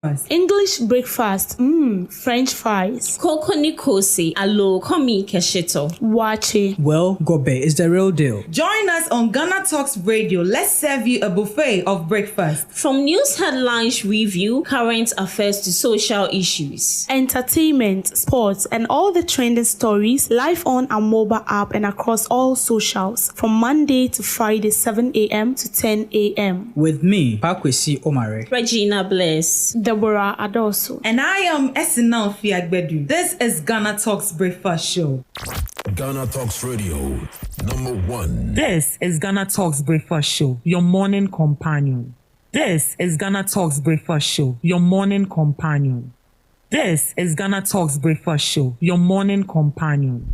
English breakfast, French fries. Koko Nikosi, alo komi kesheto. Wache. Well, Gobe is the real deal. Join us on Ghana Talks Radio. Let's serve you a buffet of breakfast. From news headlines review, current affairs to social issues. Entertainment, sports, and all the trending stories live on our mobile app and across all socials from Monday to Friday, 7 a.m. to 10 a.m. With me, Pakwesi Omare. Regina Bless. Deborah Adoso. And I am Esinal Fiagbedu. This is Ghana Talks Breakfast Show. Ghana Talks Radio, #1. This is Ghana Talks Breakfast Show, your morning companion. This is Ghana Talks Breakfast Show, your morning companion. This is Ghana Talks Breakfast Show, your morning companion.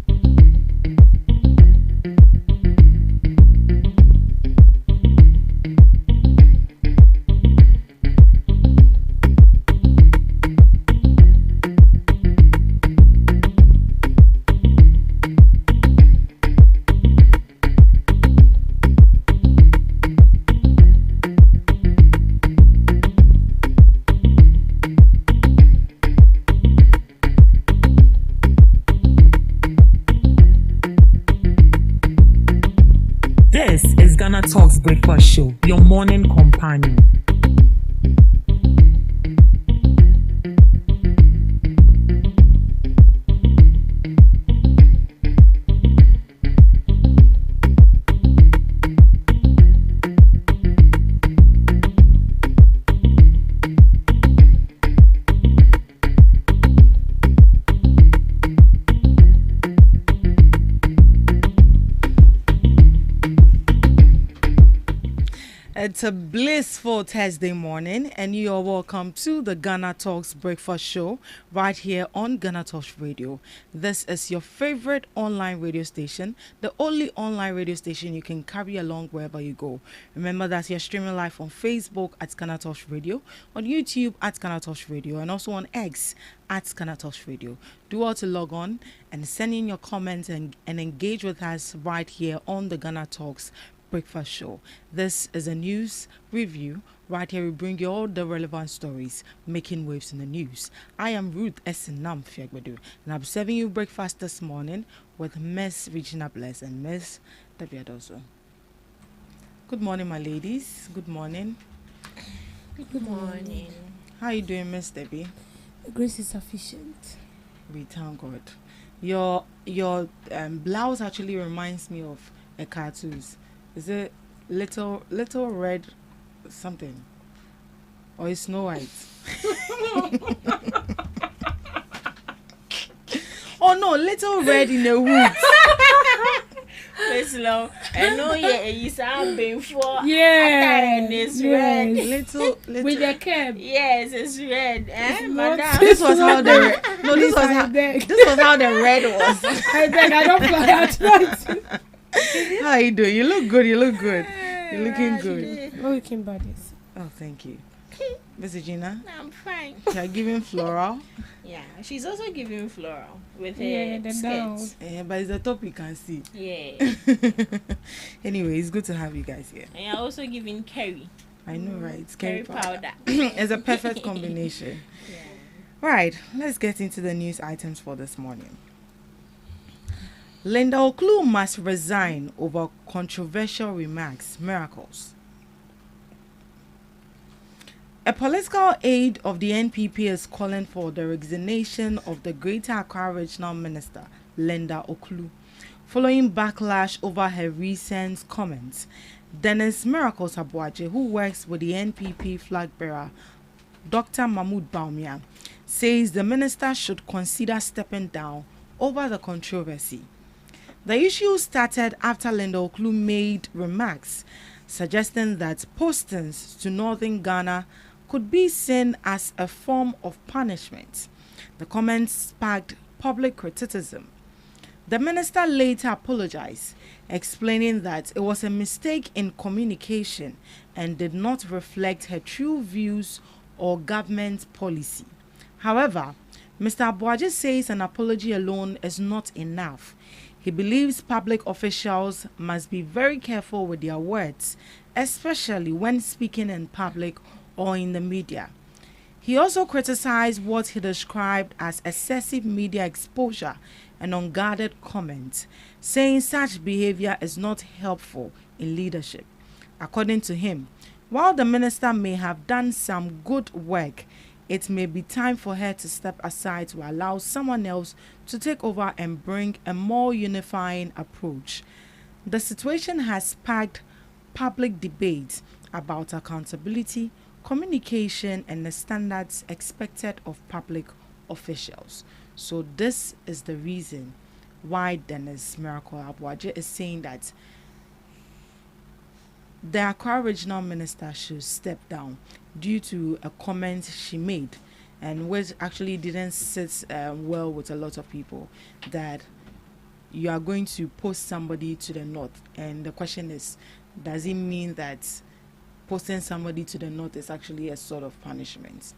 This is Ghana Talks Breakfast Show, your morning companion. It's a blissful Thursday morning, and you are welcome to the Ghana Talks Breakfast Show right here on Ghana Talks Radio. This is your favorite online radio station, the only online radio station you can carry along wherever you go. Remember that you're streaming live on Facebook at Ghana Talks Radio, on YouTube at Ghana Talks Radio, and also on X at Ghana Talks Radio. Do all to log on and send in your comments and engage with us right here on the Ghana Talks Breakfast Show. This is a news review. Right here we bring you all the relevant stories making waves in the news. I am Ruth Esinam Fiagbedu, and I'm serving you breakfast this morning with Miss Regina Bless and Miss Debbie Adoso. Good morning, my ladies. Good morning. Good morning. How are you doing, Miss Debbie? Grace is sufficient. We thank God. Your blouse actually reminds me of a cartoon. Is it little red something? Or is Snow White? Oh no, little red in the woods. Slow. I know you sound before. Yeah. It's red. Little With the cap. Yes, it's red. Madam. This was how the this was how the red was. I beg, I don't fly out. How you doing? You look good. You're looking good. What looking bodies? Oh, thank you. Miss Regina? I'm fine. You're giving floral. Yeah, she's also giving floral with Yeah, her the skirts. Yeah, but it's the top you can see. Yeah. Anyway, it's good to have you guys here. And you're also giving curry. I know, right? It's Curry powder. It's a perfect combination. Yeah. Right, let's get into the news items for this morning. Linda Oklu must resign over controversial remarks. Miracles. A political aide of the NPP is calling for the resignation of the Greater Accra Regional Minister, Linda Oklu, following backlash over her recent comments. Dennis Miracles Abuaje, who works with the NPP flag bearer, Dr. Mahmoud Baumia, says the minister should consider stepping down over the controversy. The issue started after Linda Oklu made remarks suggesting that postings to northern Ghana could be seen as a form of punishment. The comments sparked public criticism. The minister later apologized, explaining that it was a mistake in communication and did not reflect her true views or government policy. However, Mr. Abuaje says an apology alone is not enough. He believes public officials must be very careful with their words, especially when speaking in public or in the media. He He also criticized what he described as excessive media exposure and unguarded comments, saying such behavior is not helpful in leadership. According to him, while the minister may have done some good work, it may be time for her to step aside to allow someone else to take over and bring a more unifying approach. The situation has sparked public debate about accountability, communication, and the standards expected of public officials. So this is the reason why Dennis Miracle Abuaje is saying that the Accra regional minister should step down due to a comment she made, and which actually didn't sit well with a lot of people, that you are going to post somebody to the north. And the question is, does it mean that posting somebody to the north is actually a sort of punishment?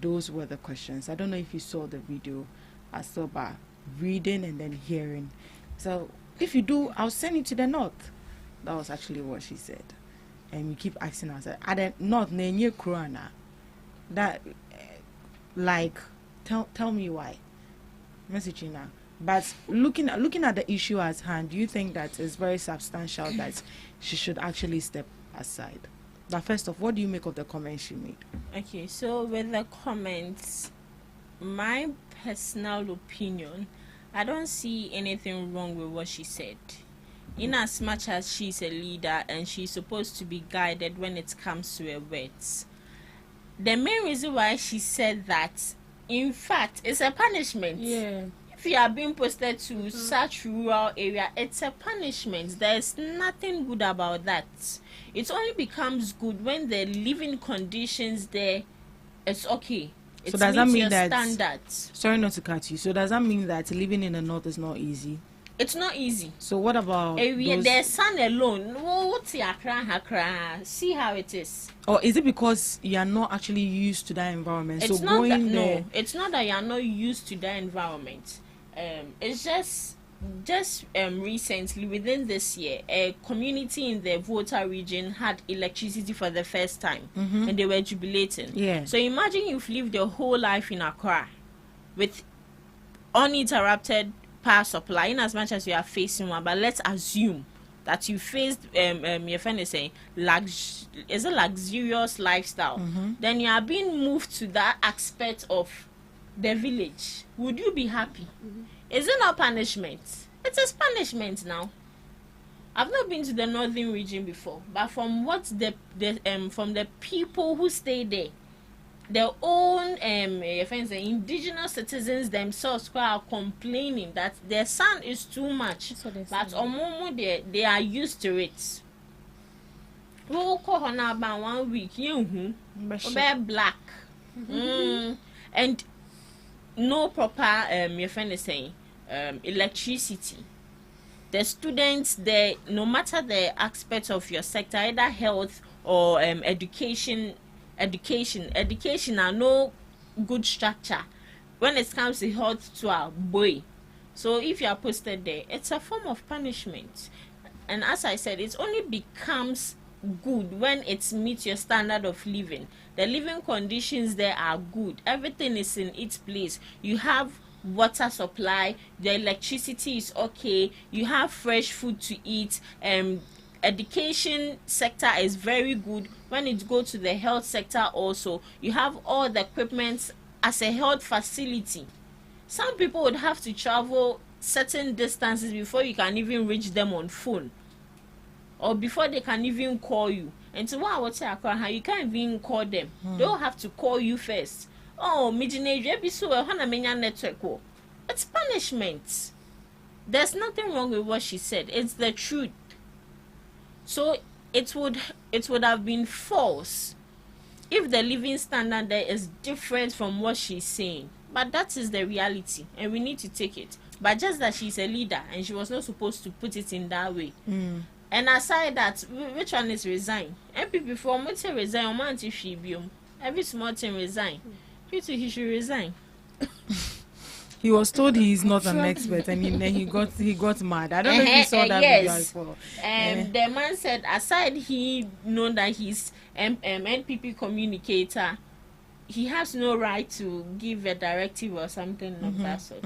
Those were the questions. I don't know if you saw the video. I saw by reading and then hearing. So if you do, I'll send you to the north. That was actually what she said. And we keep asking ourselves, are they not nenye Kurana? That, like, tell me why. Messaging now. But looking at the issue at hand, do you think that it's very substantial that she should actually step aside? But first off, what do you make of the comments she made? Okay, so with the comments, my personal opinion, I don't see anything wrong with what she said. In as much as she's a leader and she's supposed to be guided when it comes to her words. The main reason why she said that, in fact, it's a punishment. Yeah. If you are being posted to such rural area, it's a punishment. There's nothing good about that. It only becomes good when the living conditions there is okay. So does that mean that standards? Sorry not to cut you. So does that mean that living in the north is not easy? It's not easy. So what about the sun alone? What's Accra? See how it is. Or is it because you are not actually used to that environment? It's so not going that, there, no, it's not that you are not used to that environment. It's just recently, within this year, a community in the Volta region had electricity for the first time, and they were jubilating. Yeah. So imagine you've lived your whole life in Accra with uninterrupted power supply, in as much as you are facing one. But let's assume that you faced your friend is saying is a luxurious lifestyle. Then you are being moved to that aspect of the village. Would you be happy? Is it not punishment? It is punishment now. I've not been to the northern region before, but from what from the people who stay there, their own the indigenous citizens themselves who are complaining that their sun is too much, but they are used to it. We will call on about 1 week, you black, and no proper electricity. The students there, no matter the aspect of your sector, either health or education are no good structure when it comes to health to our boy. So if you are posted there, it's a form of punishment. And as I said, it only becomes good when it meets your standard of living. The living conditions there are good. Everything is in its place. You have water supply, the electricity is okay, you have fresh food to eat, education sector is very good. When it goes to the health sector also, you have all the equipment as a health facility. Some people would have to travel certain distances before you can even reach them on phone, or before they can even call you. And so you can't even call them. They'll have to call you first. Oh, network. It's punishment. There's nothing wrong with what she said. It's the truth. So it would have been false if the living standard there is different from what she's saying. But that is the reality, and we need to take it. But just that she's a leader and she was not supposed to put it in that way. And aside that, which one is resign? MPP from what resign, every small thing resign. He should resign. he was told he is not an expert, and then he got mad. I don't know if you saw that video before. The man said, aside he know that he's NPP communicator, he has no right to give a directive or something of that sort.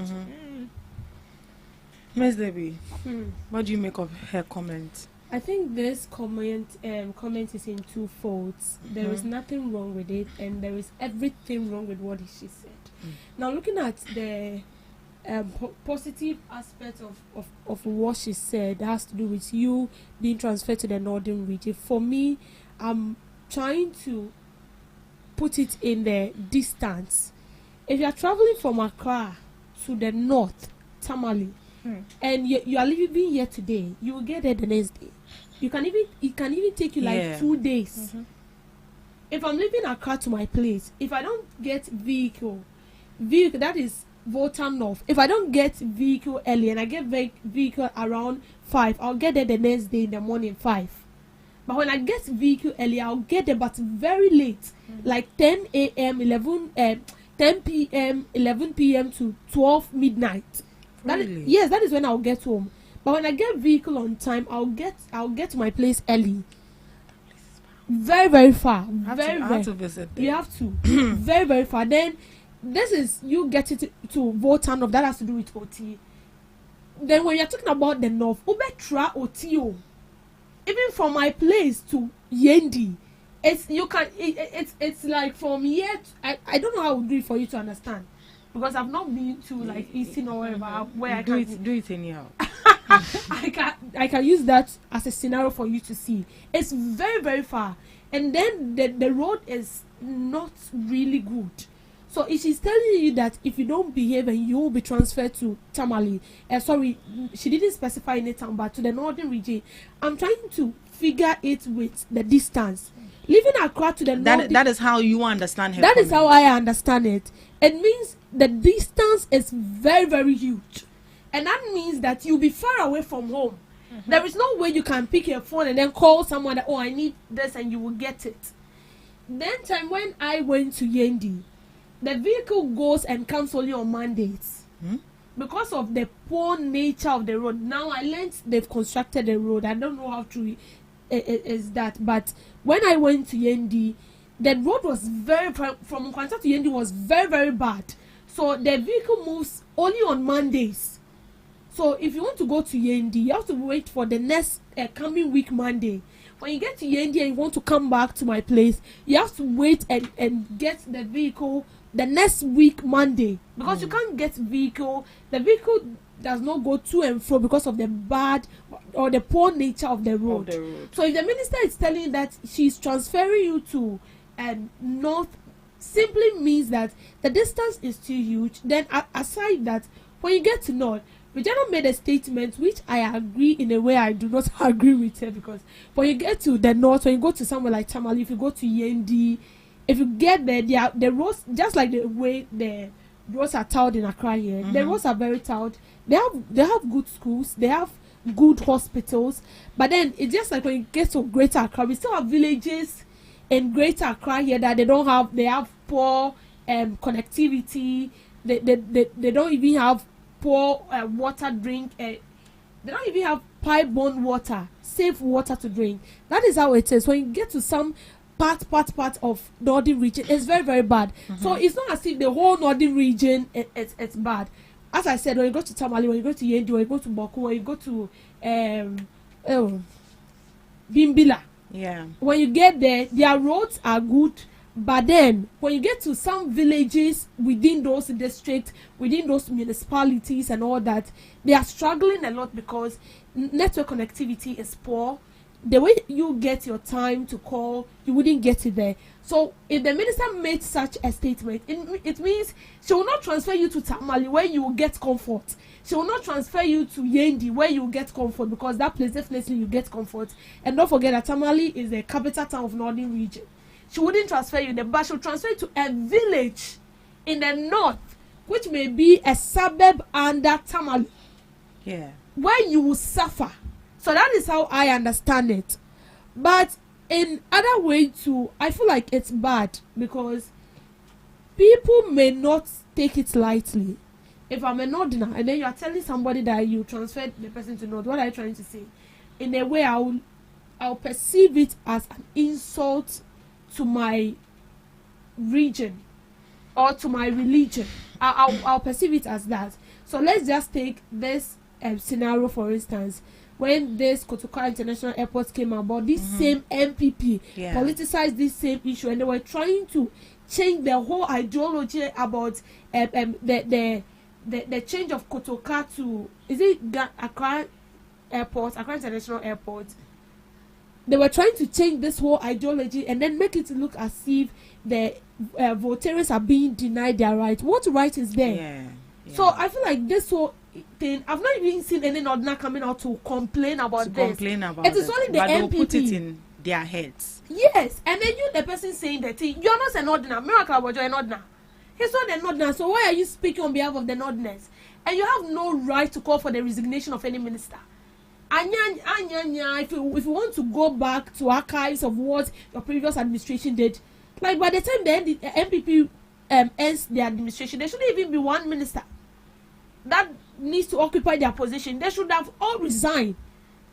Miss Debbie, Hmm. what do you make of her comment? I think this comment is in two folds. There is nothing wrong with it, and there is everything wrong with what she said. Now, looking at the positive aspect of what she said, has to do with you being transferred to the northern region. For me, I'm trying to put it in the distance. If you are traveling from Accra to the north, Tamale, and you are living here today, you will get there the next day. It can even take you like 2 days. If I'm leaving Accra to my place, if I don't get vehicle that is Volta North. If I don't get vehicle early and I get vehicle around 5, I'll get there the next day in the morning 5. But when I get vehicle early, I'll get there but very late, like 10 a.m., 10 p.m., 11 p.m. to 12 midnight. Really? Yes, that is when I'll get home. But when I get vehicle on time, I'll get to my place early. Very, very far. I have to visit there. You have to. Very, very far. Then this is you get it to Volta North. That has to do with OT. Then when you're talking about the North, Ubetra OTO. Even from my place to Yendi, it's like from here. I don't know how to do it for you to understand, because I've not been to like Eastern or wherever where I can do it anyhow. I can use that as a scenario for you to see. It's very, very far, and then the road is not really good. So if she's telling you that if you don't behave and you will be transferred to Tamale, sorry, she didn't specify any town, but to the northern region, I'm trying to figure it with the distance. Living Accra to the north. That is how you understand her. That is how I understand it. It means the distance is very, very huge. And that means that you'll be far away from home. There is no way you can pick your phone and then call someone that, I need this, and you will get it. Then time when I went to Yendi, the vehicle goes and comes only on Mondays. Because of the poor nature of the road. Now I learned they've constructed the road. I don't know how true it is that. But when I went to Yendi, the road was from Kwanta to Yendi was very, very bad. So the vehicle moves only on Mondays. So if you want to go to Yendi, you have to wait for the next coming week Monday. When you get to Yendi and you want to come back to my place, you have to wait and get the vehicle the next week Monday, because you can't get vehicle. The vehicle does not go to and fro because of the bad or the poor nature of the road. So if the minister is telling you that she's transferring you to north, simply means that the distance is too huge. Then aside that, when you get to north, Regina made a statement which I agree in a way I do not agree with her, because when you get to the north, when you go to somewhere like Tamale, if you go to Yendi, if you get there, the roads, just like the way the roads are tiled in Accra here, the roads are very tiled. They have good schools, they have good hospitals, but then it's just like when you get to Greater Accra, we still have villages in Greater Accra here that they have poor connectivity. They don't even have poor water drink. They don't even have pipe-borne water, safe water to drink. That is how it is. When you get to some part of northern region, it's very, very bad. So it's not as if the whole northern region it's bad. As I said, when you go to Tamale, when you go to Yendi, when you go to Boku, when you go to Bimbila, when you get there, their roads are good. But then, when you get to some villages within those districts, within those municipalities and all that, they are struggling a lot because network connectivity is poor. The way you get your time to call, you wouldn't get it there. So, if the minister made such a statement, it means she will not transfer you to Tamale where you will get comfort. She will not transfer you to Yendi where you will get comfort, because that place definitely you get comfort. And don't forget that Tamale is the capital town of northern region. She wouldn't transfer you there, but she'll transfer you to a village in the north, which may be a suburb under Tamale. Where you will suffer. So that is how I understand it. But in other way too, I feel like it's bad because people may not take it lightly. If I'm a northerner and then you are telling somebody that you transferred the person to north, what are you trying to say? In a way, I'll perceive it as an insult to my region, or to my religion. I'll perceive it as that. So let's just take this scenario, for instance, when this Kotoka International Airport came about, this same MPP politicized this same issue, and they were trying to change the whole ideology about the change of Kotoka to, is it Accra Airport, Accra International Airport. They were trying to change this whole ideology and then make it look as if the voters are being denied their right. What right is there? Yeah. So I feel like this whole thing, I've not even seen any Northerner coming out to complain about this. It is only the but MPP. they'll put it in their heads. Yes, and then you, the person saying that you're not a Northerner. Miracle about you're a Northerner. He's not the Northerner. So why are you speaking on behalf of the Northerners? And you have no right to call for the resignation of any minister. If you want to go back to archives of what your previous administration did, like by the time the MPP ends the administration, there shouldn't even be one minister that needs to occupy their position. They should have all resigned,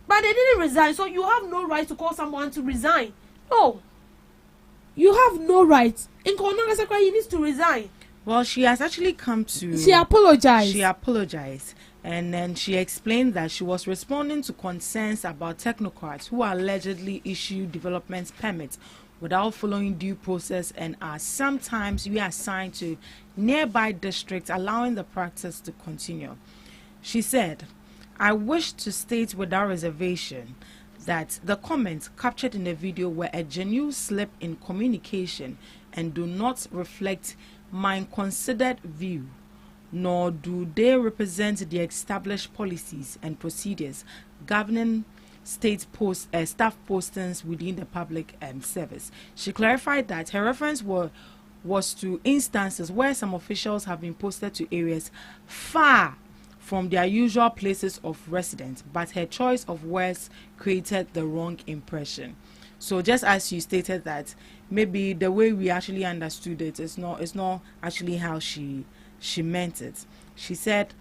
but they didn't resign. So you have no right to call someone to resign. No, you have no right. In Konoga Sakra, he needs to resign. Well, she has actually come to. She apologized. She apologized. And then she explained that she was responding to concerns about technocrats who allegedly issue development permits without following due process and are sometimes reassigned to nearby districts, allowing the practice to continue. She said, "I wish to state without reservation that the comments captured in the video were a genuine slip in communication and do not reflect my considered view, nor do they represent the established policies and procedures governing state staff postings within the public service." She clarified that her reference was to instances where some officials have been posted to areas far from their usual places of residence, but her choice of words created the wrong impression. So just as you stated that maybe the way we actually understood it is not actually how she meant it. She said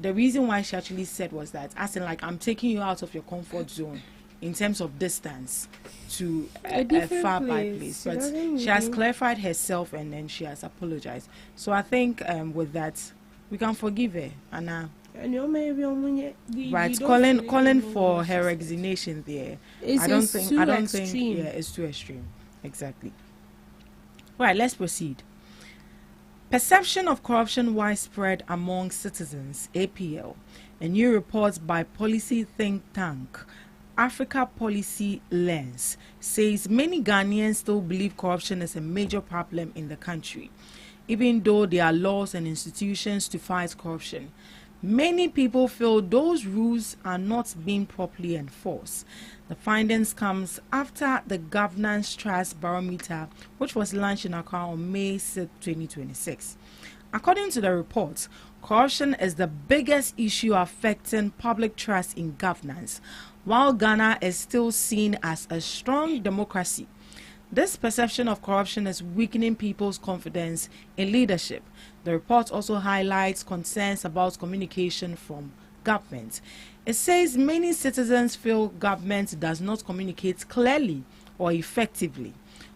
the reason why she actually said was that, as in like, I'm taking you out of your comfort zone in terms of distance to a far by place. But she has clarified herself and then she has apologized. So I think with that we can forgive her. Anna. Right, calling for her resignation there. I don't think it's too extreme. Exactly. Right, let's proceed. Perception of corruption widespread among citizens, APL. A new report by policy think tank Africa Policy Lens says many Ghanaians still believe corruption is a major problem in the country. Even though there are laws and institutions to fight corruption, many people feel those rules are not being properly enforced. The findings comes after the Governance Trust Barometer, which was launched in Accra on May 6, 2026. According to the report, corruption is the biggest issue affecting public trust in governance. While Ghana is still seen as a strong democracy, this perception of corruption is weakening people's confidence in leadership. The report also highlights concerns about communication from government. It says many citizens feel government does not communicate clearly or effectively.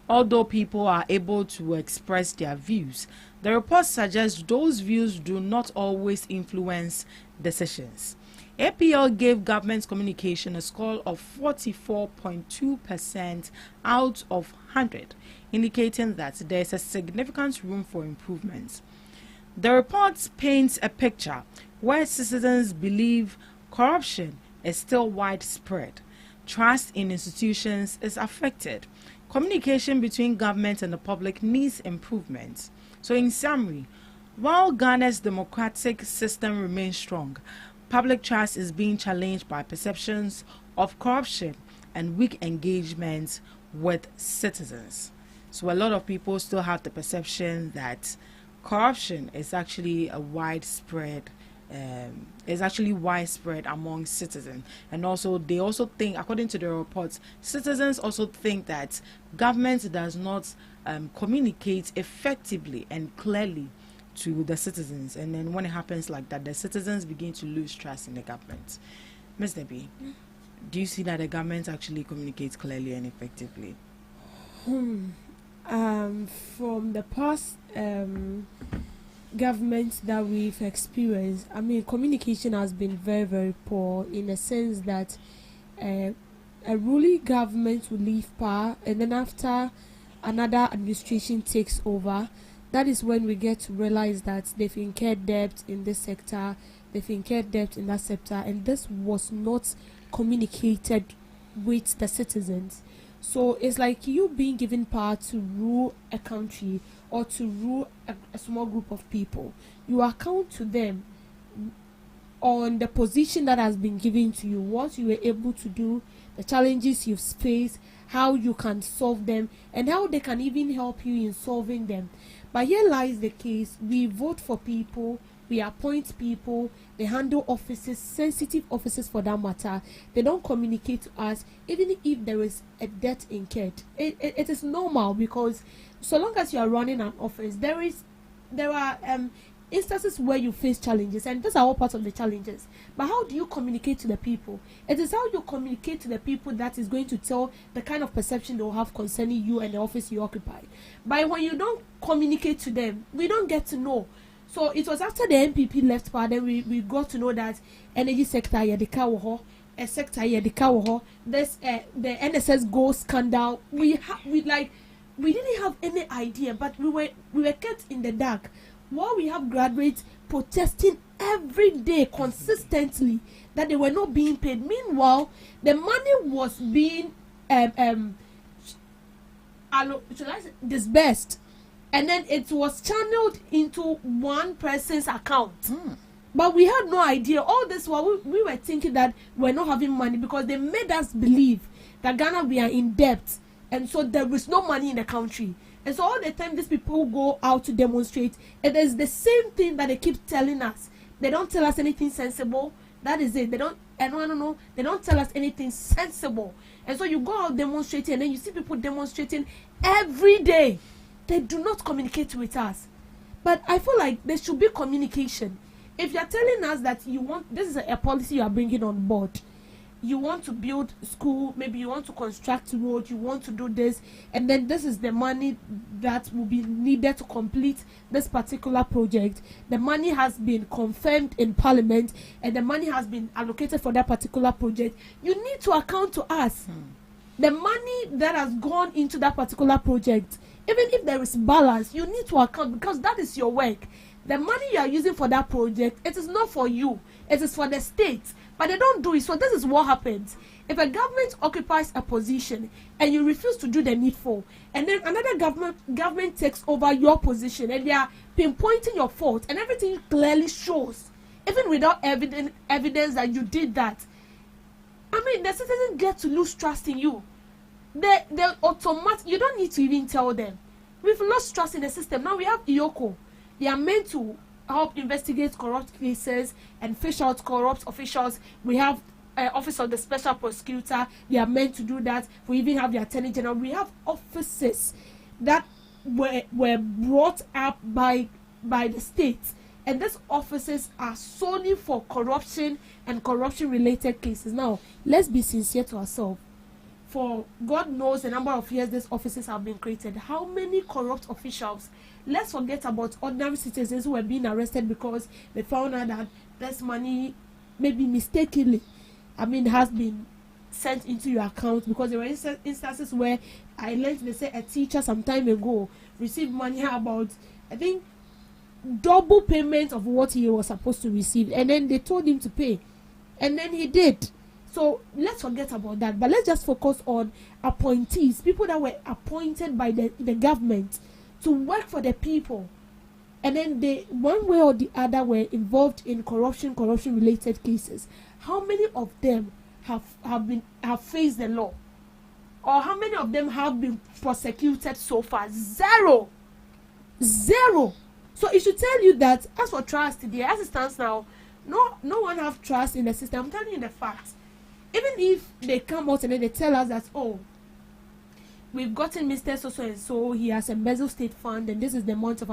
Although people are able to express their views, the report suggests those views do not always influence decisions. APL gave government communication a score of 44.2% out of 100, indicating that there is a significant room for improvement. The report paints a picture where citizens believe corruption is still widespread. Trust in institutions is affected. Communication between government and the public needs improvement. So in summary, while Ghana's democratic system remains strong, public trust is being challenged by perceptions of corruption and weak engagement with citizens. So a lot of people still have the perception that corruption is actually widespread among citizens, and also they also think, according to the reports, citizens also think that government does not communicate effectively and clearly to the citizens, and then when it happens like that, the citizens begin to lose trust in the government. Ms. Debbie, do you see that the government actually communicates clearly and effectively? From the past governments that we've experienced, I mean, communication has been very, very poor in the sense that a ruling government will leave power, and then after another administration takes over, that is when we get to realize that they've incurred debt in this sector, they've incurred debt in that sector, and this was not communicated with the citizens. So it's like you being given power to rule a country or to rule a small group of people. You account to them on the position that has been given to you, what you were able to do, the challenges you've faced, how you can solve them, and how they can even help you in solving them. But here lies the case: we vote for people, we appoint people, they handle offices, sensitive offices for that matter. They don't communicate to us, even if there is a debt incurred. It is normal, because so long as you are running an office, there are instances where you face challenges, and those are all part of the challenges. But how do you communicate to the people? It is how you communicate to the people that is going to tell the kind of perception they will have concerning you and the office you occupy. But when you don't communicate to them, we don't get to know. So it was after the NPP left power, then we got to know that energy sector yadika a sector yadika this the NSS gold scandal. We didn't have any idea, but we were kept in the dark. While we have graduates protesting every day consistently that they were not being paid. Meanwhile, the money was being disbursed, and then it was channeled into one person's account. But we had no idea. All this while we were thinking that we're not having money, because they made us believe that Ghana, we are in debt, and so there is no money in the country. And so all the time these people go out to demonstrate, it is the same thing that they keep telling us. They don't tell us anything sensible. That is it. They don't tell us anything sensible. And so you go out demonstrating, and then you see people demonstrating every day. They do not communicate with us. But I feel like there should be communication. If you're telling us that you want, this is a policy you are bringing on board, you want to build school, maybe you want to construct road, you want to do this, and then this is the money that will be needed to complete this particular project. The money has been confirmed in parliament, and the money has been allocated for that particular project. You need to account to us the money that has gone into that particular project. Even if there is balance, you need to account, because that is your work. The money you are using for that project, it is not for you, it is for the state. But they don't do it. So this is what happens. If a government occupies a position and you refuse to do the needful, and then another government takes over your position, and they are pinpointing your fault, and everything clearly shows, even without evidence that you did that, I mean, the citizens get to lose trust in you. They automatic. You don't need to even tell them. We've lost trust in the system. Now we have IOCO. They are meant to help investigate corrupt cases and fish out corrupt officials. We have Office of the Special Prosecutor. They are meant to do that. We even have the Attorney General. We have offices that were brought up by the state, and these offices are solely for corruption and corruption-related cases. Now, let's be sincere to ourselves. For God knows the number of years these offices have been created. How many corrupt officials? Let's forget about ordinary citizens who were being arrested because they found out that this money, maybe mistakenly, has been sent into your account, because there were instances where I learned, they say a teacher some time ago received money about, I think, double payment of what he was supposed to receive, and then they told him to pay, and then he did. So let's forget about that, but let's just focus on appointees, people that were appointed by the government to work for the people, and then they, one way or the other, were involved in corruption-related cases. How many of them have faced the law, or how many of them have been prosecuted so far? Zero. So it should tell you that as for trust today, as it stands now, no one have trust in the system. I'm telling you the facts. Even if they come out and then they tell us that, oh, we've gotten Mr. So and so, he has embezzled state fund, and this is the amount of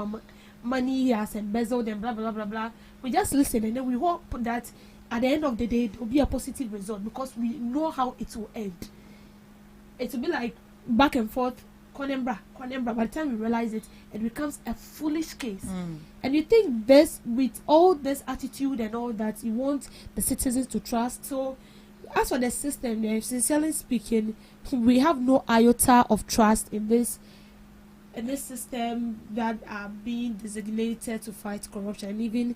money he has embezzled, and blah blah blah blah. We just listen, and then we hope that at the end of the day it will be a positive result, because we know how it will end. It will be like back and forth Konembra. By the time you realize it, it becomes a foolish case. And you think this, with all this attitude and all that, you want the citizens to trust. So, as for the system, sincerely speaking, we have no iota of trust in this system that are being designated to fight corruption, and even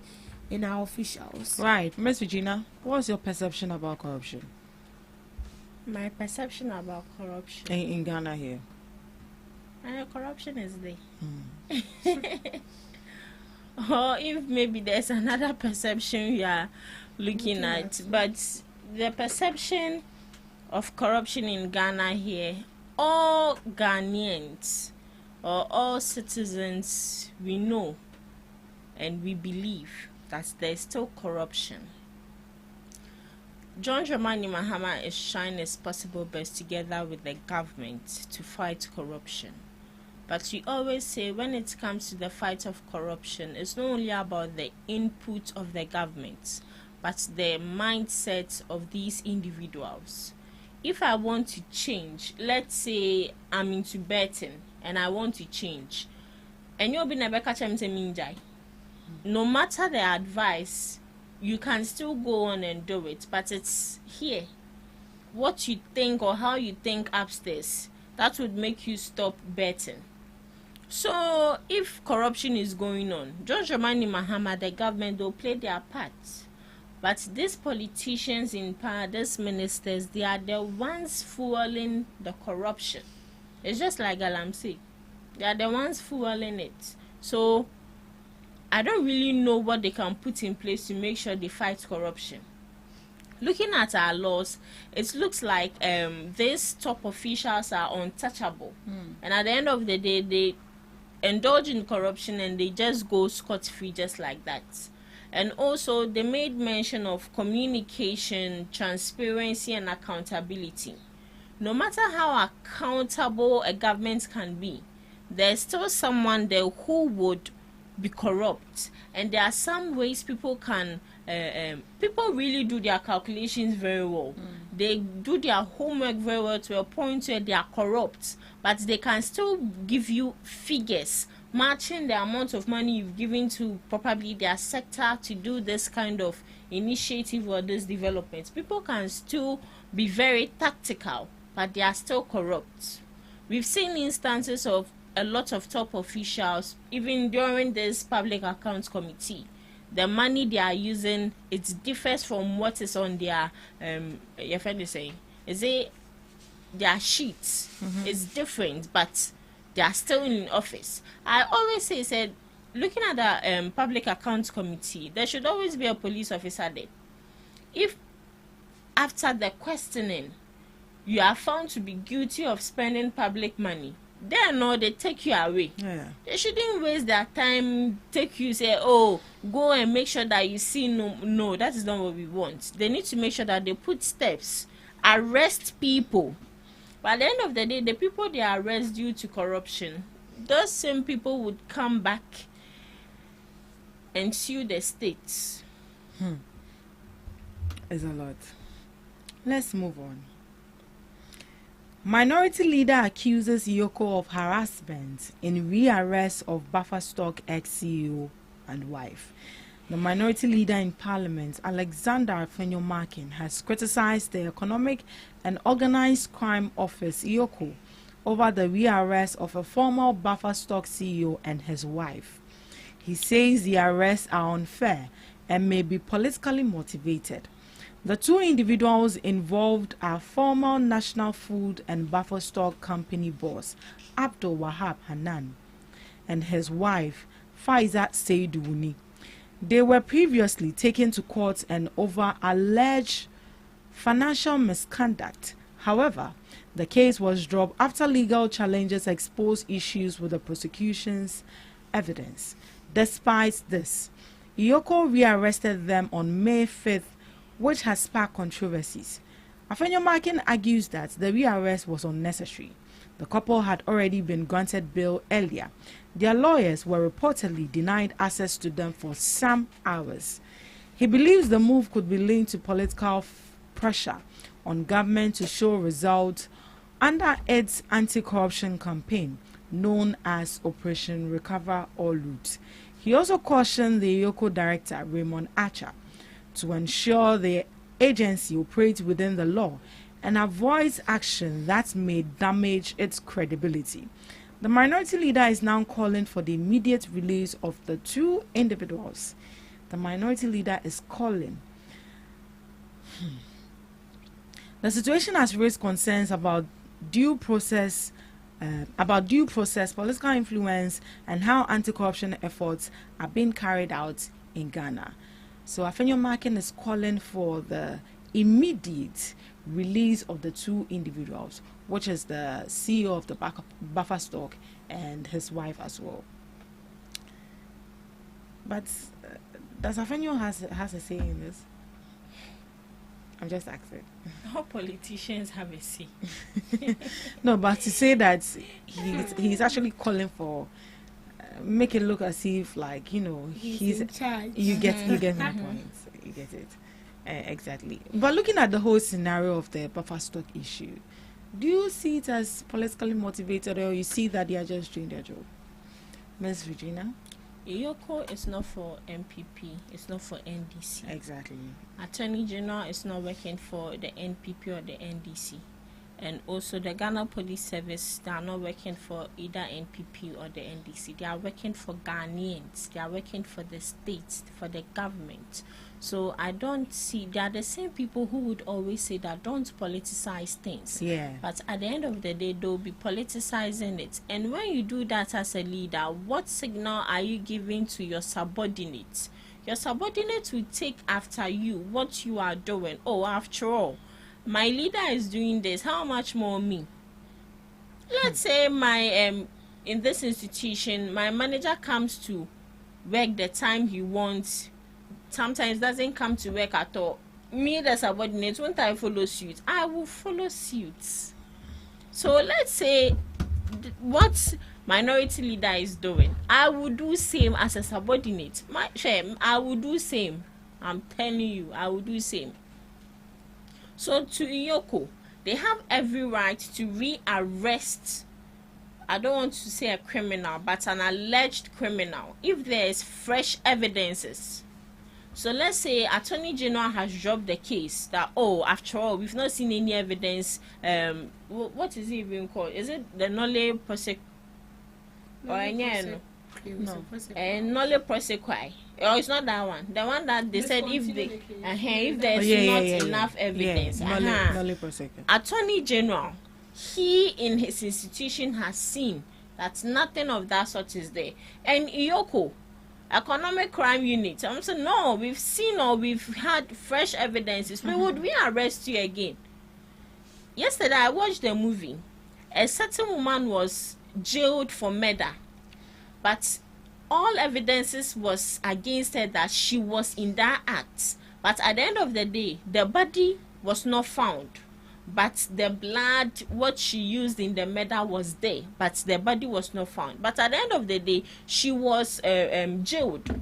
in our officials. Right. Miss Regina, what's your perception about corruption? My perception about corruption. In Ghana here. Corruption is there. Or if maybe there's another perception you are looking at. But the perception of corruption in Ghana here, all Ghanaians or all citizens, we know and we believe that there's still corruption. John Dramani Mahama is trying his possible best together with the government to fight corruption. But we always say when it comes to the fight of corruption, it's not only about the input of the government, but the mindset of these individuals. If I want to change, let's say I'm into betting and I want to change, and you'll be never catch him to minjai. No matter the advice, you can still go on and do it, but it's here. What you think or how you think upstairs, that would make you stop betting. So if corruption is going on, John Dramani Mahama, the government, will play their part. But these politicians in power, these ministers, they are the ones fueling the corruption. It's just like Galamsey. They are the ones fueling it. So I don't really know what they can put in place to make sure they fight corruption. Looking at our laws, it looks like these top officials are untouchable. And at the end of the day, they indulge in corruption and they just go scot-free just like that. And also, they made mention of communication, transparency, and accountability. No matter how accountable a government can be, there's still someone there who would be corrupt. And there are some ways people can people really do their calculations very well. They do their homework very well to a point where they are corrupt, but they can still give you figures matching the amount of money you've given to probably their sector to do this kind of initiative or this development. People can still be very tactical, but they are still corrupt. We've seen instances of a lot of top officials, even during this public accounts committee. The money they are using, it differs from what is on their your friend is saying. Is it their sheets? It's different, but they are still in office. I always say, looking at the public accounts committee, there should always be a police officer there. If after the questioning you are found to be guilty of spending public money, then no, they take you away. They shouldn't waste their time, take you, say, oh, go and make sure that you see. No, that is not what we want. They need to make sure that they put steps, arrest people. But at the end of the day, the people they arrest due to corruption, those same people would come back and sue the states. It's a lot. Let's move on. Minority leader accuses Yoko of harassment in rearrest of Buffer Stock ex-CEO and wife. The minority leader in parliament, Alexander Afenyo-Markin, has criticized the Economic and Organized Crime Office, Yoko, over the rearrest of a former Buffer Stock CEO and his wife. He says the arrests are unfair and may be politically motivated. The two individuals involved are former National Food and Buffer Stock Company boss Abdul Wahab Hanan and his wife Faiza Seidouni. They were previously taken to court and over alleged financial misconduct. However, the case was dropped after legal challenges exposed issues with the prosecution's evidence. Despite this, Yoko rearrested them on May 5th, which has sparked controversies. Afenyo-Markin argues that the rearrest was unnecessary. The couple had already been granted bail earlier. Their lawyers were reportedly denied access to them for some hours. He believes the move could be linked to political pressure on government to show results Under its anti-corruption campaign, known as Operation Recover or Loot, he also cautioned the Yoko director, Raymond Archer, to ensure the agency operates within the law and avoids action that may damage its credibility. The minority leader is now calling for the immediate release of the two individuals. The minority leader is calling. The situation has raised concerns about due process, political influence, and how anti-corruption efforts are being carried out in Ghana. So Afenyo Makin is calling for the immediate release of the two individuals, which is the CEO of the Buffer Stock and his wife as well. But does Afenyo has a say in this? I'm just asking. All politicians have a say. No, but to say that he's actually calling for make it look as if, like, you know, he's in charge. You get my point. You get it. Exactly. But looking at the whole scenario of the buffer stock issue, do you see it as politically motivated, or you see that they are just doing their job? Ms. Regina? Iyoko is not for MPP, it's not for NDC. Exactly. Attorney General is not working for the NPP or the NDC. And also the Ghana Police Service, they are not working for either NPP or the NDC. They are working for Ghanaians. They are working for the states, for the government. So I don't see, they are the same people who would always say that don't politicize things. Yeah. But at the end of the day, they'll be politicizing it. And when you do that as a leader, what signal are you giving to your subordinates? Your subordinates will take after you what you are doing. Oh, after all, my leader is doing this, how much more me? Let's say my in this institution, my manager comes to work the time he wants, sometimes doesn't come to work at all. Me, the subordinate, won't I follow suit? I will follow suit. So let's say what minority leader is doing, I will do same as a subordinate. I will do same. I'm telling you, I will do same. So to Iyoko, they have every right to rearrest, I don't want to say a criminal, but an alleged criminal, if there is fresh evidences. So let's say Attorney General has dropped the case that, oh, after all, we've not seen any evidence. What is it even called? Is it the nolle prosequi? No. Nolle prosequi. Oh, it's not that one. The one that they said if there's not enough evidence. Nolle prosequi. Attorney General, he in his institution has seen that nothing of that sort is there. And Iyoko, Economic Crime Unit, I'm saying, no, we've seen or we've had fresh evidences. Would we arrest you again? Yesterday, I watched the movie. A certain woman was jailed for murder, but all evidences was against her that she was in that act. But at the end of the day, the body was not found. But the blood, what she used in the murder was there, but the body was not found. But at the end of the day, she was jailed.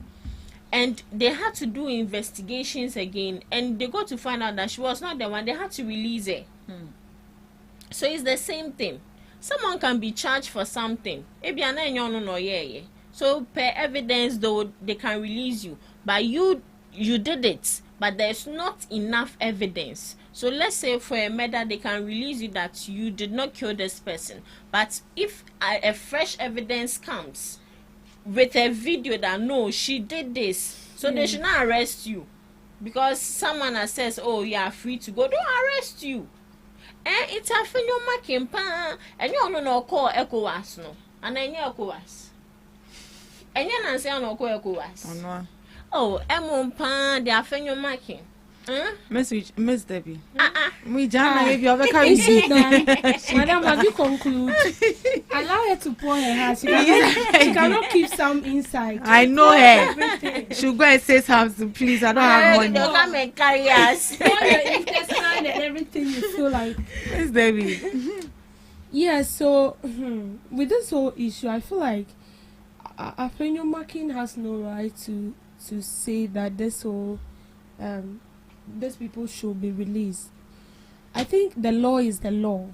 And they had to do investigations again, and they got to find out that she was not the one. They had to release her. So it's the same thing. Someone can be charged for something. So per evidence, though, they can release you. But you did it, but there's not enough evidence. So let's say for a murder, they can release you that you did not kill this person. But if a fresh evidence comes with a video that no, she did this, so they should not arrest you. Because someone that says, oh, you are free to go, don't arrest you. And it's a Afenyo Makin, and you don't know call ECOWAS, no. And then you ECOWAS. And you don't say no call ECOWAS. Oh, Emon the Afenyo Makin. Miss Debbie. We Jana if you ever come. Madam, have you conclude? Allow her to pour her heart. She cannot keep some inside. I know her. She'll go and say something, please. I don't have money. Don't come and carry us. Pour your intestine and everything you feel like. Miss Debbie. Yeah, so with this whole issue, I feel like Afenyo Makin has no right to say that this whole these people should be released. I think the law is the law.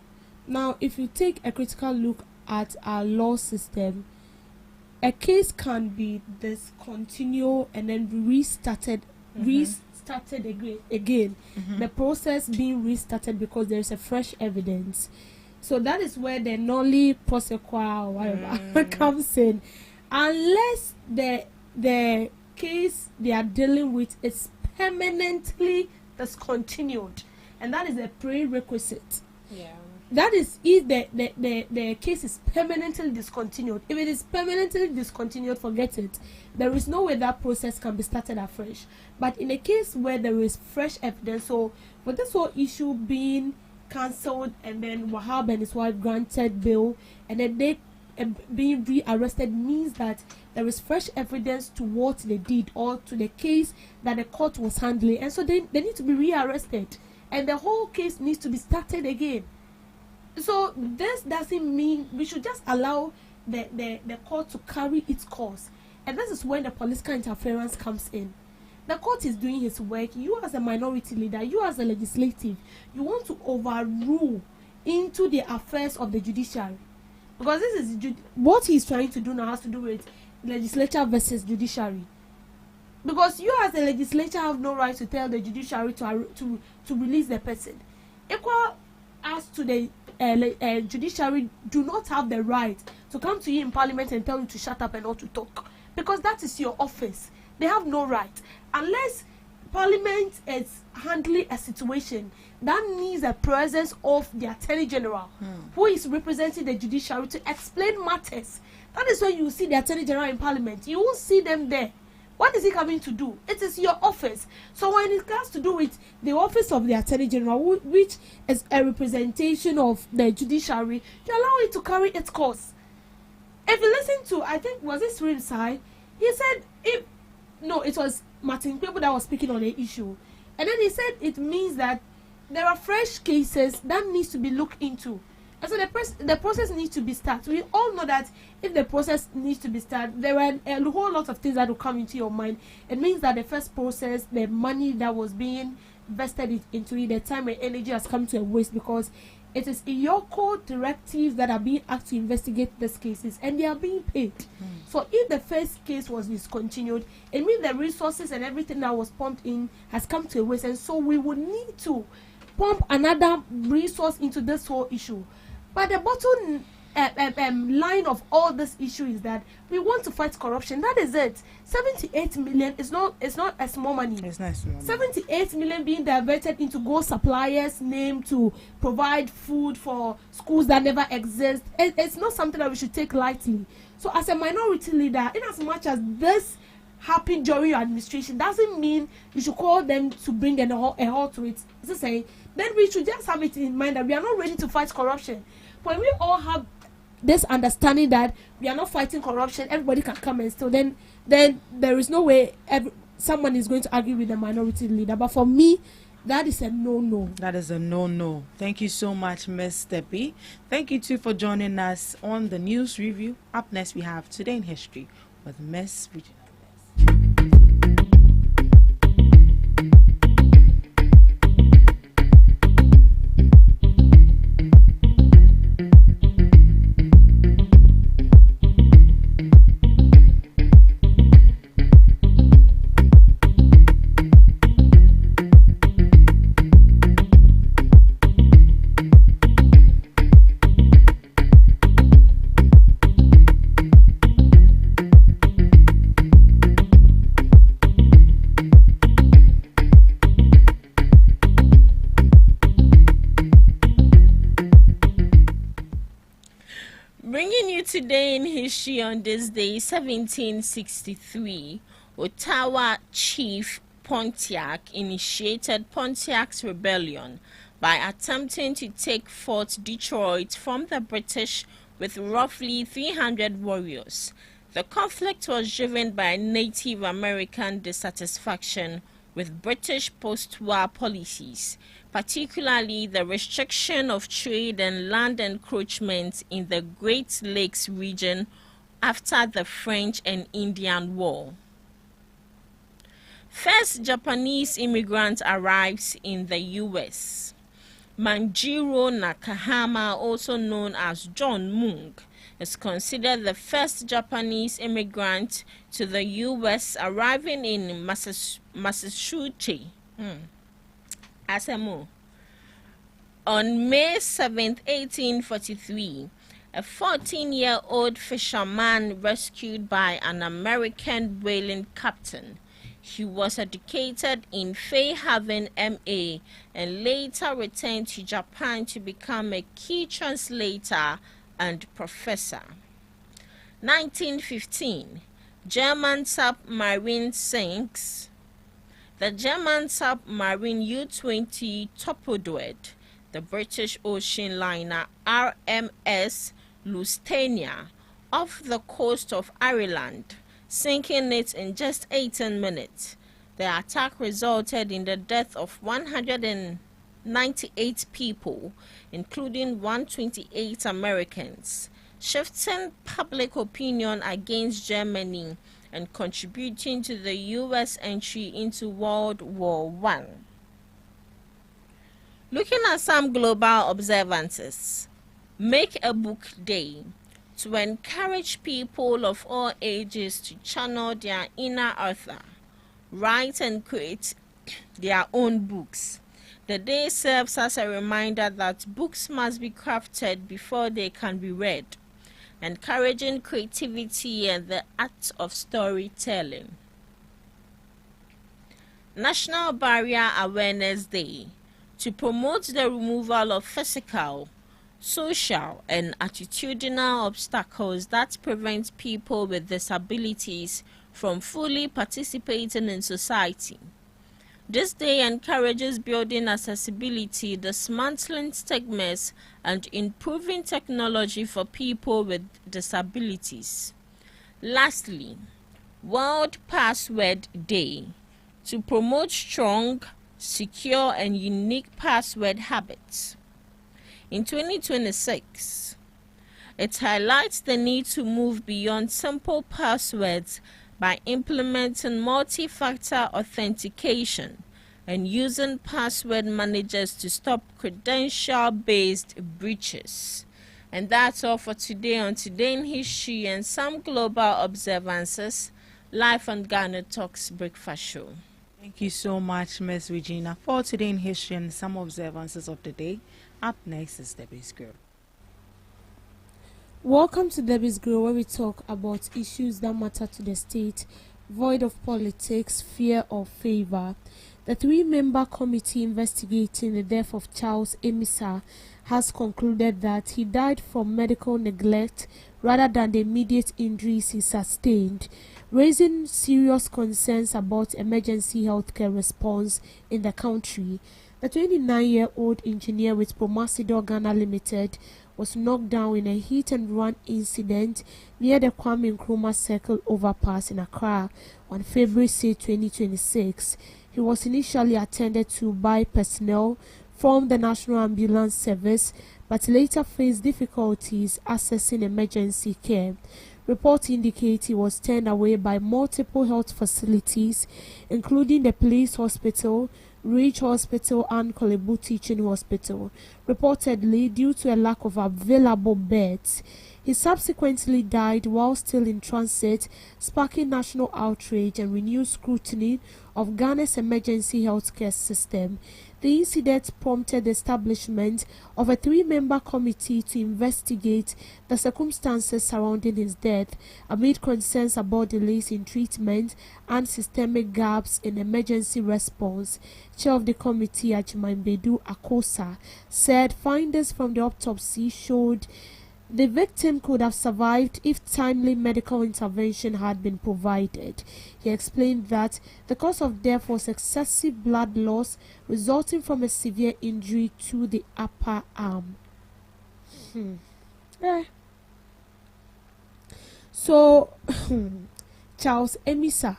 Now, if you take a critical look at our law system, a case can be discontinued and then restarted again. The process being restarted because there is a fresh evidence. So that is where the nolli prosequa or whatever comes in. Unless the case they are dealing with is permanently discontinued, and that is a prerequisite. Yeah. That is if the case is permanently discontinued. If it is permanently discontinued, forget it. There is no way that process can be started afresh. But in a case where there is fresh evidence, so for this whole issue being cancelled and then Wahab and his wife granted bail and then they being rearrested means that there is fresh evidence to what they did or to the case that the court was handling, and so they need to be rearrested and the whole case needs to be started again. So this doesn't mean we should just allow the court to carry its course, and this is when the political interference comes in. The court is doing his work. You as a minority leader, you as a legislative, you want to overrule into the affairs of the judiciary, because this is what he's trying to do now has to do with legislature versus judiciary. Because you as a legislature have no right to tell the judiciary to release the person. Equal as to the judiciary do not have the right to come to you in parliament and tell you to shut up and not to talk, because that is your office. They have no right unless parliament is handling a situation that needs the presence of the attorney general who is representing the judiciary to explain matters. That is when you see the attorney general in parliament. You won't see them there. What is he coming to do? It is your office. So when it has to do with the office of the attorney general, which is a representation of the judiciary, you allow it to carry its course. If you listen to, I think, was it Srimsai? He said, it was Martin Kwebu that was speaking on the issue. And then he said it means that there are fresh cases that needs to be looked into. And so the process needs to be started. We all know that if the process needs to be started, there are a whole lot of things that will come into your mind. It means that the first process, the money that was being invested into it, the time and energy has come to a waste, because it is IOCO directives that are being asked to investigate these cases, and they are being paid. So if the first case was discontinued, it means the resources and everything that was pumped in has come to a waste, and so we would need to pump another resource into this whole issue. But the bottom line of all this issue is that we want to fight corruption. That is it. 78 million is not a small money. It's not small. 78 million being diverted into gold suppliers' name to provide food for schools that never exist. It's not something that we should take lightly. So as a minority leader, in as much as this happened during your administration, doesn't mean you should call them to bring a halt to it. It's just saying, then we should just have it in mind that we are not ready to fight corruption. When we all have this understanding that we are not fighting corruption, everybody can come and still, then there is no way someone is going to argue with the minority leader. But for me, that is a no-no. That is a no-no. Thank you so much, Ms. Steppi. Thank you too for joining us on the news review. Up next, we have Today in History with Ms. Regina. Bringing you today in history on this day, 1763, Ottawa Chief Pontiac initiated Pontiac's Rebellion by attempting to take Fort Detroit from the British with roughly 300 warriors. The conflict was driven by Native American dissatisfaction with British post-war policies, particularly the restriction of trade and land encroachment in the Great Lakes region after the French and Indian War. First Japanese immigrant arrives in the U.S. Manjiro Nakahama, also known as John Mung, is considered the first Japanese immigrant to the U.S., arriving in Massachusetts. Asemo. On May 7, 1843, a 14-year-old fisherman rescued by an American whaling captain. He was educated in Fairhaven, MA, and later returned to Japan to become a key translator and professor. 1915, German submarine sinks. The German submarine U-20 torpedoed the British ocean liner RMS Lusitania off the coast of Ireland, sinking it in just 18 minutes. The attack resulted in the death of 198 people, including 128 Americans, shifting public opinion against Germany and contributing to the U.S. entry into World War I. Looking at some global observances, make a book day to encourage people of all ages to channel their inner author, write and create their own books. The day serves as a reminder that books must be crafted before they can be read, encouraging creativity and the art of storytelling. National Barrier Awareness Day, to promote the removal of physical, social, and attitudinal obstacles that prevent people with disabilities from fully participating in society. This day encourages building accessibility, dismantling stigmas, and improving technology for people with disabilities. Lastly, World Password Day, to promote strong, secure, and unique password habits. In 2026, it highlights the need to move beyond simple passwords by implementing multi-factor authentication and using password managers to stop credential-based breaches. And that's all for today on Today in History and some global observances, live on GhanaTalks Breakfast Show. Thank you so much, Miss Regina, for Today in History and some observances of the day. Up next is Debbie's Girl. Welcome to Debbie's Girl, where we talk about issues that matter to the state, void of politics, fear, or favor. The three-member committee investigating the death of Charles Emisa has concluded that he died from medical neglect rather than the immediate injuries he sustained, raising serious concerns about emergency healthcare response in the country. The 29-year-old engineer with Promasidor Ghana Limited was knocked down in a hit-and-run incident near the Kwame Nkrumah Circle overpass in Accra on February 6, 2026. He was initially attended to by personnel from the National Ambulance Service, but later faced difficulties accessing emergency care. Reports indicate he was turned away by multiple health facilities, including the Police Hospital, Ridge Hospital, and Kolebu Teaching Hospital, reportedly due to a lack of available beds. He subsequently died while still in transit, sparking national outrage and renewed scrutiny of Ghana's emergency healthcare system. The incident prompted the establishment of a three-member committee to investigate the circumstances surrounding his death, amid concerns about delays in treatment and systemic gaps in emergency response. Chair of the committee, Ajimambedu Akosa, said findings from the autopsy showed the victim could have survived if timely medical intervention had been provided. He explained that the cause of death was excessive blood loss resulting from a severe injury to the upper arm. So, Charles Emisa,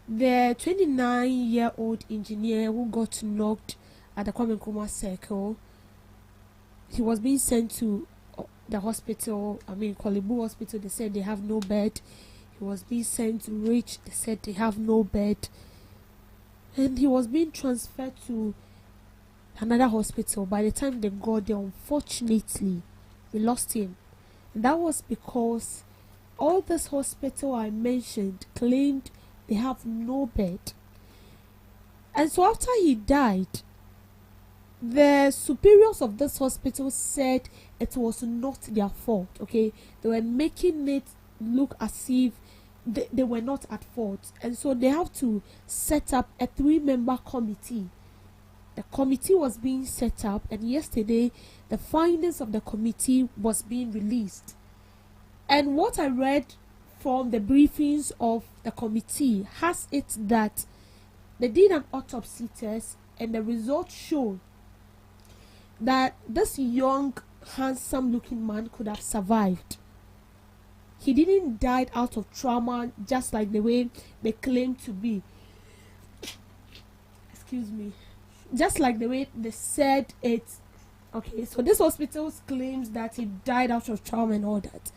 the 29-year-old engineer who got knocked at the Kwame Nkrumah Circle, he was being sent to the hospital, Kolebu Hospital. They said they have no bed. He was being sent to Rich. They said they have no bed. And he was being transferred to another hospital. By the time they got there, unfortunately, we lost him. And that was because all this hospital I mentioned claimed they have no bed. And so after he died, the superiors of this hospital said it was not their fault, okay? They were making it look as if they were not at fault. And so they have to set up a 3-member committee. The committee was being set up, and yesterday the findings of the committee was being released. And what I read from the briefings of the committee has it that they did an autopsy test, and the results showed that this young, handsome-looking man could have survived. He didn't die out of trauma, just like the way they claim to be. Excuse me. Just like the way they said it. Okay, so this hospital claims that he died out of trauma and all that.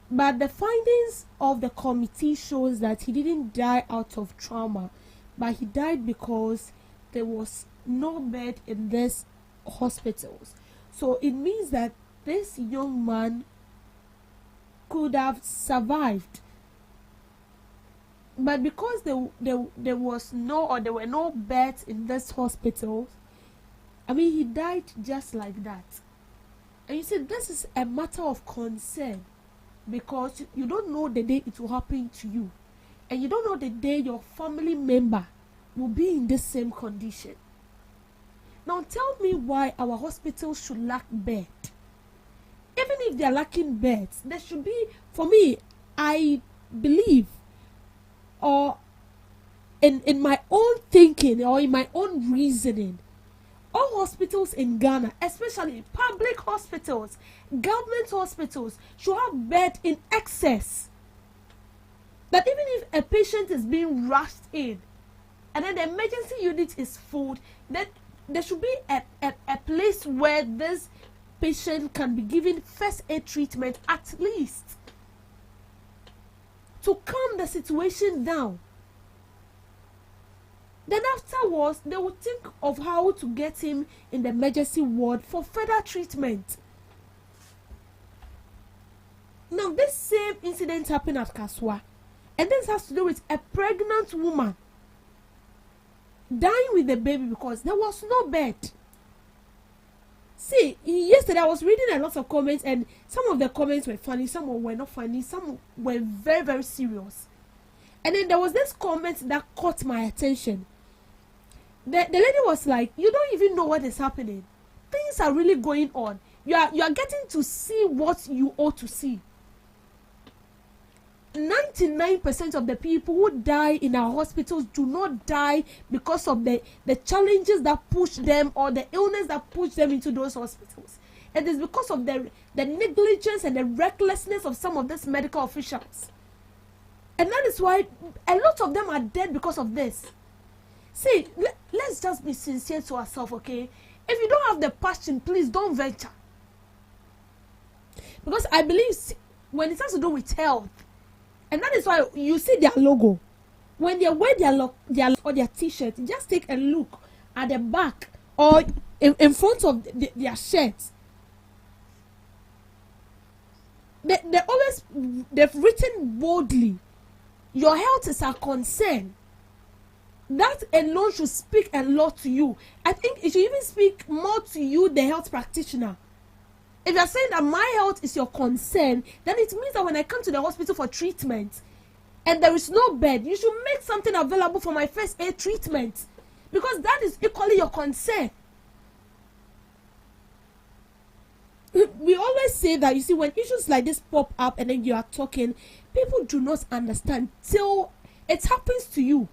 But the findings of the committee shows that he didn't die out of trauma, but he died because there was no bed in this hospitals. So it means that this young man could have survived, but because there was no, or there were no beds in this hospital, I mean, he died just like that. And you see, this is a matter of concern, because you don't know the day it will happen to you, and you don't know the day your family member will be in the same condition. Now tell me why our hospitals should lack bed. Even if they are lacking beds, there should be, for me, I believe, or in my own thinking, or in my own reasoning, all hospitals in Ghana, especially public hospitals, government hospitals, should have bed in excess. That even if a patient is being rushed in, and then the emergency unit is full, that there should be a place where this patient can be given first aid treatment, at least to calm the situation down. Then afterwards, they would think of how to get him in the emergency ward for further treatment. Now, this same incident happened at Kaswa, and this has to do with a pregnant woman dying with the baby because there was no bed. See, yesterday I was reading a lot of comments, and some of the comments were funny, some were not funny, some were very, very serious. And then there was this comment that caught my attention. The lady was like, you don't even know what is happening. Things are really going on. You are getting to see what you ought to see. 99% of the people who die in our hospitals do not die because of the challenges that push them, or the illness that push them into those hospitals. It is because of the negligence and the recklessness of some of these medical officials. And that is why a lot of them are dead because of this. See, let's just be sincere to ourselves, okay? If you don't have the passion, please don't venture. Because I believe when it has to do with health, and that is why you see their logo. When they wear their t-shirt, just take a look at the back or in front of their shirts. They've written boldly, your health is a concern. That alone should speak a lot to you. I think it should even speak more to you, the health practitioner. If you are saying that my health is your concern, then it means that when I come to the hospital for treatment and there is no bed, you should make something available for my first aid treatment, because that is equally your concern. We always say that, you see, when issues like this pop up and then you are talking, people do not understand till it happens to you.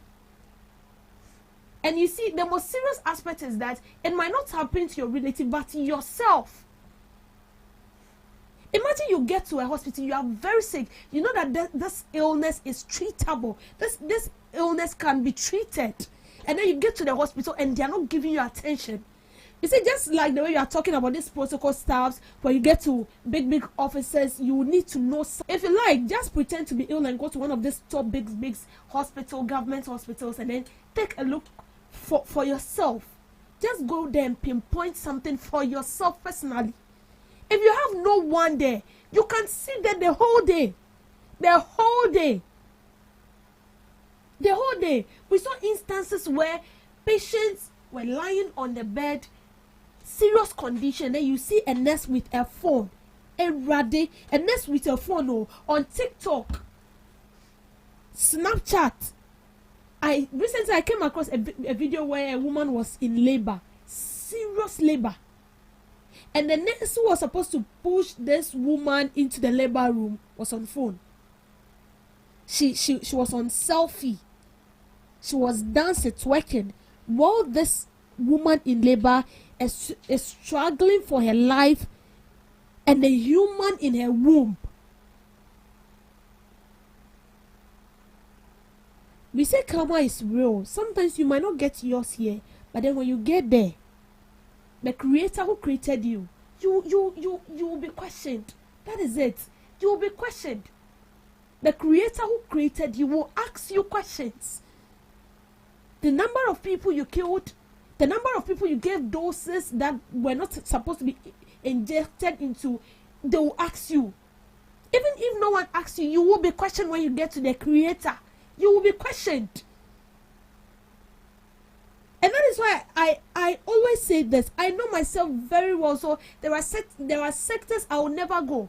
And you see, the most serious aspect is that it might not happen to your relative, but to yourself. Imagine you get to a hospital, you are very sick. You know that this illness is treatable. This illness can be treated. And then you get to the hospital and they are not giving you attention. You see, just like the way you are talking about these protocol staffs, when you get to big offices, you need to know. If you like, just pretend to be ill and go to one of these top big hospital, government hospitals, and then take a look for yourself just go there and pinpoint something for yourself personally. If you have no one there, you can sit there the whole day. The whole day. The whole day. We saw instances where patients were lying on the bed, serious condition, then you see a nurse with a phone, a nurse with a phone on TikTok, Snapchat. Recently I came across a video where a woman was in labor, serious labor, and the nurse who was supposed to push this woman into the labor room was on phone. She was on selfie. She was dancing, twerking, while this woman in labor is struggling for her life and the human in her womb. We say karma is real. Sometimes you might not get yours here, but then when you get there, the creator who created you, you will be questioned. That is it. You will be questioned. The creator who created you will ask you questions. The number of people you killed, the number of people you gave doses that were not supposed to be injected into, they will ask you. Even if no one asks you, you will be questioned when you get to the creator. You will be questioned. And that is why I always say this. I know myself very well. So there are sectors I will never go.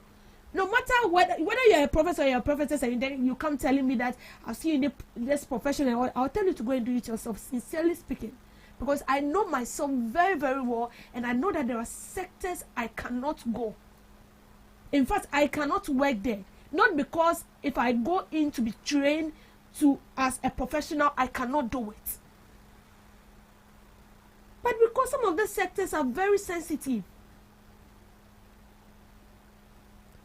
No matter whether you're a professor or you're a prophetess, and then you come telling me that I've seen you in this profession, and I'll tell you to go and do it yourself, sincerely speaking. Because I know myself very, very well, and I know that there are sectors I cannot go. In fact, I cannot work there. Not because if I go in to be trained as a professional, I cannot do it. But because some of the sectors are very sensitive.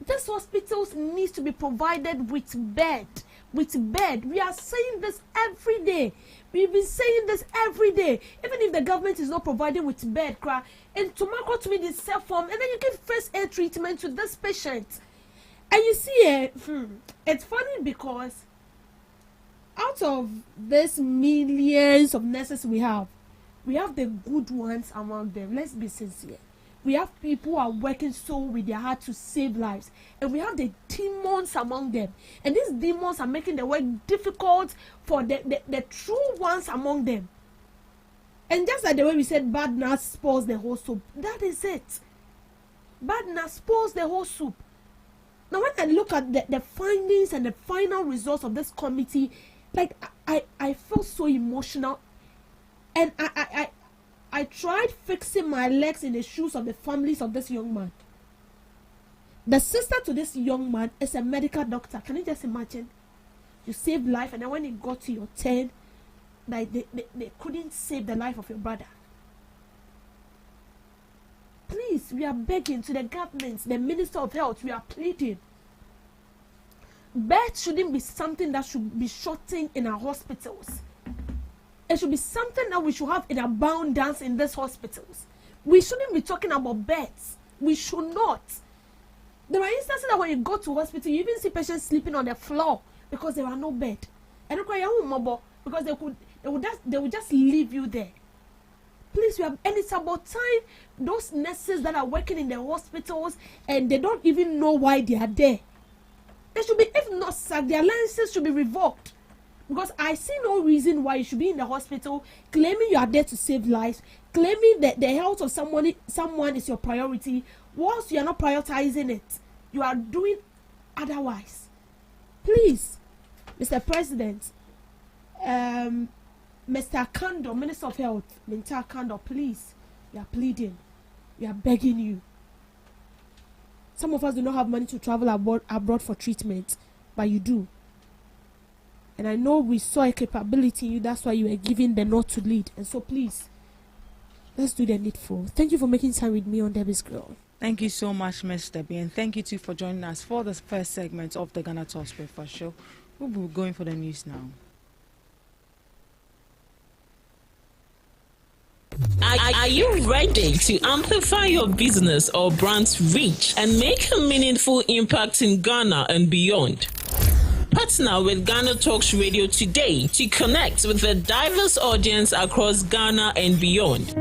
These hospitals need to be provided with bed. With bed. We are saying this every day. We've been saying this every day. Even if the government is not providing with bed, and tomorrow to me this cell phone, and then you give first aid treatment to this patient. And you see, it's funny because out of these millions of nurses we have the good ones among them. Let's be sincere. We have people who are working so with their heart to save lives. And we have the demons among them. And these demons are making the work difficult for the true ones among them. And just like the way we said, bad nurse spoils the whole soup. That is it. Bad nurse spoils the whole soup. Now when I look at the findings and the final results of this committee, like I felt so emotional. And I tried fixing my legs in the shoes of the families of this young man. The sister to this young man is a medical doctor. Can you just imagine? You saved life, and then when it got to your turn, like they couldn't save the life of your brother. Please, we are begging to the government, the Minister of Health, we are pleading. Beds shouldn't be something that should be shortened in our hospitals. It should be something that we should have in abundance in these hospitals. We shouldn't be talking about beds. We should not. There are instances that when you go to hospital, you even see patients sleeping on the floor because there are no bed. And because they would just leave you there. Please, and it's about time those nurses that are working in the hospitals and they don't even know why they are there. They should be, if not sacked, their licenses should be revoked. Because I see no reason why you should be in the hospital claiming you are there to save lives, claiming that the health of someone is your priority, whilst you are not prioritizing it. You are doing otherwise. Please, Mr. President, Mr. Kando, Minister of Health, Mr. Kando, please, we are pleading. We are begging you. Some of us do not have money to travel abroad for treatment, but you do. And I know we saw a capability in you. That's why you were given the nod to lead. And so please, let's do the needful. Thank you for making time with me on Debbie's Girl. Thank you so much, Ms. Debbie. And thank you too for joining us for the first segment of the Ghana Talks Breakfast Show. We'll be going for the news now. Are you ready to amplify your business or brand's reach and make a meaningful impact in Ghana and beyond? Partner with GhanaTalks Radio today to connect with a diverse audience across Ghana and beyond.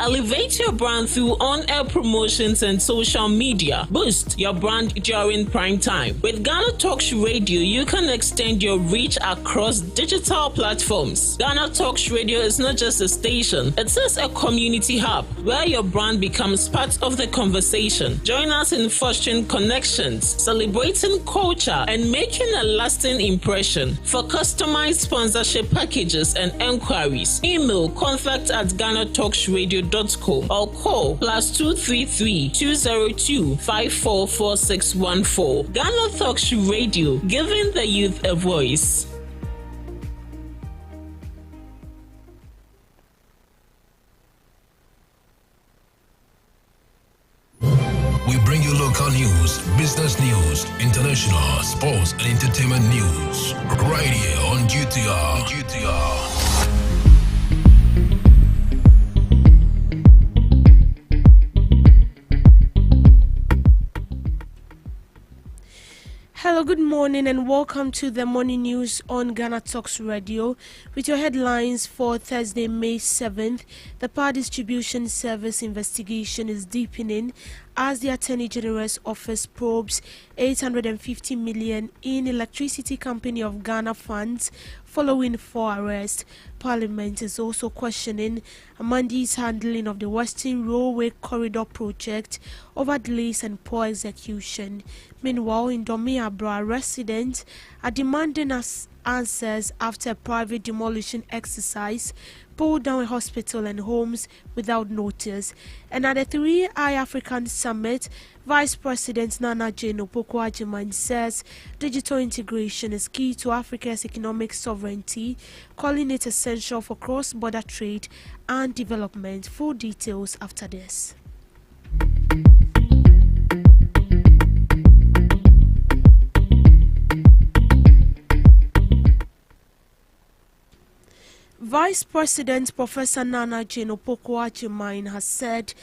Elevate your brand through on-air promotions and social media. Boost your brand during prime time. With Ghana Talks Radio, you can extend your reach across digital platforms. Ghana Talks Radio is not just a station, it is a community hub where your brand becomes part of the conversation. Join us in fostering connections, celebrating culture, and making a lasting impression. For customized sponsorship packages and enquiries, email contact@GhanaTalksRadio.com or call +233 202 544614. Ghana Talks Radio, giving the youth a voice. We bring you local news, business news, international, sports, and entertainment news. Right here on GTR. Hello, good morning and welcome to the morning news on Ghana Talks Radio with your headlines for Thursday, May 7th. The power distribution service investigation is deepening as the Attorney General's office probes 850 million in Electricity Company of Ghana funds following 4 arrests. Parliament is also questioning Amandi's handling of the Western Railway Corridor project over delays and poor execution. Meanwhile, in Domiabra, residents are demanding answers after a private demolition exercise pulled down a hospital and homes without notice. And at the 3i African Summit, Vice President Nana Jane Opoku-Agyeman says digital integration is key to Africa's economic sovereignty, calling it essential for cross-border trade and development. Full details after this. Vice President Professor Nana Jane Opoku-Agyeman has said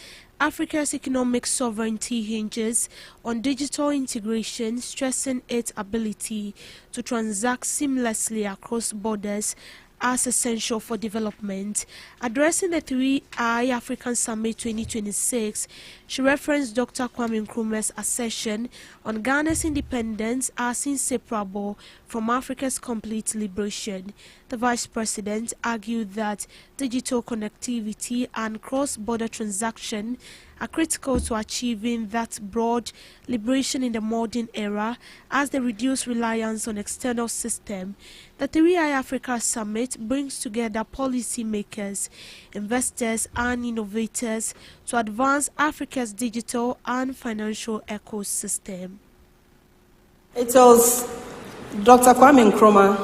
Africa's economic sovereignty hinges on digital integration, stressing its ability to transact seamlessly across borders as essential for development. Addressing the 3i African Summit 2026, she referenced Dr. Kwame Nkrumah's assertion on Ghana's independence as inseparable from Africa's complete liberation. The Vice President argued that digital connectivity and cross-border transaction are critical to achieving that broad liberation in the modern era as they reduce reliance on external systems. The 3i Africa Summit brings together policymakers, investors and innovators to advance Africa's digital and financial ecosystem. It was Dr. Kwame Nkrumah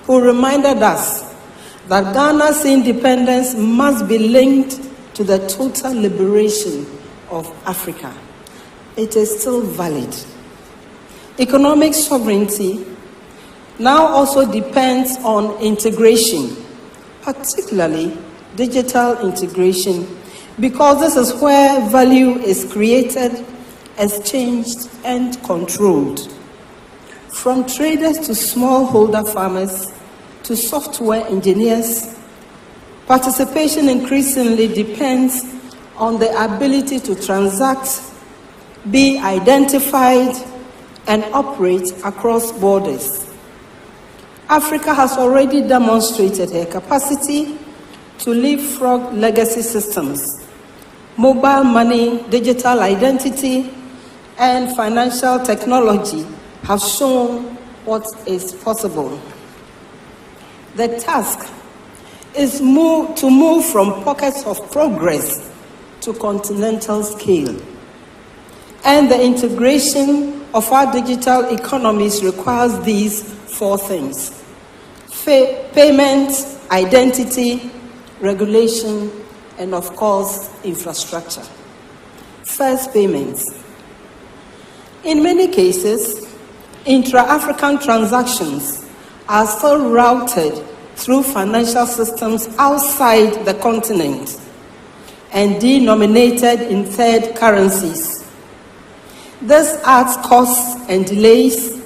who reminded us that Ghana's independence must be linked to the total liberation of Africa. It is still valid. Economic sovereignty now also depends on integration, particularly digital integration, because this is where value is created, exchanged, and controlled. From traders to smallholder farmers to software engineers, participation increasingly depends on the ability to transact, be identified, and operate across borders. Africa has already demonstrated her capacity to leapfrog legacy systems. Mobile money, digital identity, and financial technology have shown what is possible. The task is to move from pockets of progress to continental scale. And the integration of our digital economies requires these 4 things: payment, identity, regulation, and of course, infrastructure. First, payments. In many cases, intra-African transactions are still routed through financial systems outside the continent and denominated in third currencies. This adds costs and delays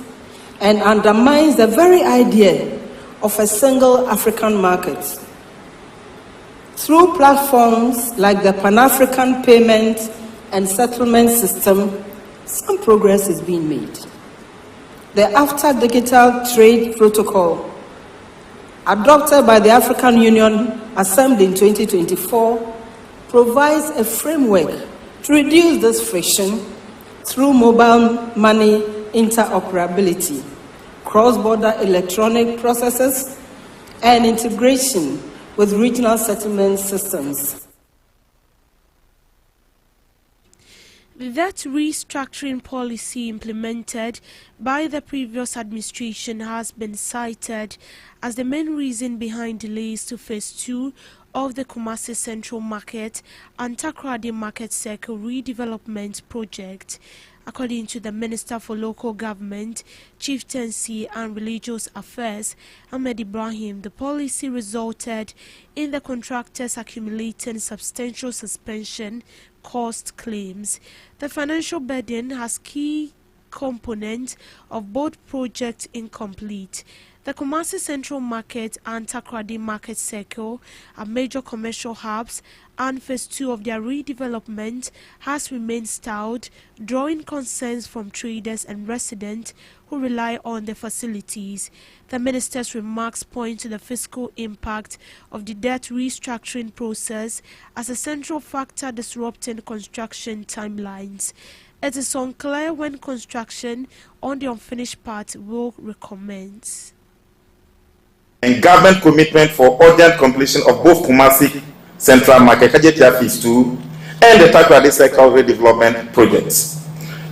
and undermines the very idea of a single African market. Through platforms like the Pan-African Payment and Settlement System, some progress is being made. The AfTA Digital Trade Protocol, adopted by the African Union, assembled in 2024, provides a framework to reduce this friction through mobile money interoperability, cross-border electronic processes, and integration with regional settlement systems. That restructuring policy implemented by the previous administration has been cited as the main reason behind delays to phase 2 of the Kumasi Central Market and Takoradi Market Circle redevelopment project. According to the Minister for Local Government, Chieftaincy and Religious Affairs, Ahmed Ibrahim, the policy resulted in the contractors accumulating substantial suspension cost claims. The financial burden has key components of both projects incomplete. The Kumasi Central Market and Takoradi Market Circle are major commercial hubs, and phase 2 of their redevelopment has remained stalled, drawing concerns from traders and residents who rely on the facilities. The minister's remarks point to the fiscal impact of the debt restructuring process as a central factor disrupting construction timelines. It is unclear when construction on the unfinished part will recommence. And government commitment for urgent completion of both Kumasi Central Market, KJTR Phase 2, and the Takoradi Circle redevelopment projects.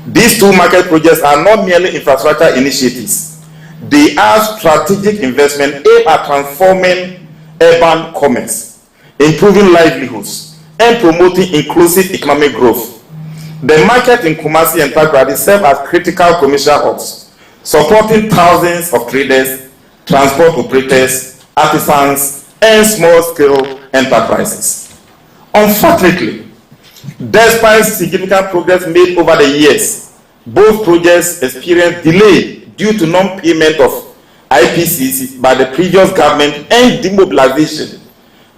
These two market projects are not merely infrastructure initiatives. They are strategic investment aimed at transforming urban commerce, improving livelihoods, and promoting inclusive economic growth. The market in Kumasi and Takoradi serve as critical commercial hubs, supporting thousands of traders, transport operators, artisans, and small-scale enterprises. Unfortunately, despite significant progress made over the years, both projects experienced delay due to non-payment of IPCs by the previous government and demobilization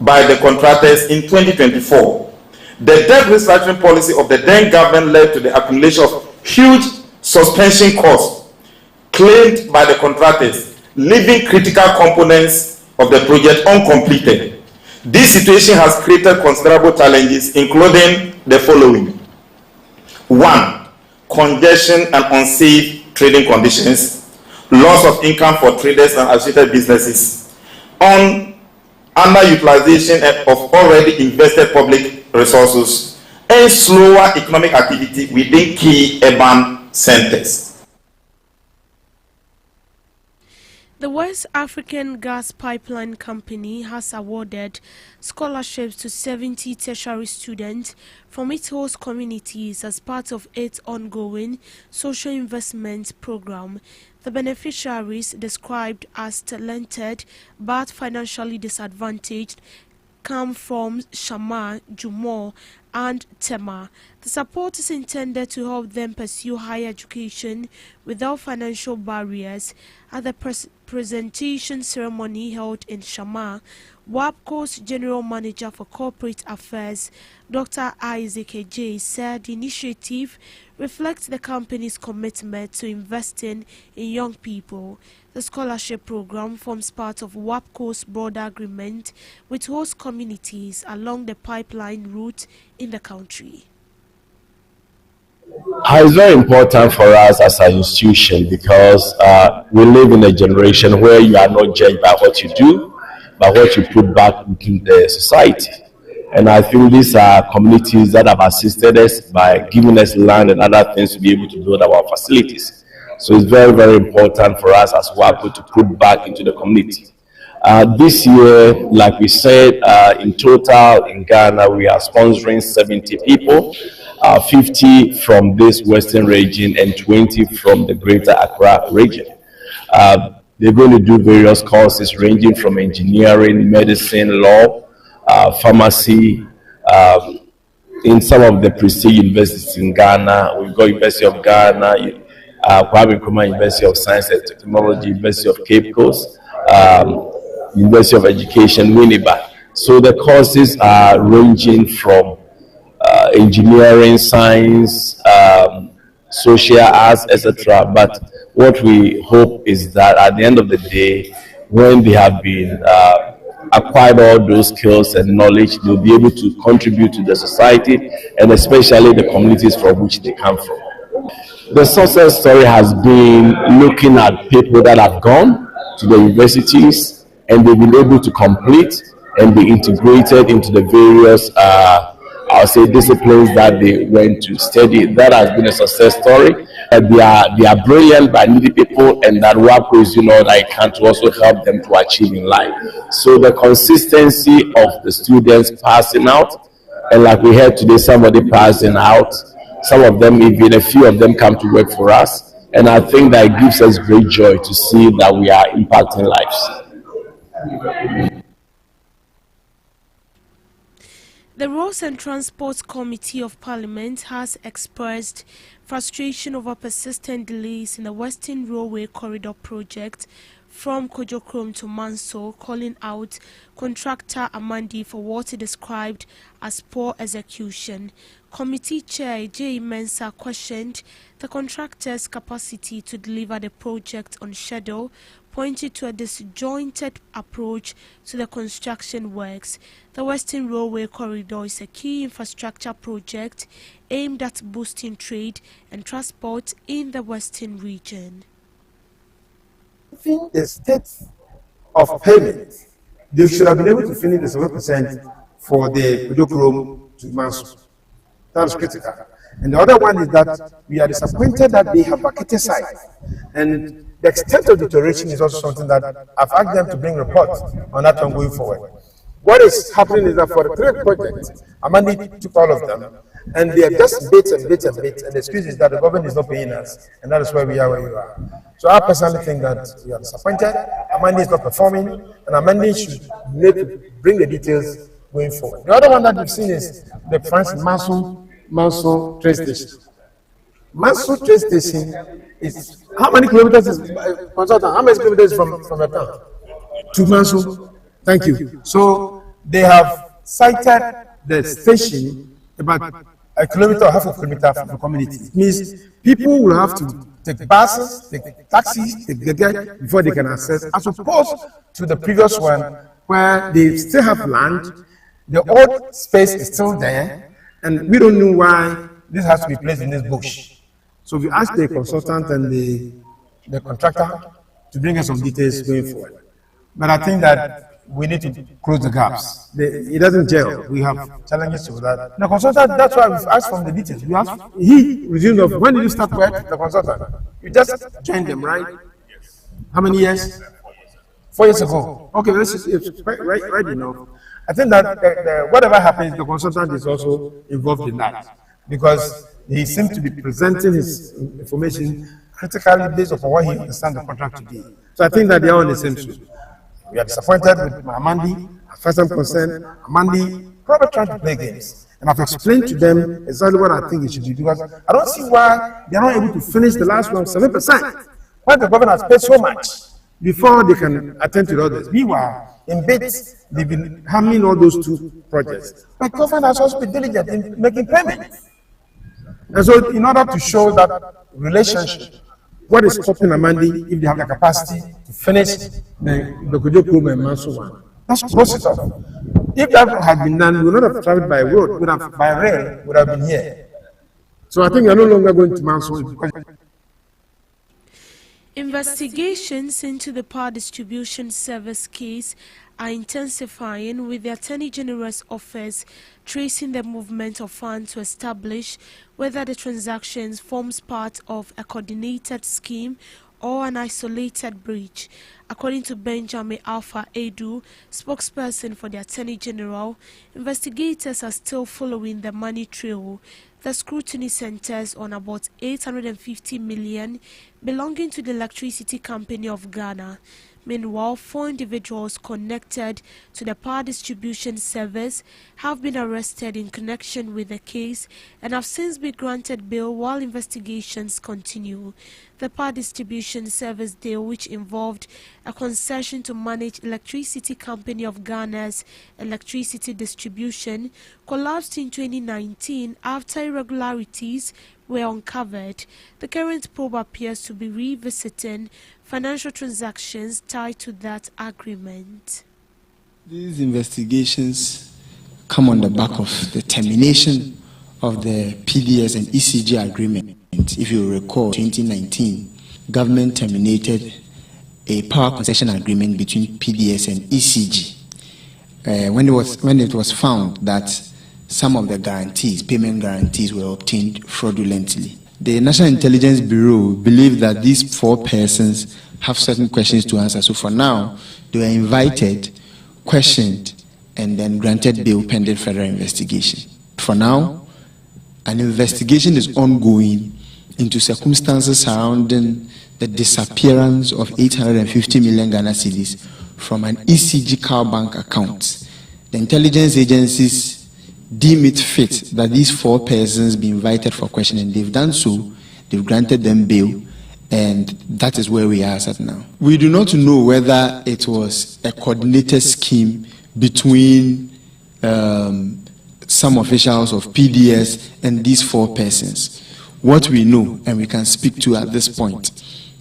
by the contractors in 2024. The debt restructuring policy of the then government led to the accumulation of huge suspension costs claimed by the contractors, leaving critical components of the project uncompleted. This situation has created considerable challenges, including the following. 1. Congestion and unsafe trading conditions, loss of income for traders and associated businesses, underutilization of already invested public resources, and slower economic activity within key urban centers. The West African Gas Pipeline Company has awarded scholarships to 70 tertiary students from its host communities as part of its ongoing social investment program. The beneficiaries, described as talented but financially disadvantaged, come from Shama, Jumo, and Tema. The support is intended to help them pursue higher education without financial barriers. At the presentation ceremony held in Shama, WAPCO's General Manager for Corporate Affairs, Dr. Isaac J, said the initiative reflects the company's commitment to investing in young people. The scholarship program forms part of WAPCO's broader agreement with host communities along the pipeline route in the country. It's very important for us as an institution because we live in a generation where you are not judged by what you do, but what you put back into the society. And I think these are communities that have assisted us by giving us land and other things to be able to build our facilities. So it's very, very important for us as WAPCO to put back into the community. This year, like we said, in total in Ghana, we are sponsoring 70 people, 50 from this western region and 20 from the greater Accra region. They're going to do various courses ranging from engineering, medicine, law, pharmacy, in some of the prestige universities in Ghana. We've got University of Ghana, Kwame Nkrumah University of Science and Technology, University of Cape Coast, University of Education, Winneba. So the courses are ranging from engineering, science, social arts, etc. But what we hope is that at the end of the day, when they have been acquired all those skills and knowledge, they'll be able to contribute to the society and especially the communities from which they come from. The success story has been looking at people that have gone to the universities and they've been able to complete and be integrated into the various, I'll say, disciplines that they went to study. That has been a success story. They are brilliant but needy people, and that WAPO is, that can to also help them to achieve in life. So the consistency of the students passing out, and like we heard today, somebody passing out. Some of them, even a few of them, come to work for us. And I think that it gives us great joy to see that we are impacting lives. The Roads and Transport Committee of Parliament has expressed frustration over persistent delays in the Western Railway Corridor project from Kojokrom to Manso, calling out contractor Amandi for what he described as poor execution. Committee Chair J. Mensah questioned the contractor's capacity to deliver the project on schedule, pointed to a disjointed approach to the construction works. The Western Railway Corridor is a key infrastructure project aimed at boosting trade and transport in the Western region. The state of payment, they should have been able to finish the 7% for the Kojokrom to Manso. That is critical. And the other one is that we are disappointed that they have vacated site. And the extent of deterioration is also something that I've asked them to bring reports on that one going forward. What is happening is that for the 3 projects, Amandi took all of them, and they are just bits and bits and bits, and the excuse is that the government is not paying us, and that is why we are where we are. So I personally think that we are disappointed, Amandi is not performing, and Amandi should need to bring the details going forward. The other one that we've seen is the Francis Manso train station. Manso train station is, how many kilometers is, consultant, how many kilometers from the town? To Manso. Thank you. So they have cited the station about a kilometer or half a kilometer from the community. It means people will have to take buses, take taxis, take the before they can access, as opposed to the previous one where they still have land, the old space is still there, and we don't know why this has to be placed in this bush. So we asked the consultant and the contractor to bring us some details going forward. But I think that we need to close the gaps. It doesn't gel. We have challenges with that. The consultant, that's why we've asked from the details. We asked, he resumed of, when did you start work? The consultant. You just joined them, right? How many years? 4 years ago. Okay, it's right enough. I think that whatever happens, the consultant is also involved in that, because he seems to be presenting his information critically based upon what he understands the contract to be. So I think that they are on the same suit. We are disappointed with Amandi. As far as I'm concerned, Amandi probably trying to play games. And I've explained to them exactly what I think it should do, because I don't see why they are not able to finish the last one 7%. Why the government has paid so much before they can attend to the others. Meanwhile, in bits, they've been handling all those 2 projects. But government has also been diligent in making payments. And so in order to show that relationship, what is stopping Amandi if they have the capacity to finish the Kojokrom and Manso one? That's close it up. If that had been done, we would not have traveled by road, would have by rail, would have been here. So I think we are no longer going to Manso because investigations into the power distribution service case are intensifying, with the Attorney General's office tracing the movement of funds to establish whether the transactions forms part of a coordinated scheme or an isolated breach. According to Benjamin Alpha Edu, spokesperson for the Attorney General, investigators are still following the money trail. The scrutiny centers on about 850 million belonging to the Electricity Company of Ghana. Meanwhile, 4 individuals connected to the power distribution service have been arrested in connection with the case and have since been granted bail while investigations continue. the Power Distribution Service deal, which involved a concession to manage Electricity Company of Ghana's electricity distribution, collapsed in 2019 after irregularities were uncovered. The current probe appears to be revisiting financial transactions tied to that agreement. These investigations come on the back of the termination of the PDS and ECG agreement. If you recall, 2019, government terminated a power concession agreement between PDS and ECG when it was found that some of the guarantees, payment guarantees, were obtained fraudulently. The National Intelligence Bureau believed that these 4 persons have certain questions to answer. So for now, they were invited, questioned, and then granted bail pending federal investigation. For now, an investigation is ongoing into circumstances surrounding the disappearance of 850 million Ghana cedis from an ECG car bank account. The intelligence agencies deem it fit that these 4 persons be invited for questioning. They've done so, they've granted them bail, and that is where we are at now. We do not know whether it was a coordinated scheme between some officials of PDS and these 4 persons. What we know, and we can speak to at this point,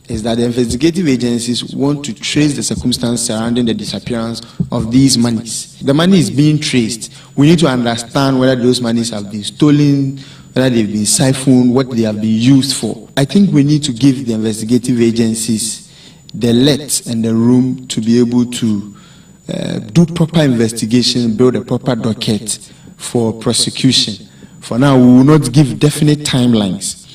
is that the investigative agencies want to trace the circumstances surrounding the disappearance of these monies. The money is being traced. We need to understand whether those monies have been stolen, whether they've been siphoned, what they have been used for. I think we need to give the investigative agencies the let and the room to be able to do proper investigation, build a proper docket for prosecution. For now, we will not give definite timelines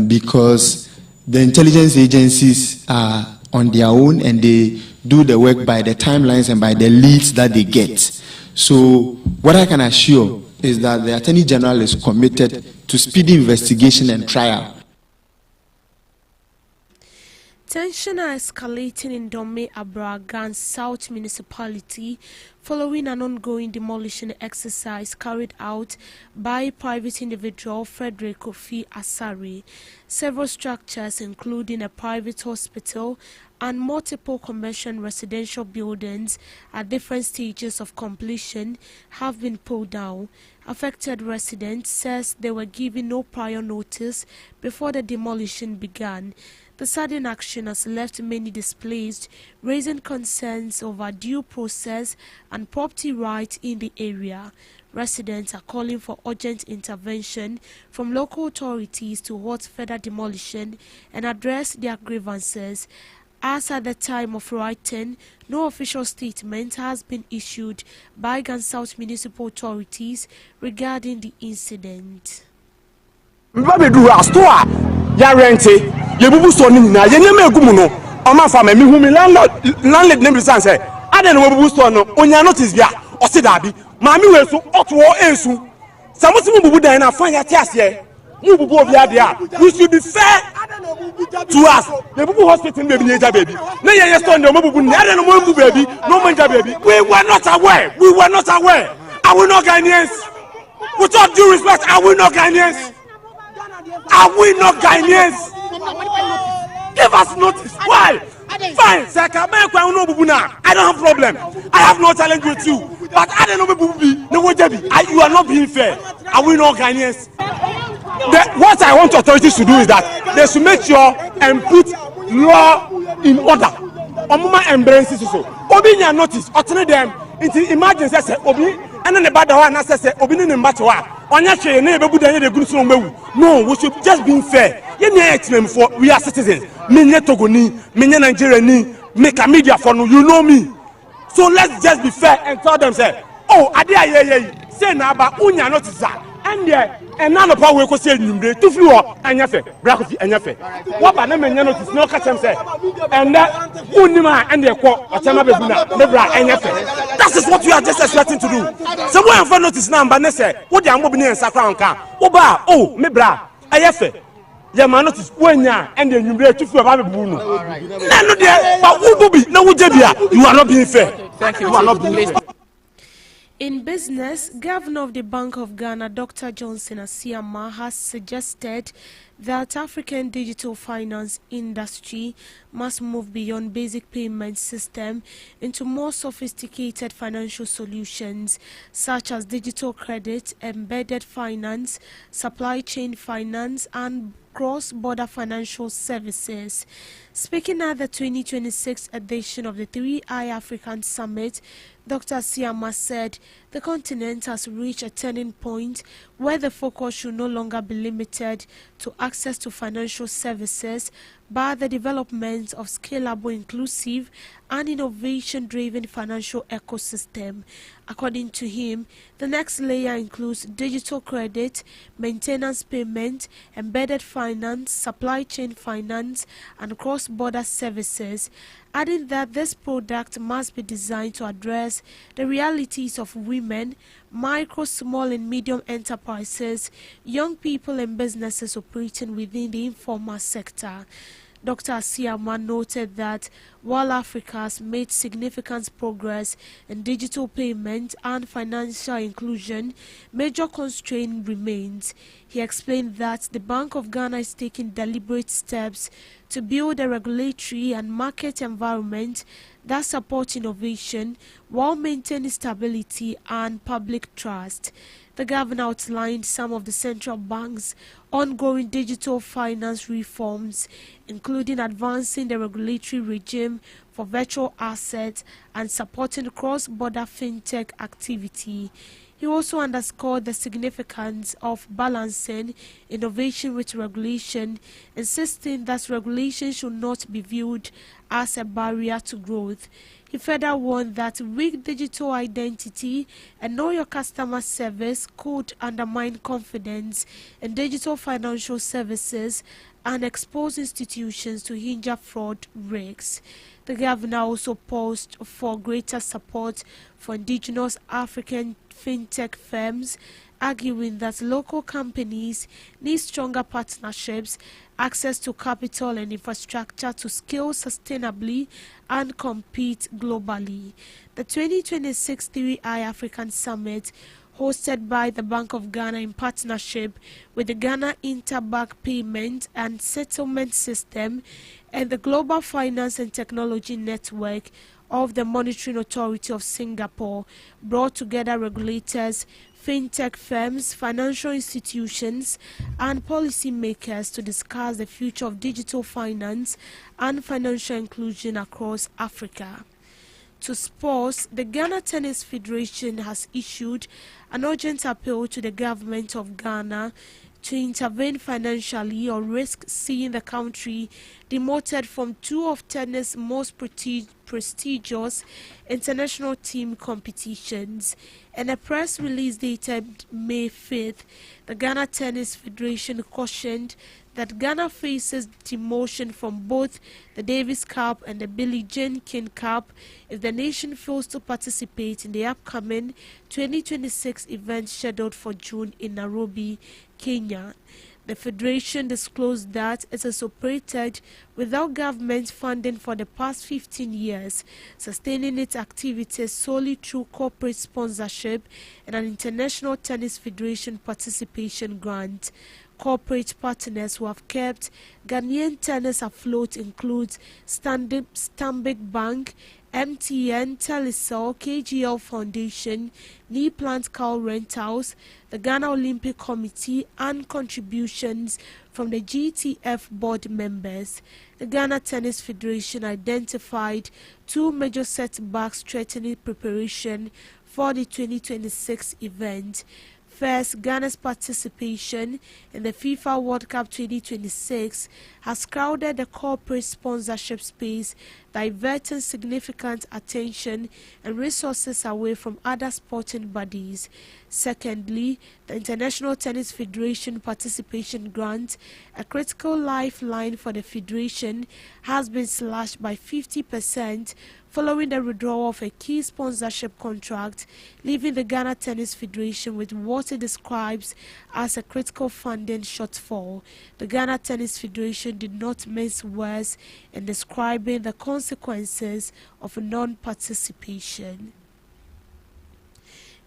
because the intelligence agencies are on their own and they do the work by the timelines and by the leads that they get. So what I can assure is that the Attorney General is committed to speedy investigation and trial. Tensions are escalating in Dome Abragan South Municipality following an ongoing demolition exercise carried out by private individual Frederick Kofi Asari. Several structures, including a private hospital and multiple commercial and residential buildings at different stages of completion, have been pulled down. Affected residents says they were given no prior notice before the demolition began. The sudden action has left many displaced, raising concerns over due process and property rights in the area. Residents are calling for urgent intervention from local authorities to halt further demolition and address their grievances. As at the time of writing, no official statement has been issued by Ghana South municipal authorities regarding the incident. Ya rente ye bubu so ni na ye nyema egumu no o ma fa ma mi hu mi landlord name say ade no bubu so no onya notice bia o se da bi ma mi we so oto o ensu samusi mu bubu dan na fa ya ti ase mu bubu obi ade a we should be fair to us. The bubu hospital baby nja baby na ye store no bubu ni ade no bubu baby no manja baby. We were not aware are we not Ghanaians? With all due respect, are we not Ghanaians? Are we not Ghanaians? Give us notice. Why? Fine. I don't have problem. I have no challenge with you. But I don't know. You are not being fair. Are we not Ghanaians? What I want authorities to do is that they should make sure and put law in order. Omuma embraces so. Obi nya notice. Otene them into emergency say obi and then the bad one say obi ni mbato wa. Onya hwe na ebebu dan de gunu so mewu. No, we should just be fair. We are citizens. Me Togoni, me Nigerian, make a media for no. You know me. So let's just be fair and tell them say, oh, adia say na ba unya notice and there and none of our we ko say nyumre to flu anya fe brakofi anya fe what ba na me notice no catch them say and that unima and there ko otema bebu na me bra anya fe. That is what we are just expecting to do. So when for notice number na say what dey amobi ni ensakra nka oba oh me bra anya fe ya ma notice wenya and the nyumre to flu ba bebu no na no there but who do be na wo jebia you are not being fair. Thank you. You are not being fair. In business, Governor of the Bank of Ghana, Dr. Johnson Asiama, has suggested that African digital finance industry must move beyond basic payment system into more sophisticated financial solutions such as digital credit, embedded finance, supply chain finance, and cross-border financial services. Speaking at the 2026 edition of the 3i African Summit, Dr. Siama said the continent has reached a turning point where the focus should no longer be limited to access to financial services, but the development of scalable, inclusive, and innovation-driven financial ecosystem. According to him, the next layer includes digital credit, maintenance payment, embedded finance, supply chain finance, and cross-border services, adding that this product must be designed to address the realities of women, micro, small, and medium enterprises, young people, and businesses operating within the informal sector. Dr. Asiama noted that while Africa has made significant progress in digital payment and financial inclusion, major constraint remains. He explained that the Bank of Ghana is taking deliberate steps to build a regulatory and market environment that supports innovation while maintaining stability and public trust. The governor outlined some of the central bank's ongoing digital finance reforms, including advancing the regulatory regime for virtual assets and supporting cross-border fintech activity. He also underscored the significance of balancing innovation with regulation, insisting that regulation should not be viewed as a barrier to growth. He further warned that weak digital identity and know your customer service could undermine confidence in digital financial services and expose institutions to hinder fraud risks. The governor also posed for greater support for indigenous African fintech firms, arguing that local companies need stronger partnerships, access to capital and infrastructure to scale sustainably and compete globally. The 2026 3i African Summit, hosted by the Bank of Ghana in partnership with the Ghana Interbank Payment and Settlement System and the Global Finance and Technology Network of the Monitoring Authority of Singapore, brought together regulators, fintech firms, financial institutions, and policymakers to discuss the future of digital finance and financial inclusion across Africa. To sports, the Ghana Tennis Federation has issued an urgent appeal to the government of Ghana to intervene financially or risk seeing the country demoted from two of tennis' most prestigious international team competitions. In a press release dated May 5th, the Ghana Tennis Federation cautioned that Ghana faces demotion from both the Davis Cup and the Billie Jean King Cup if the nation fails to participate in the upcoming 2026 event scheduled for June in Nairobi, Kenya. The Federation disclosed that it has operated without government funding for the past 15 years, sustaining its activities solely through corporate sponsorship and an International Tennis Federation participation grant. Corporate partners who have kept Ghanaian tennis afloat include Stanbic Bank, MTN, Telecel, KGL Foundation, Knee Plant Cow Rentals, the Ghana Olympic Committee, and contributions from the GTF board members. The Ghana Tennis Federation identified two major setbacks threatening preparation for the 2026 event. First, Ghana's participation in the FIFA World Cup 2026 has crowded the corporate sponsorship space, diverting significant attention and resources away from other sporting bodies. Secondly, the International Tennis Federation participation grant, a critical lifeline for the federation, has been slashed by 50% following the withdrawal of a key sponsorship contract, leaving the Ghana Tennis Federation with what it describes as a critical funding shortfall. The Ghana Tennis Federation did not mince words in describing the consequences of non-participation.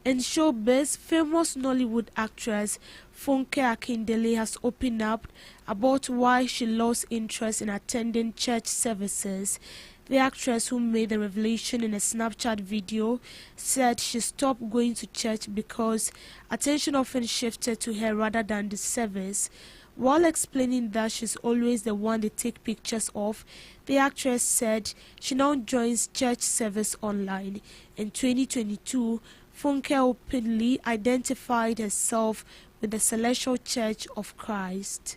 In showbiz, famous Nollywood actress Funke Akindele has opened up about why she lost interest in attending church services. The actress, who made the revelation in a Snapchat video, said she stopped going to church because attention often shifted to her rather than the service. While explaining that she's always the one they take pictures of, the actress said she now joins church service online. In 2022, Funke openly identified herself with the Celestial Church of Christ.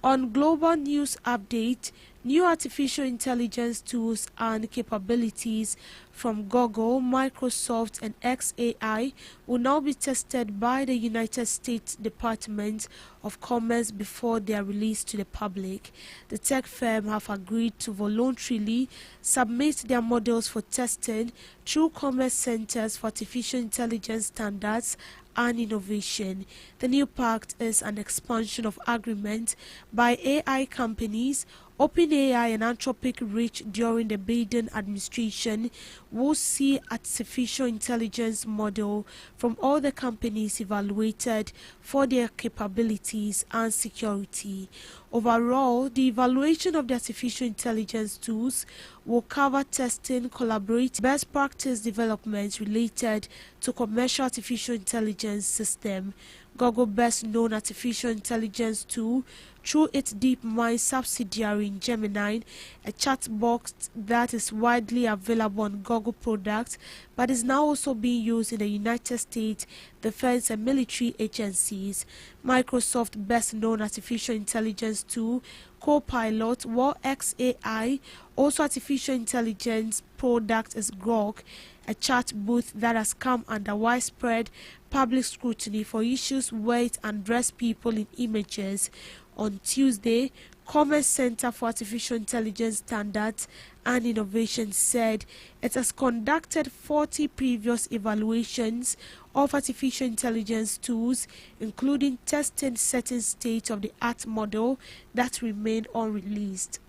On Global News Update, new artificial intelligence tools and capabilities from Google, Microsoft and XAI will now be tested by the United States Department of Commerce before they are released to the public. The tech firm have agreed to voluntarily submit their models for testing through Commerce Centers for Artificial Intelligence Standards and Innovation. The new pact is an expansion of agreement by AI companies. OpenAI and Anthropic reached during the Biden administration will see artificial intelligence model from all the companies evaluated for their capabilities and security. Overall, the evaluation of the artificial intelligence tools will cover testing, collaborate, best practice development related to commercial artificial intelligence system. Google best known artificial intelligence tool through its DeepMind subsidiary in Gemini, a chat box that is widely available on Google products but is now also being used in the United States defense and military agencies. Microsoft best known artificial intelligence tool Copilot, while XAI also artificial intelligence product is Grok, a chat booth that has come under widespread public scrutiny for issues where it addresses people in images. On Tuesday, Commerce Center for Artificial Intelligence Standards and Innovation said it has conducted 40 previous evaluations of artificial intelligence tools, including testing certain state-of-the-art model that remain unreleased.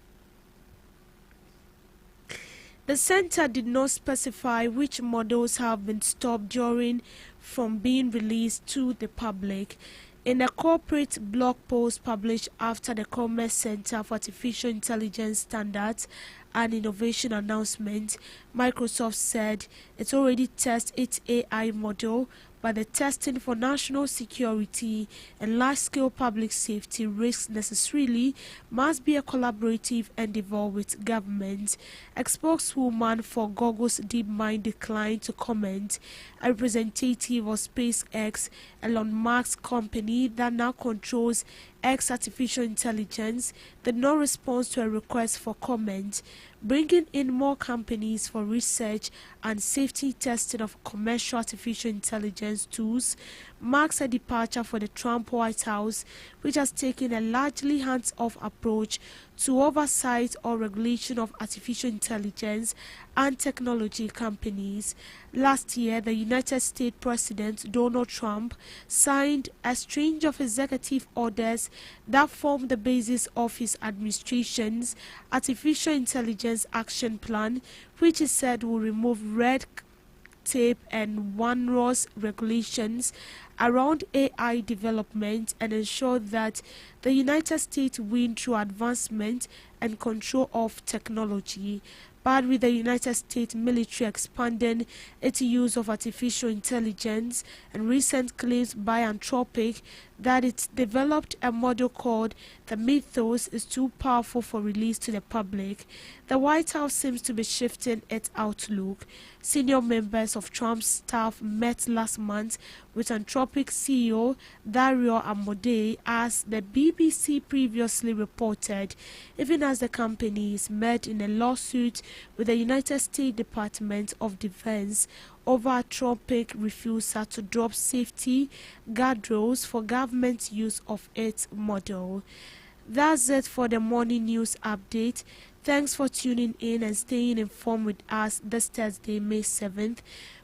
The center did not specify which models have been stopped during from being released to the public. In a corporate blog post published after the Commerce Center for Artificial Intelligence Standards and Innovation announcement, Microsoft said it already tests its AI model, but the testing for national security and large-scale public safety risks necessarily must be a collaborative endeavor with government. A spokeswoman for Google's DeepMind declined to comment. A representative of SpaceX, Elon Musk's company that now controls X Artificial Intelligence, did not respond to a request for comment. Bringing in more companies for research and safety testing of commercial artificial intelligence tools marks a departure for the Trump White House, which has taken a largely hands-off approach to oversight or regulation of artificial intelligence and technology companies. Last year, the United States President Donald Trump signed a string of executive orders that form the basis of his administration's Artificial Intelligence Action Plan, which he said will remove red tape and onerous regulations around AI development and ensure that the United States win through advancement and control of technology. But with the United States military expanding its use of artificial intelligence and recent claims by Anthropic that it developed a model called the Mythos is too powerful for release to the public, the White House seems to be shifting its outlook. Senior members of Trump's staff met last month with Anthropic CEO Dario Amodei, as the BBC previously reported, even as the company is met in a lawsuit with the United States Department of Defense over Anthropic refusal to drop safety guardrails for government use of its model. That's it for the morning news update. Thanks for tuning in and staying informed with us this Thursday, May 7th.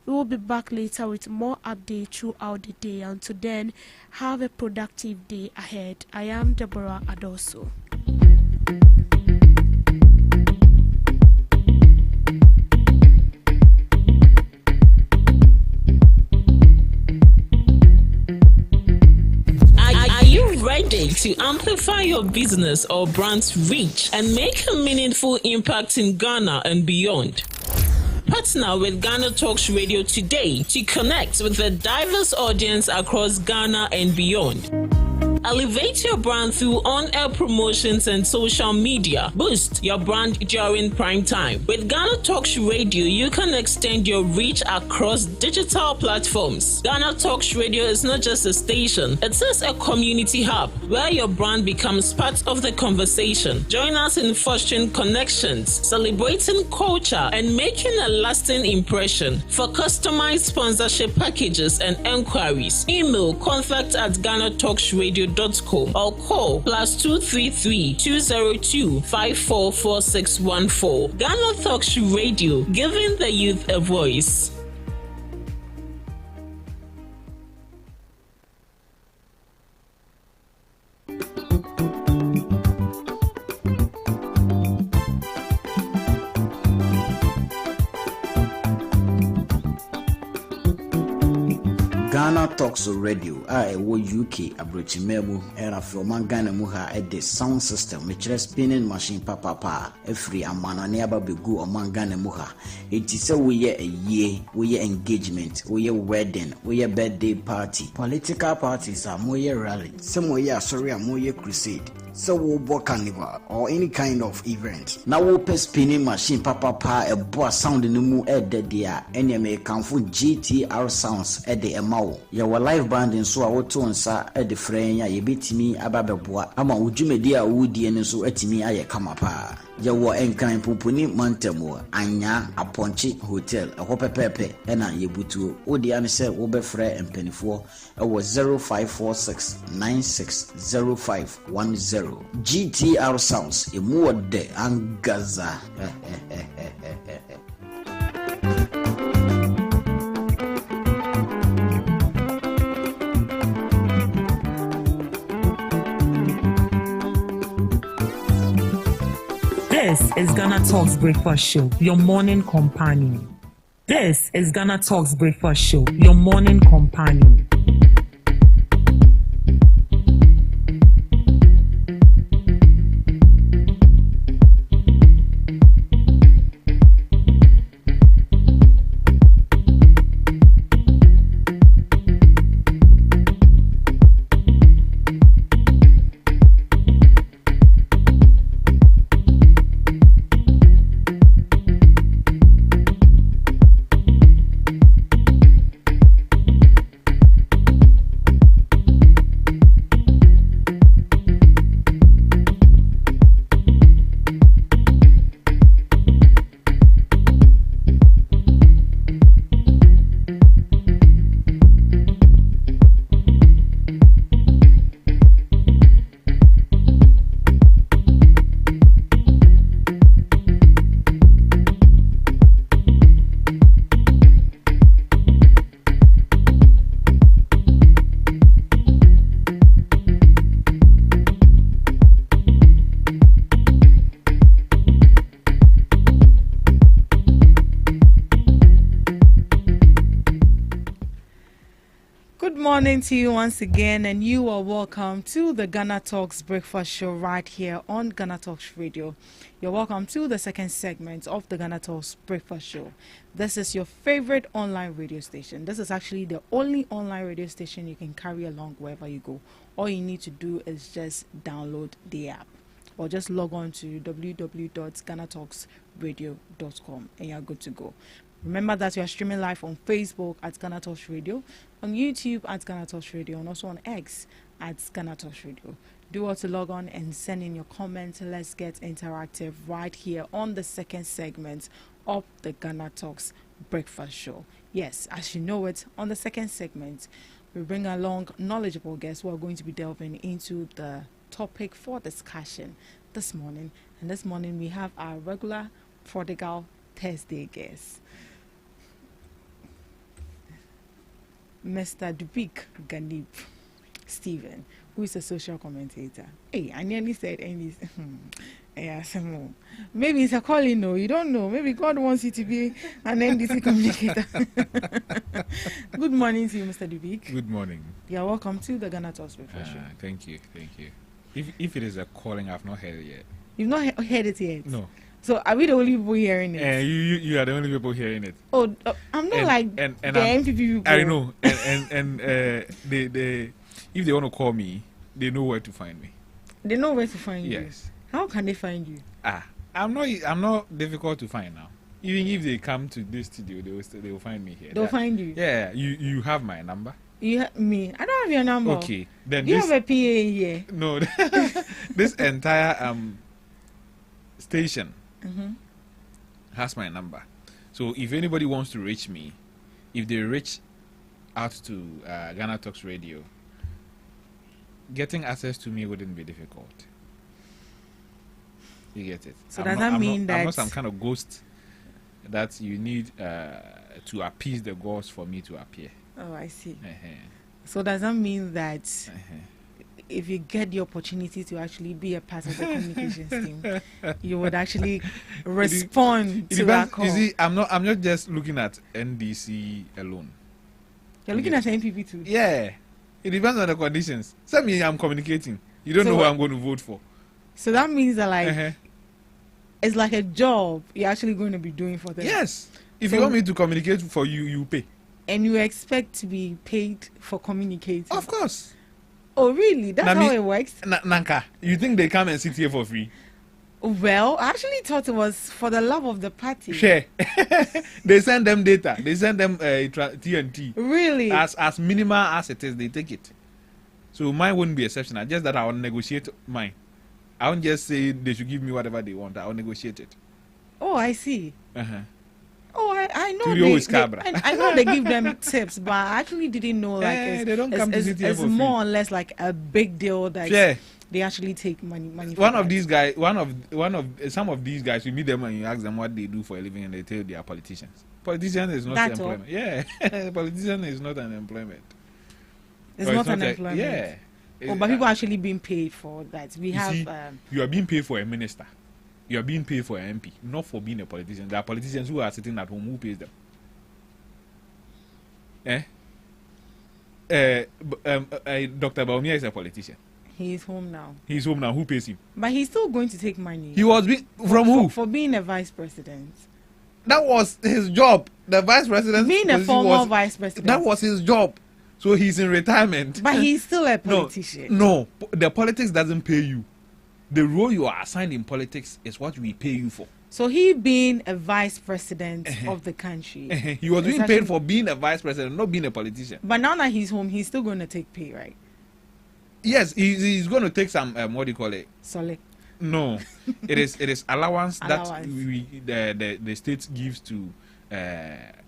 We will be back later with more updates throughout the day. Until then, have a productive day ahead. I am Deborah Adoso. ready to amplify your business or brand's reach and make a meaningful impact in Ghana and beyond? Partner with Ghana Talks Radio today to connect with a diverse audience across Ghana and beyond. Elevate your brand through on-air promotions and social media. Boost your brand during prime time. With Ghana Talks Radio, you can extend your reach across digital platforms. Ghana Talks Radio is not just a station, it is a community hub where your brand becomes part of the conversation. Join us in fostering connections, celebrating culture, and making a lasting impression. For customized sponsorship packages and enquiries, email contact@GhanaTalksRadio.com or call +233 202 544614. Ghana Talks Radio, giving the youth a voice. Ghana Talks Radio, UK, Abrochimebo, Era from Ghana Muha at the sound system, which is spinning machine papa, a free amana never be good among Ghana Muha. It is a year, we engagement, we wedding, we birthday party. Political parties are more rally, some way sorry, more crusade. So we'll book carnival or any kind of event. Now we'll pay spinning machine papa a boa sound in the moon at the dia any may come for GTR sounds at the MAO. Your live band in so our tones at the frame, ye beat me ababeboa. Ama ujumedia woody and so at me I come up. Yawa enkan pupuni mantemo anya aponchi hotel a hope pepe ena yebutu odi ane se wo be frɛ mpanifo ɛwɔ 0546960510 GTR sounds emu de angaza. This is Ghana Talks Breakfast Show, your morning companion. This is Ghana Talks Breakfast Show, your morning companion. Good morning to you once again, and you are welcome to the Ghana Talks Breakfast Show right here on Ghana Talks Radio. You're welcome to the second segment of the Ghana Talks Breakfast Show. This is your favorite online radio station. This is actually the only online radio station you can carry along wherever you go. All you need to do is just download the app or just log on to www.GhanaTalksRadio.com and you're good to go. Remember that you are streaming live on Facebook at Ghana Talks Radio, on YouTube at Ghana Talks Radio, and also on X at Ghana Talks Radio. Do also log on and send in your comments. Let's get interactive right here on the second segment of the Ghana Talks Breakfast Show. Yes, as you know it, on the second segment, we bring along knowledgeable guests who are going to be delving into the topic for discussion this morning. And this morning we have our regular Prodigal Thursday guest, Mr. Dubik Ganib. Stephen, who is a social commentator. Hey, I nearly said any. Yeah, some maybe it's a calling. No, you don't know. Maybe God wants you to be an NDC communicator. Good morning to you, Mr. Dubik. Good morning. You are welcome to the Ghana Talks Breakfast Show. Thank you. If it is a calling, I've not heard it yet. You've not heard it yet? No. So are we the only people hearing it? You are the only people hearing it. Oh, I'm not the MPP people. I know. And they if they want to call me, they know where to find me. They know where to find you. Yes. How can they find you? I'm not difficult to find now. Even if they come to this studio, they will find me here. They'll find you. Yeah. You have my number. You me? I don't have your number. Okay. Then you have a PA here. No. This entire station has my number. So if anybody wants to reach me, if they reach out to Ghana Talks Radio, getting access to me wouldn't be difficult. You get it? So does that mean that I'm not some kind of ghost that you need to appease the gods for me to appear? Oh, I see. So does that mean that if you get the opportunity to actually be a part of the communications team, you would actually respond to that call? You see, I'm not just looking at NDC alone. You're looking at NPP too. Yeah, it depends on the conditions. Some me I'm communicating. You don't know who I'm going to vote for. So that means that it's like a job you're actually going to be doing for them. Yes. If you want me to communicate for you, you pay. And you expect to be paid for communicating? Of course. Oh, really? That's how it works? Nanka, you think they come and sit here for free? Well, I actually thought it was for the love of the party. Share. They send them data. They send them TNT. Really? As minimal as it is, they take it. So mine wouldn't be exceptional. Just that I will negotiate mine. I won't just say they should give me whatever they want. I will negotiate it. Oh, I see. Oh, I know. I know they give them tips, but I actually didn't know they don't come to sit here it's for free. more or less like a big deal that they actually take money. Some of these guys, you meet them and you ask them what they do for a living, and they tell you they are politicians. Politician is not employment. All? Yeah, politician is not an employment. It's not an employment. Yeah. But people are actually being paid for that. We have. You are being paid for a minister. You are being paid for an MP, not for being a politician. There are politicians who are sitting at home. Who pays them? Dr. Baumia is a politician. He's home now. He's home now. Who pays him? But he's still going to take money. He was from who? For being a vice president. That was his job. The vice president. Being a former vice president. That was his job. So he's in retirement. But he's still a politician. No, the politics doesn't pay you. The role you are assigned in politics is what we pay you for. So he being a vice president of the country. He was being paid for being a vice president, not being a politician. But now that he's home, he's still going to take pay, right? Yes, he's going to take some, what do you call it? Solid. No, it is allowance that the state gives to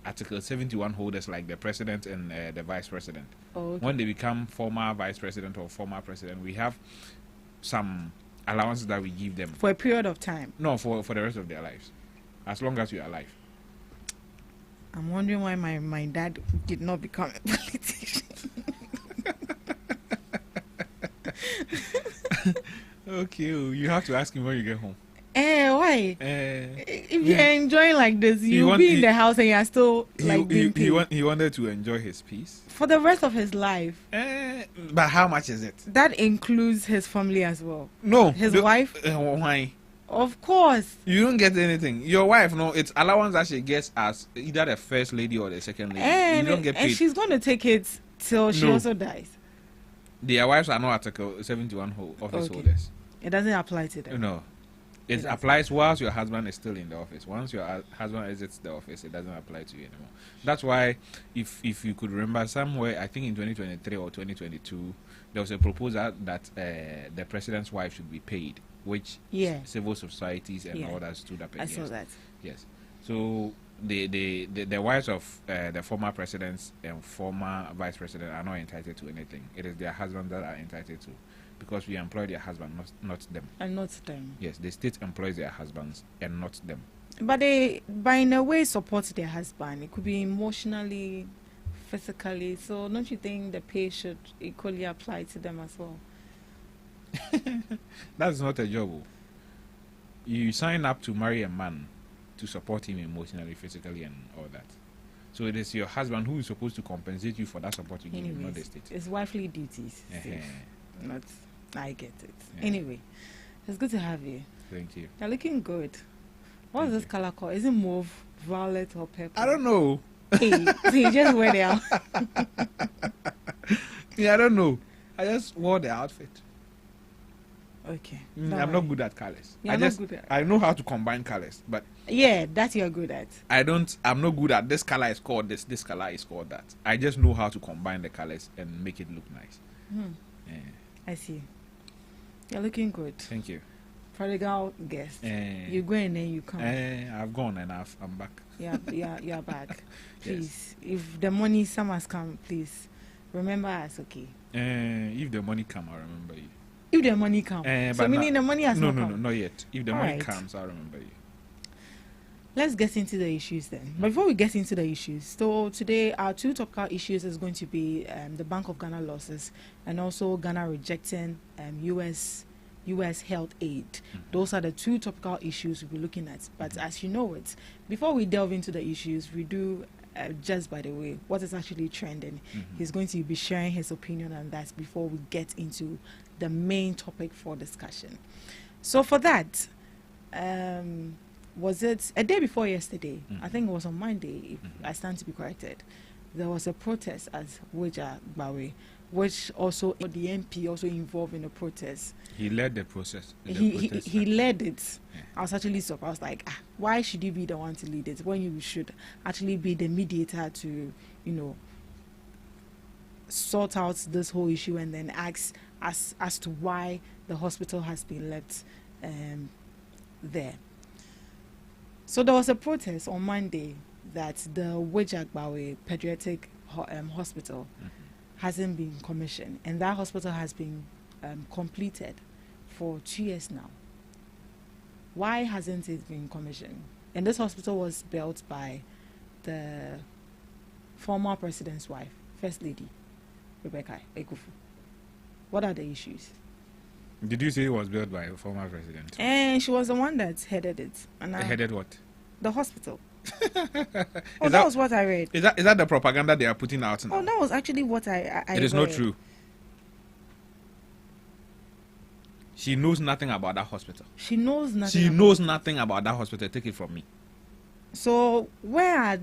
Article 71 holders like the president and the vice president. Oh, okay. When they become former vice president or former president, we have some allowances that we give them for a period of time. No, for the rest of their lives, as long as you are alive. I'm wondering why my dad did not become a politician. Okay, you have to ask him when you get home. Why? If you're enjoying like this, you'll be in the house and you're still being paid. He wanted to enjoy his peace for the rest of his life. But how much is it? That includes his family as well. No, his wife. Why? Of course. You don't get anything. Your wife, no, it's allowance that she gets as either the first lady or the second lady. You don't get paid. And she's going to take it till she also dies. Their wives are not Article 71 office holders. It doesn't apply to them. No. It applies whilst your husband is still in the office. Once your husband exits the office, it doesn't apply to you anymore. That's why, if you could remember somewhere, I think in 2023 or 2022, there was a proposal that the president's wife should be paid, which civil societies and others stood up against. I saw that. Yes. So the wives of the former presidents and former vice president are not entitled to anything. It is their husbands that are entitled to. Because we employ their husband, not them. And not them. Yes, the state employs their husbands and not them. But they, by in a way, support their husband. It could be emotionally, physically. So don't you think the pay should equally apply to them as well? That's not a job. You sign up to marry a man to support him emotionally, physically, and all that. So it is your husband who is supposed to compensate you for that support you give him, not the state. It's wifely duties. Not, I get it. Yeah. Anyway, it's good to have you. Thank you. You're looking good. What is this color called? Is it mauve, violet, or purple? I don't know. Hey, so you just wear it out. Yeah, I don't know. I just wore the outfit. Okay. I'm not good at colors. I know how to combine colors, but yeah, that you're good at. I'm not good at this color is called this color is called that. I just know how to combine the colors and make it look nice. Yeah. I see. You're looking good. Thank you. Prodigal guest. You go and then you come. I've gone and I'm back. You're back. Please, Yes. if the money sum has come, please remember us, okay? If the money come, I'll remember you. If the money comes. So meaning the money has not come? No, not yet. If the money comes, I'll remember you. Let's get into the issues then. But before we get into the issues, so today our two topical issues is going to be the Bank of Ghana losses and also Ghana rejecting U.S. health aid. Those are the two topical issues we'll be looking at. But as you know it, before we delve into the issues, we do just by the way what is actually trending. He's going to be sharing his opinion on that before we get into the main topic for discussion. So for that, was it a day before yesterday? I think it was on Monday, if I stand to be corrected. There was a protest at Weja Bawe, which also the MP also involved in the protest. He led the process. He led it. Yeah. I was actually surprised. Like, why should you be the one to lead it when you should actually be the mediator to, sort out this whole issue and then ask as to why the hospital has been left there. So there was a protest on Monday that the Wejagbawe Pediatric Hospital hasn't been commissioned, and that hospital has been completed for 2 years now. Why hasn't it been commissioned? And this hospital was built by the former president's wife, First Lady Rebecca Ekufu. What are the issues? Did you say it was built by a former president? And she was the one that headed it. And headed what? The hospital. That was what I read. Is that the propaganda they are putting out now? Oh, that was actually what I It is read. not true. She knows nothing about that hospital. She knows nothing. She knows nothing about that hospital. Take it from me. So where are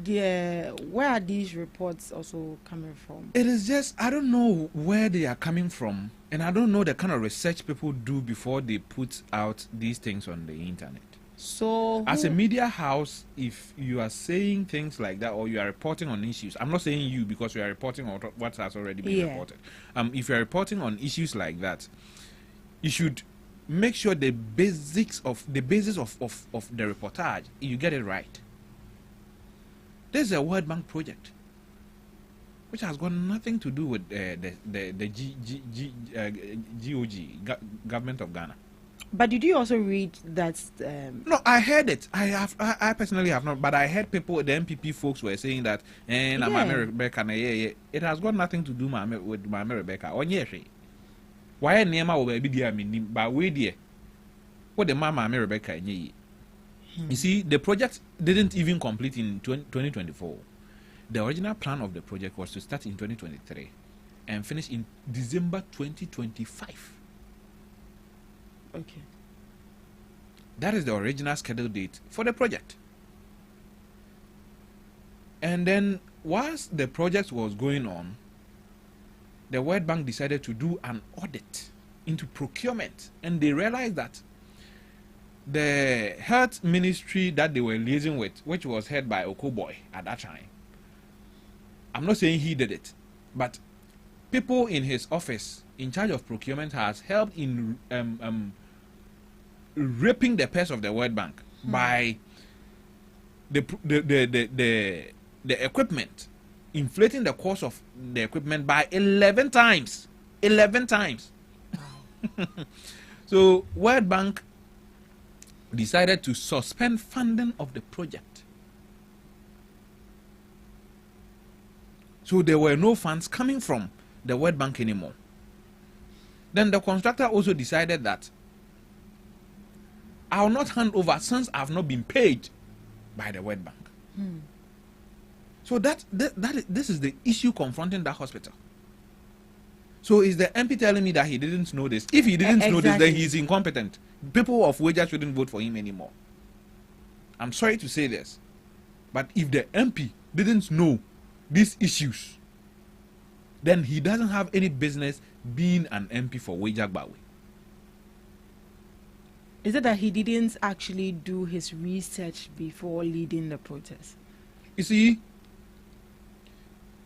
these reports also coming from? It is just, I don't know where they are coming from, and I don't know the kind of research people do before they put out these things on the internet. So as a media house, if you are saying things like that or you are reporting on issues, I'm not saying you because you are reporting on what has already been reported. If you are reporting on issues like that, you should make sure the basis of the reportage, you get it right. There's a World Bank project which has got nothing to do with the GOG, Government of Ghana. But did you also read that? No, I heard it. I personally have not, but I heard people, the MPP folks were saying that, and Mama Rebecca, it has got nothing to do with Mama Rebecca. Why Nema will be dear meaning, but we dear. What the Mama Rebecca? You see, the project didn't even complete in 2024. The original plan of the project was to start in 2023 and finish in December 2025. Okay. That is the original scheduled date for the project. And then, whilst the project was going on, the World Bank decided to do an audit into procurement, and they realized that the health ministry that they were liaising with, which was head by Okoboy at that time, I'm not saying he did it, but people in his office in charge of procurement has helped in raping the purse of the World Bank by the equipment, inflating the cost of the equipment by 11 times. 11 times. So World Bank decided to suspend funding of the project. So there were no funds coming from the World Bank anymore. Then the contractor also decided that I will not hand over since I have not been paid by the World Bank. So this is the issue confronting that hospital. So is the MP telling me that he didn't know this? If he didn't know this, then he's incompetent. People of wages shouldn't vote for him anymore. I'm sorry to say this, but if the MP didn't know these issues, then he doesn't have any business being an MP for Wejagbawe. Is it that he didn't actually do his research before leading the protest? You see,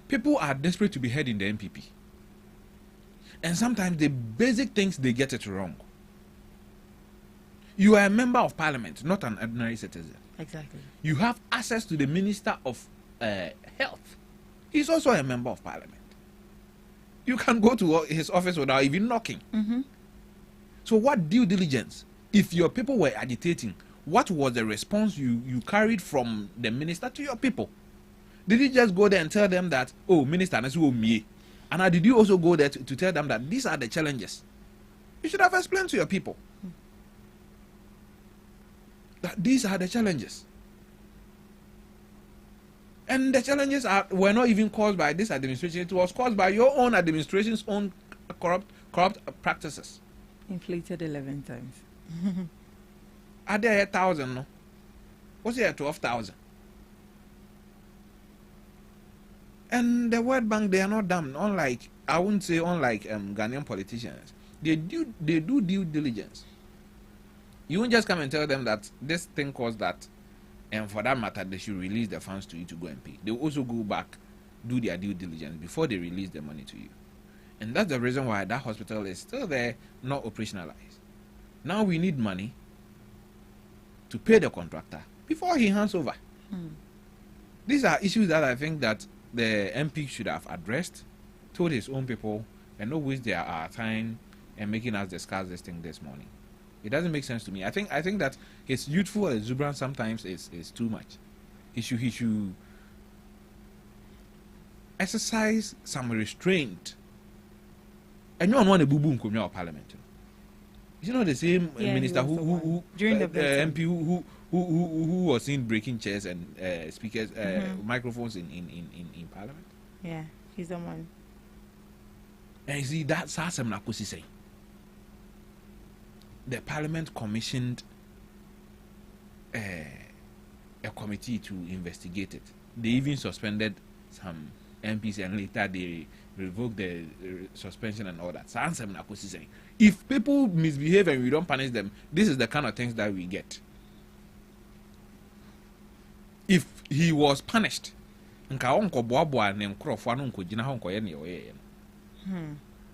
people are desperate to be heard in the MPP. And sometimes the basic things, they get it wrong. You are a member of parliament, not an ordinary citizen. Exactly. You have access to the Minister of Health. He's also a member of parliament. You can go to his office without even knocking. So what due diligence? If your people were agitating, what was the response you carried from the minister to your people? Did you just go there and tell them that, oh, Minister, and did you also go there to tell them that these are the challenges? You should have explained to your people that these are the challenges. And the challenges were not even caused by this administration. It was caused by your own administration's own corrupt practices. Inflated 11 times. Are there 1,000? No? What's there 12,000? And the World Bank, they are not dumb. Unlike, I wouldn't say unlike Ghanaian politicians, they do due diligence. You won't just come and tell them that this thing caused that, and for that matter, they should release the funds to you to go and pay. They will also go back, do their due diligence before they release the money to you. And that's the reason why that hospital is still there, not operationalized. Now we need money to pay the contractor before he hands over. These are issues that I think that the MP should have addressed, told his own people, and not waste their time and making us discuss this thing this morning. It doesn't make sense to me. I think that his youthful exuberance sometimes is too much. He should exercise some restraint. And you don't want to boo boo in parliament. You know the same minister who during the MP who was seen breaking chairs and speakers microphones in parliament. Yeah, he's the one. And you see that's Sasem Nakusi saying. The parliament commissioned a committee to investigate it. They even suspended some MPs and later they revoked the suspension and all that. Sasem Nakusi saying. If people misbehave and we don't punish them, this is the kind of things that we get. If he was punished,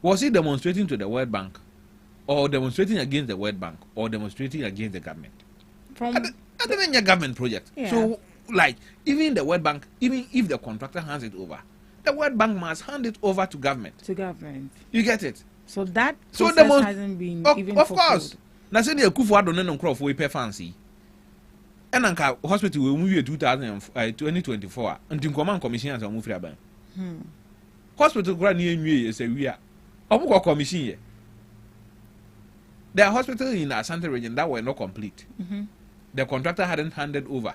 was he demonstrating to the World Bank, or demonstrating against the World Bank, or demonstrating against the government? I don't think government project. Yeah. So, like, even the World Bank, even if the contractor hands it over, the World Bank must hand it over to government. To government. You get it? So that process hasn't been even of course. Na say the Kufu Addo no crop we pay fancy. And anka hospital we move 2024 until command commission and move free aban. Hospital grant near you say we are. Omo commission here. There are hospitals in the Asante region that were not complete. The contractor hadn't handed over.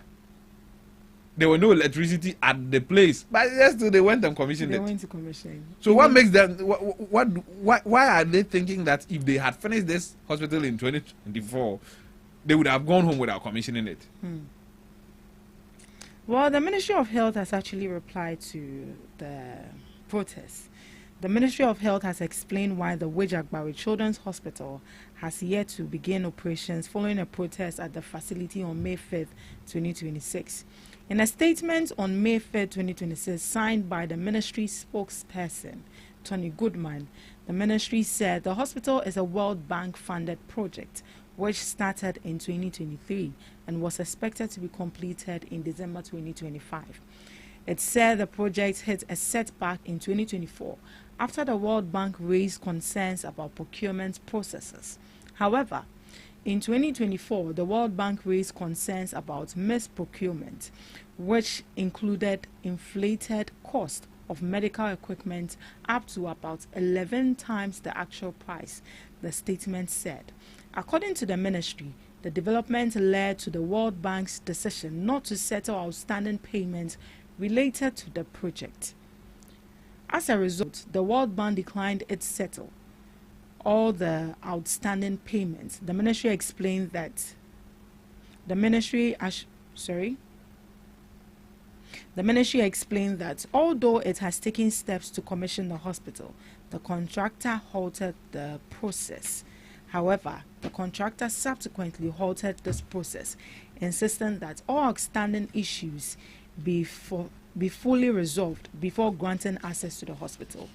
There were no electricity at the place, but yesterday they went and commissioned it. They went to commission. So what makes them? Why are they thinking that if they had finished this hospital in 2024, they would have gone home without commissioning it? Well, the Ministry of Health has actually replied to the protest. The Ministry of Health has explained why the Wejagbawe Children's Hospital has yet to begin operations following a protest at the facility on May 5th, 2026. In a statement on May 5th, 2026, signed by the ministry spokesperson, Tony Goodman, the ministry said the hospital is a World Bank-funded project which started in 2023 and was expected to be completed in December 2025. It said the project hit a setback in 2024 after the World Bank raised concerns about procurement processes. However, in 2024, the World Bank raised concerns about misprocurement, which included inflated cost of medical equipment up to about 11 times the actual price, the statement said. According to the ministry, the development led to the World Bank's decision not to settle outstanding payments related to the project. As a result, the World Bank declined its settle all the outstanding payments. The ministry explained that the ministry explained that although it has taken steps to commission the hospital, the contractor halted the process. However, the contractor subsequently halted this process, insisting that all outstanding issues be fully resolved before granting access to the hospital.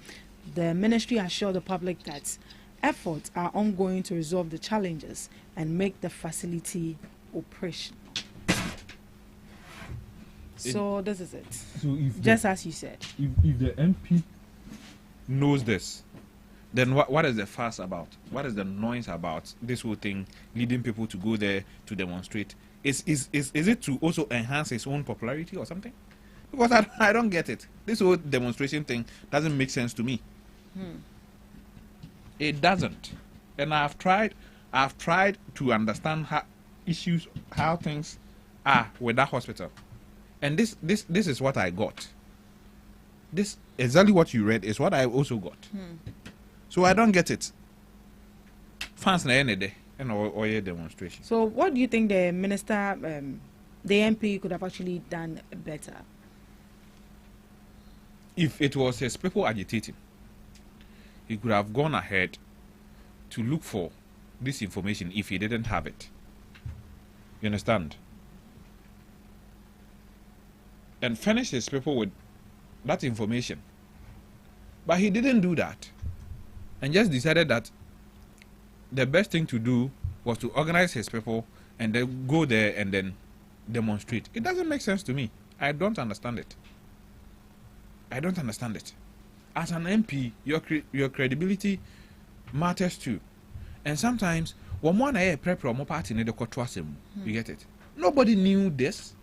The ministry assured the public that efforts are ongoing to resolve the challenges and make the facility operational. So this is it. So if just as you said. If the MP knows this, then what is the fuss about? What is the noise about this whole thing leading people to go there to demonstrate? Is it to also enhance his own popularity or something? Because I don't get it. This whole demonstration thing doesn't make sense to me. It doesn't. And I've tried to understand how things are with that hospital. And this is what I got. This exactly what you read is what I also got. So I don't get it. Fans na any day and or demonstration. So what do you think the minister, the MP could have actually done better? If it was his people agitating, he could have gone ahead to look for this information if he didn't have it. You understand? And furnish his people with that information. But he didn't do that. And just decided that the best thing to do was to organize his people and then go there and then demonstrate. It doesn't make sense to me. I don't understand it. I don't understand it. As an MP, your credibility matters too. And sometimes, when one prepare more party in the courtroom, you get it. Nobody knew this.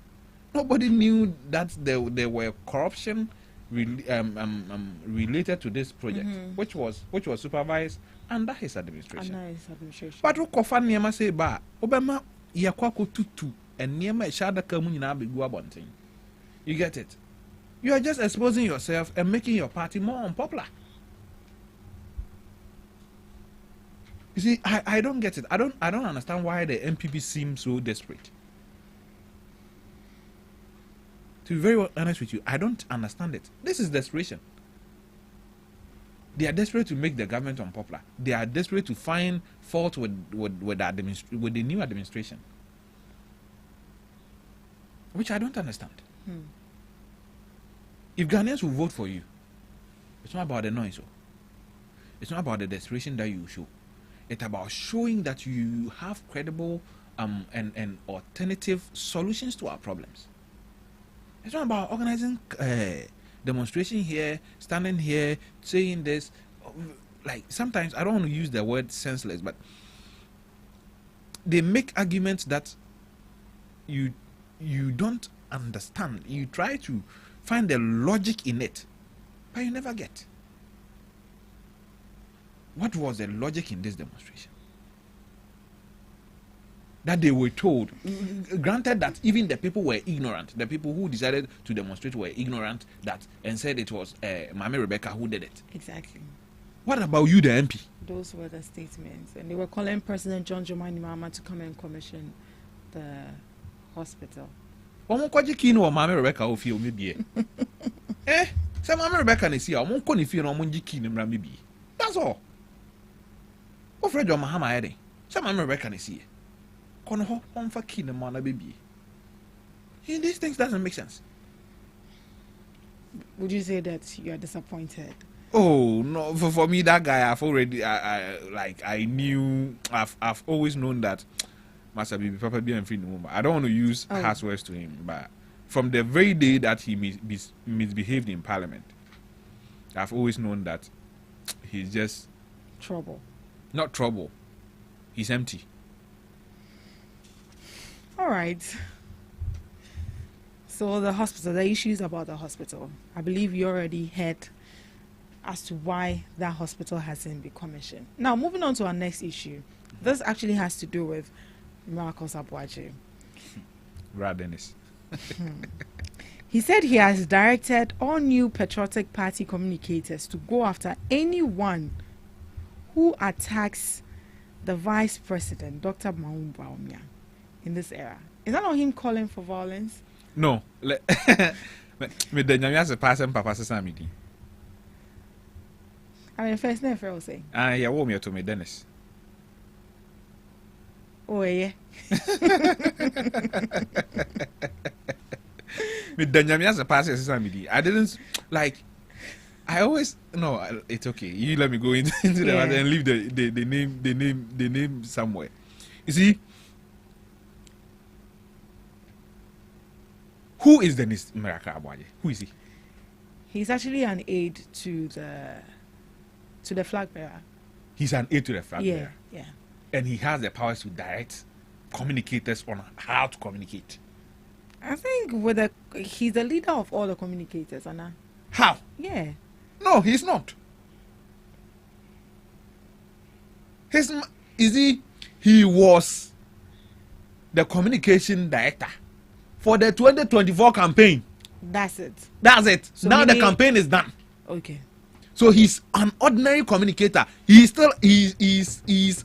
Nobody knew that there were corruption related to this project, which was supervised under his administration. But Rokofa Niema say ba Obama yakwako tutu and Niema shada kamunina be guabonting. You get it? You are just exposing yourself and making your party more unpopular. You see, I don't get it. I don't understand why the MPP seems so desperate. To be very honest with you, I don't understand it. This is desperation. They are desperate to make the government unpopular. They are desperate to find fault with the new administration, which I don't understand. If Ghanaians will vote for you, it's not about the noise. It's not about the desperation that you show. It's about showing that you have credible and alternative solutions to our problems. It's not about organizing demonstration here, standing here, saying this. Like, sometimes I don't want to use the word senseless, but they make arguments that you don't understand. You try to find the logic in it, but you never get. What was the logic in this demonstration? That they were told, granted that even the people were ignorant, the people who decided to demonstrate were ignorant, and said it was Mami Rebecca who did it. Exactly. What about you, the MP? Those were the statements, and they were calling President John Dramani Mahama to come and commission the hospital. Mami Rebecca say Mami Rebecca that's all. What Fred John Mahama say Mami Rebecca these things doesn't make sense. Would you say that you are disappointed? Oh no, for me that guy I've always known that Master Bibi Papa be and free no more. I don't want to use harsh words to him, but from the very day that he misbehaved in Parliament, I've always known that he's just trouble. Not trouble. He's empty. All right. So the hospital, the issues about the hospital, I believe you already heard as to why that hospital hasn't been commissioned. Now, moving on to our next issue. This actually has to do with Marcus Abuaje. Dennis. He said he has directed all new patriotic party communicators to go after anyone who attacks the vice president, Dr. Mahmoud Bawumia, in this era. Is that not him calling for violence? No. Me the nyamia se pass papa sesa midi. I mean, first name will say. Yeah, wo me to me Dennis. Oh yeah. Me the nyamia se pass sesa midi. I didn't like. I always no. It's okay. You let me go into the matter and leave the name somewhere. You see. Who is Dennis Miracle Abuaje? Who is he? He's actually an aide to the flag bearer. He's an aide to the flag bearer. Yeah. And he has the powers to direct communicators on how to communicate. I think he's the leader of all the communicators, Anna. How? Yeah. No, he's not. He was the communication director for the 2024 campaign. That's it. So now the campaign is done. Okay. So he's an ordinary communicator. He's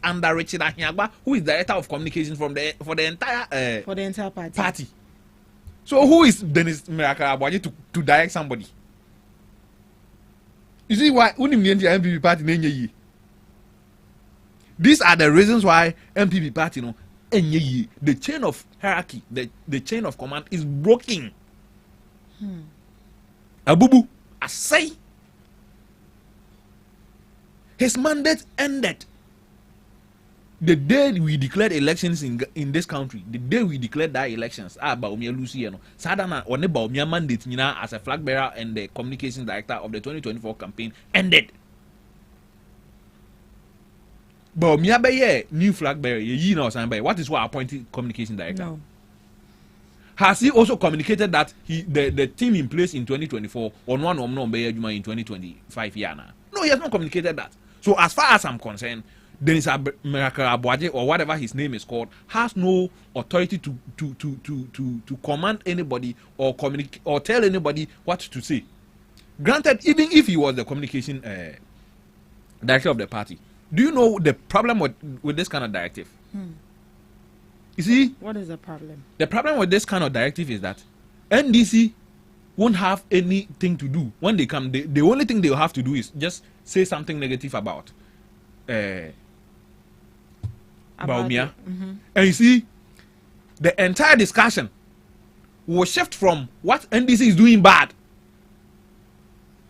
under Richard Ahiagba, who is director of communications for the entire party. So who is Dennis Miracle Abuaje to direct somebody? You see why the MPP party? These are the reasons why MPP party, the chain of hierarchy, the chain of command is broken. Abubu, I say, his mandate ended the day we declared elections in this country. The day we declared that elections, Baumia Luciano, Sadana or Baumia mandate as a flag bearer and the communications director of the 2024 campaign ended. Baumia Baye, new flag bearer, what is what appointed communication director? No. Has he also communicated that the team in place in 2024 on one in 2025 yana? No, he has not communicated that. So as far as I'm concerned, Dennis Miracle Abuaje or whatever his name is called has no authority to command anybody or communicate or tell anybody what to say. Granted, even if he was the communication director of the party, do you know the problem with this kind of directive? You see? What is the problem? The problem with this kind of directive is that NDC won't have anything to do. When they come, the only thing they'll have to do is just say something negative about Baumia. And you see, the entire discussion will shift from what NDC is doing bad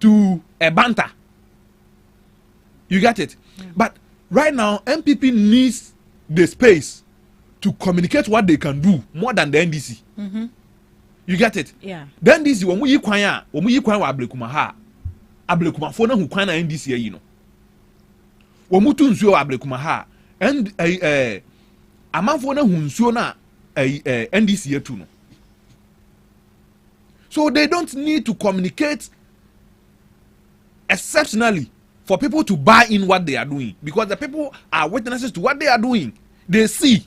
to a banter. You get it? But right now, MPP needs the space to communicate what they can do more than the NDC. You get it? Yeah. The NDC, when we kwanya wa ablekuma fo na hu kwana NDC yi no. Wo mutu nsuo ablekuma ha and amanfo na hu nsuo na NDC etu no. So they don't need to communicate exceptionally for people to buy in what they are doing, because the people are witnesses to what they are doing. They see.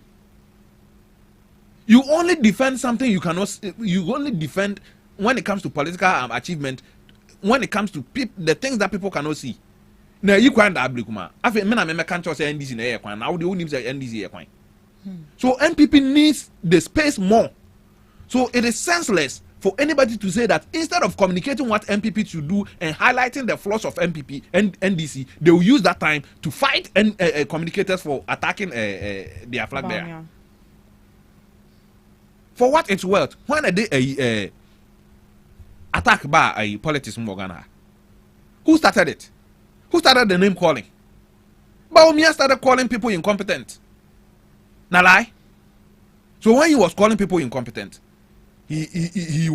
You only defend something you cannot. You only defend when it comes to political achievement. When it comes to the things that people cannot see. Now you can't ablikuma. I think me can't say NDC na ekwan. Now the only say NDC ekwan. So NPP needs the space more. So it is senseless for anybody to say that instead of communicating what MPP should do and highlighting the flaws of MPP and NDC, they will use that time to fight communicators for attacking their flag bearer. For what it's worth, when they attack by a politics in Ghana, who started it? Who started the name calling? Baumia started calling people incompetent. Na lie? So when he was calling people incompetent, he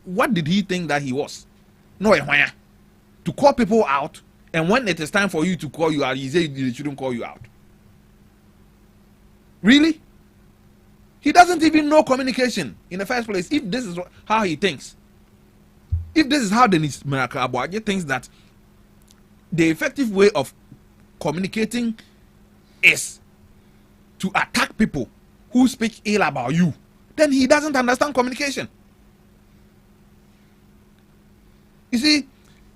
what did he think that he was? No, to call people out, and when it is time for you to call you out, he said they shouldn't call you out. Really? He doesn't even know communication in the first place. If this is how he thinks, if this is how Dennis Meraka thinks that the effective way of communicating is to attack people who speak ill about you, then he doesn't understand communication. You see,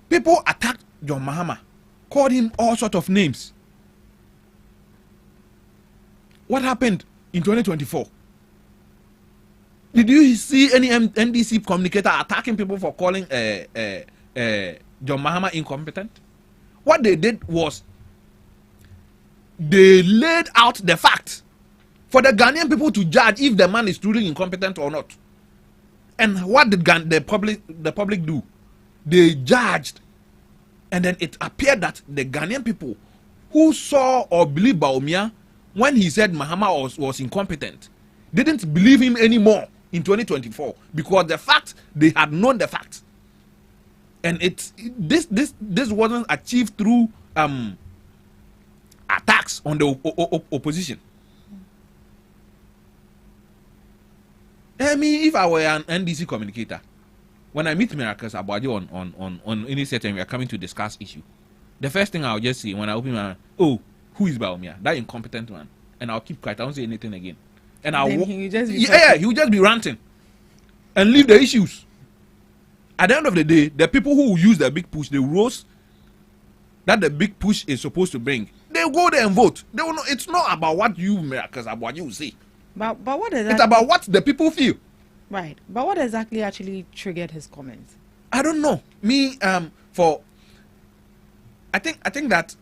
people attacked John Mahama, called him all sorts of names. What happened in 2024? Did you see any NDC communicator attacking people for calling John Mahama incompetent? What they did was they laid out the facts for the Ghanaian people to judge if the man is truly incompetent or not. And what did the public do? They judged, and then it appeared that the Ghanaian people who saw or believed Bawumia when he said Mahama was incompetent didn't believe him anymore in 2024 because the fact they had known the fact, and this wasn't achieved through attacks on the opposition. I mean, if I were an NDC communicator, when I meet Miracles Abwaji on any setting, we are coming to discuss issue. The first thing I'll just say when I open my, oh, who is Bawumia? That incompetent one, and I'll keep quiet. I won't say anything again. And I'll he will just be ranting and leave the issues. At the end of the day, the people who use the big push, the rules that the big push is supposed to bring, they'll go there and vote. They will know. It's not about what you Miracles Abwaji will say. But what is that? It's about what the people feel. Right. But what exactly actually triggered his comments? I don't know. Me, I think that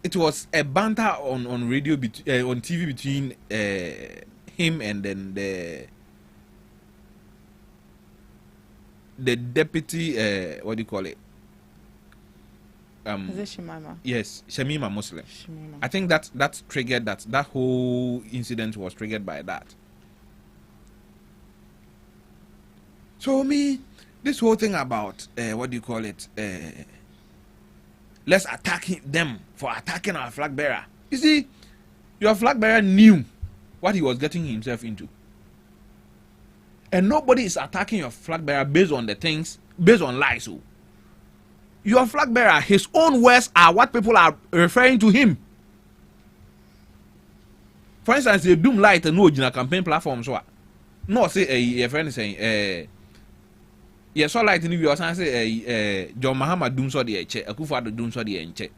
it was a banter on radio, on TV between him and then the deputy, what do you call it? Is it Shemima? Yes, Shemima Muslim. Shemima. I think that triggered that whole incident was triggered by that. So me, this whole thing about what do you call it? Let's attack them for attacking our flag bearer. You see, your flag bearer knew what he was getting himself into, and nobody is attacking your flag bearer based on lies. So your flag bearer, his own words are what people are referring to him. For instance, the doom light and no campaign platform. So no say a friend is saying yes, all like in the say John Mahama doom so the che, Akufo-Addo doom so the enche.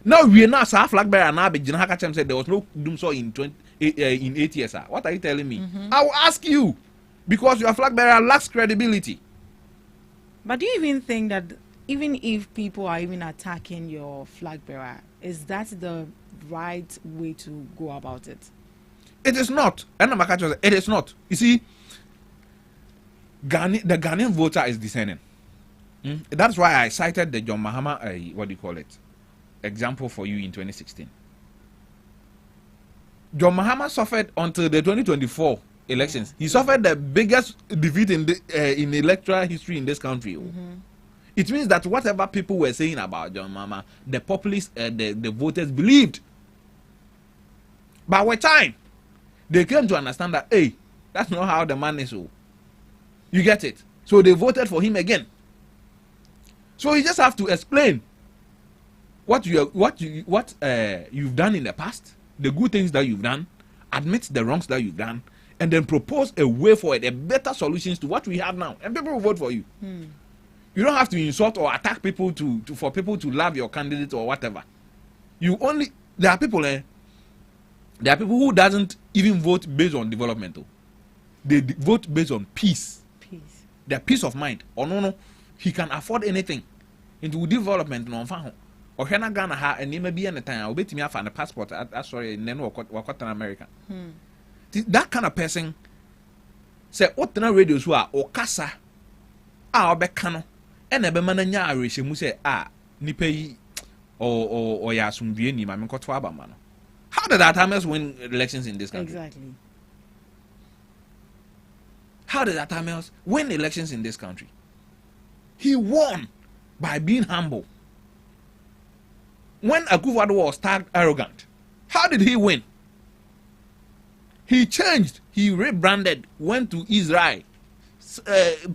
Now we are not flag bearer now, but Jina Hakachem said there was no doom so in 8 years. What are you telling me? I will ask you, because your flag bearer lacks credibility. But do you even think that even if people are even attacking your flag bearer, is that the right way to go about it? It is not. It is not. You see, the Ghanaian voter is discerning. That's why I cited the John Mahama, what do you call it, example for you in 2016. John Mahama suffered until the 2024 elections. He suffered the biggest defeat in electoral history in this country. It means that whatever people were saying about John Mahama, the populists, the voters believed. But with time, they came to understand that, hey, that's not how the man is. You get it? So they voted for him again. So you just have to explain what you've done in the past, the good things that you've done, admit the wrongs that you've done, and then propose a way forward, a better solutions to what we have now, and people will vote for you. You don't have to insult or attack people for people to love your candidate or whatever. There are people who doesn't even vote based on development. They vote based on peace. Their peace of mind. Or no, he can afford anything into development. No, or Ghana ha and maybe any time I'll bet me off on the passport. Sorry, and then what an American. That kind of person say what the radios who are or casa becano and a bemananya irish mu say nipe or yasum vieni my kotwaba man. How did that Hamas win elections in this country? Exactly. How did Atamios win elections in this country? He won by being humble. When Akufo-Addo was tagged arrogant, how did he win? He changed. He rebranded. Went to Israel.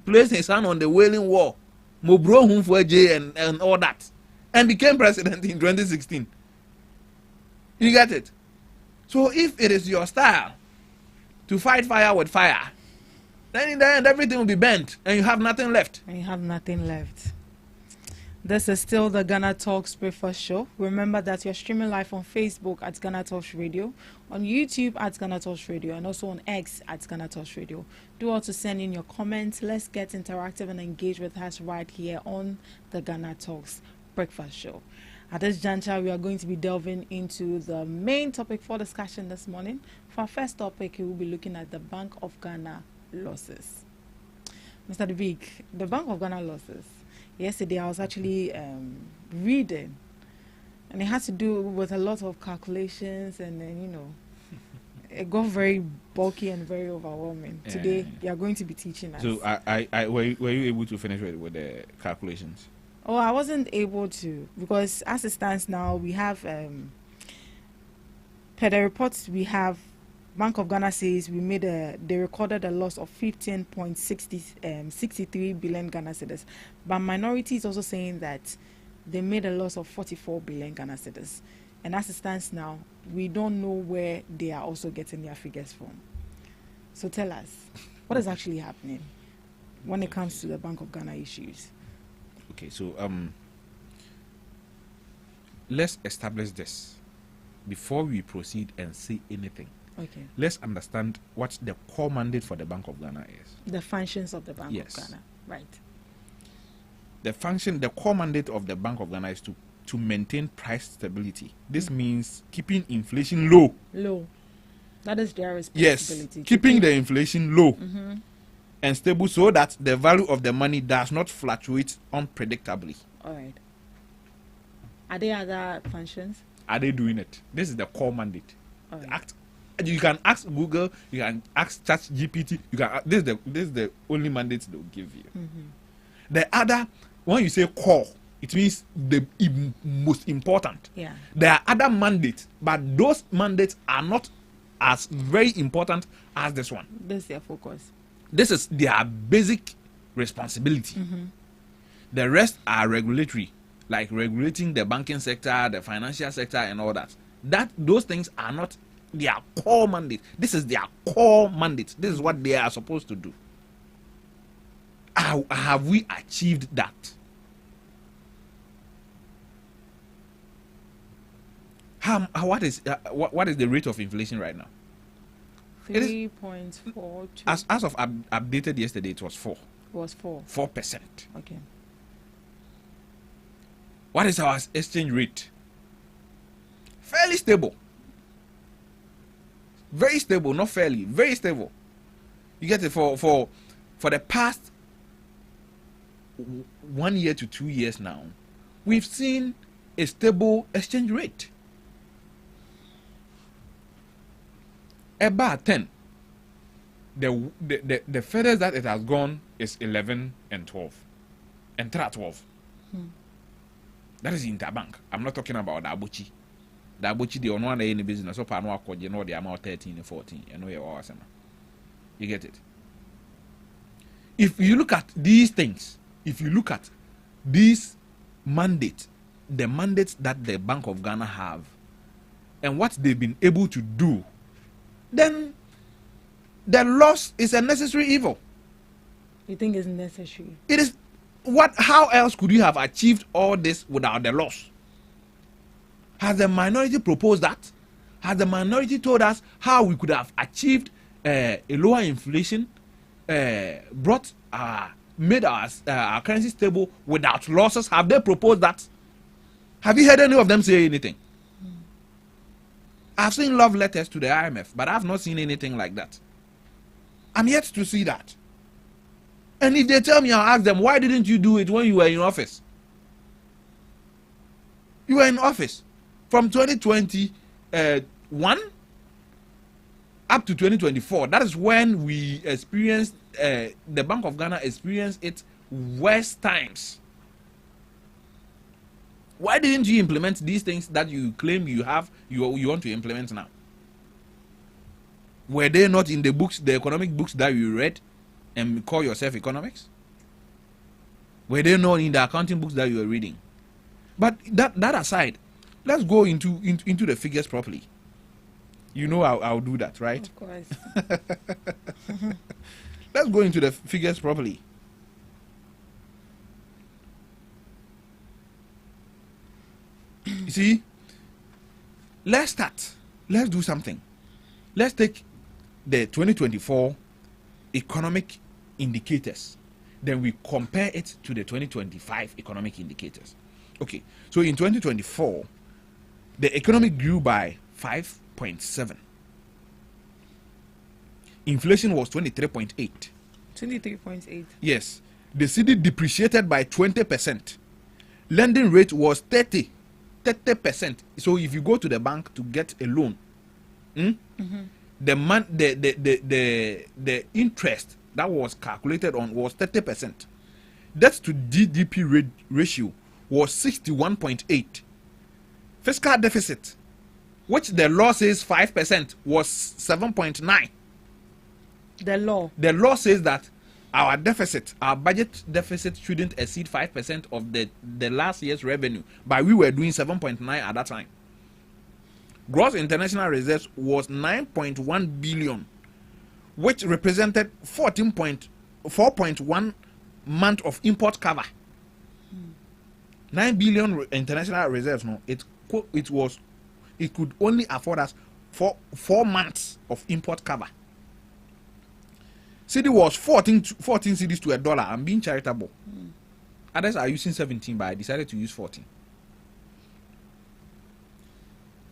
Placed his hand on the Wailing Wall. Mobro home for and all that. And became president in 2016. You get it? So if it is your style to fight fire with fire, then in the end everything will be bent and you have nothing left. And you have nothing left. This is still the Ghana Talks Breakfast Show. Remember that you're streaming live on Facebook at Ghana Talks Radio, on YouTube at Ghana Talks Radio, and also on X at Ghana Talks Radio. Do also send in your comments. Let's get interactive and engage with us right here on the Ghana Talks Breakfast Show. At this juncture, we are going to be delving into the main topic for discussion this morning. For our first topic, we will be looking at the Bank of Ghana losses. Mr. Dubik, the Bank of Ghana losses. Yesterday, I was actually reading, and it has to do with a lot of calculations, and then, it got very bulky and very overwhelming. Yeah. Today, you are going to be teaching us. So, were you able to finish with the calculations? Oh, I wasn't able to, because as it stands now, we have, per the reports we have, Bank of Ghana says they recorded a loss of 15.63 billion Ghana cedis. But minority is also saying that they made a loss of 44 billion Ghana cedis. And as it stands now, we don't know where they are also getting their figures from. So tell us, what is actually happening when it comes to the Bank of Ghana issues? Okay, so let's establish this before we proceed and say anything. Okay. Let's understand what the core mandate for the Bank of Ghana is. The functions of the Bank of Ghana. Right. The core mandate of the Bank of Ghana is to maintain price stability. This means keeping inflation low. Low. That is their responsibility. Yes. Keeping the inflation low and stable so that the value of the money does not fluctuate unpredictably. All right. Are there other functions? Are they doing it? This is the core mandate. All right. You can ask Google, you can ask ChatGPT, this is the only mandate they'll give you. The other, when you say core, it means the most important. Yeah. There are other mandates, but those mandates are not as very important as this one. This is their focus. This is their basic responsibility. The rest are regulatory, like regulating the banking sector, the financial sector, and all that. Those things are not their core mandate. This is their core mandate. This is what they are supposed to do. Have we achieved that? What is the rate of inflation right now? 3.42. As of updated yesterday, it was 4. It was 4. 4%. Okay. What is our exchange rate? Fairly stable. Very stable, not fairly, very stable. You get it for the past 1 year to 2 years now. We've seen a stable exchange rate. About 10. The furthest that it has gone is 11 and 12. And 12. That is interbank. I'm not talking about the Abuchi. The Abuchi, the one in the business, so Pano Akwaji, no, the amount 13 and 14. You know, you're awesome. You get it? If you look at these things, if you look at these mandates, the mandates that the Bank of Ghana have, and what they've been able to do, then the loss is a necessary evil. You think it's necessary? It is. How else could you have achieved all this without the loss? Has the minority proposed that? Has the minority told us how we could have achieved a lower inflation, made our currency stable without losses? Have they proposed that? Have you heard any of them say anything? I've seen love letters to the IMF, but I've not seen anything like that. I'm yet to see that. And if they tell me, I'll ask them, why didn't you do it when you were in office? You were in office from 2021 up to 2024. That is when we experienced, the Bank of Ghana experienced its worst times. Why didn't you implement these things that you claim you want to implement now? Were they not in the books, the economic books that you read and call yourself economics? Were they not in the accounting books that you were reading? But that aside, let's go into the figures properly. You know I'll do that, right? Of course. Let's go into the figures properly. You see, let's start. Let's do something. Let's take the 2024 economic indicators. Then we compare it to the 2025 economic indicators. Okay, so in 2024, the economy grew by 5.7. Inflation was 23.8. 23.8. Yes. The cedi depreciated by 20%. Lending rate was 30%. So if you go to the bank to get a loan, the interest that was calculated on was 30%. Debt to GDP ratio was 61.8. Fiscal deficit, which the law says 5%, was 7.9. The law says that our deficit, our budget deficit, shouldn't exceed 5% of the last year's revenue, but we were doing 7.9 at that time. Gross international reserves was 9.1 billion, which represented 4.1 month of import cover. 9 billion international reserves. No, it could only afford us 4 months of import cover. Cedi was 14 cedis to $1. I'm being charitable. Others are using 17, but I decided to use 14.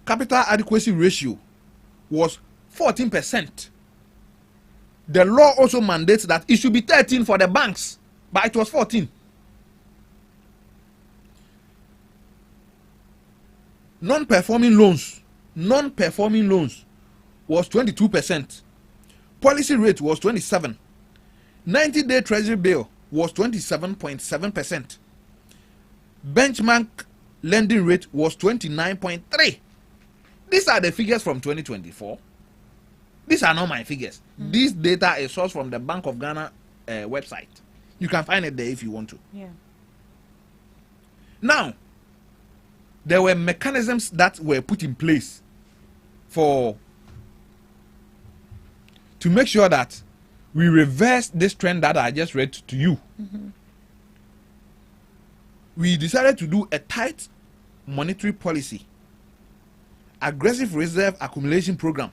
Capital adequacy ratio was 14%. The law also mandates that it should be 13 for the banks, but it was 14. Non-performing loans was 22%. Policy rate was 27. 90-day treasury bill was 27.7%. Benchmark lending rate was 29.3. These are the figures from 2024. These are not my figures. This data is sourced from the Bank of Ghana website. You can find it there if you want to. Yeah. Now, there were mechanisms that were put in place to make sure that we reverse this trend that I just read to you. We decided to do a tight monetary policy, aggressive reserve accumulation program.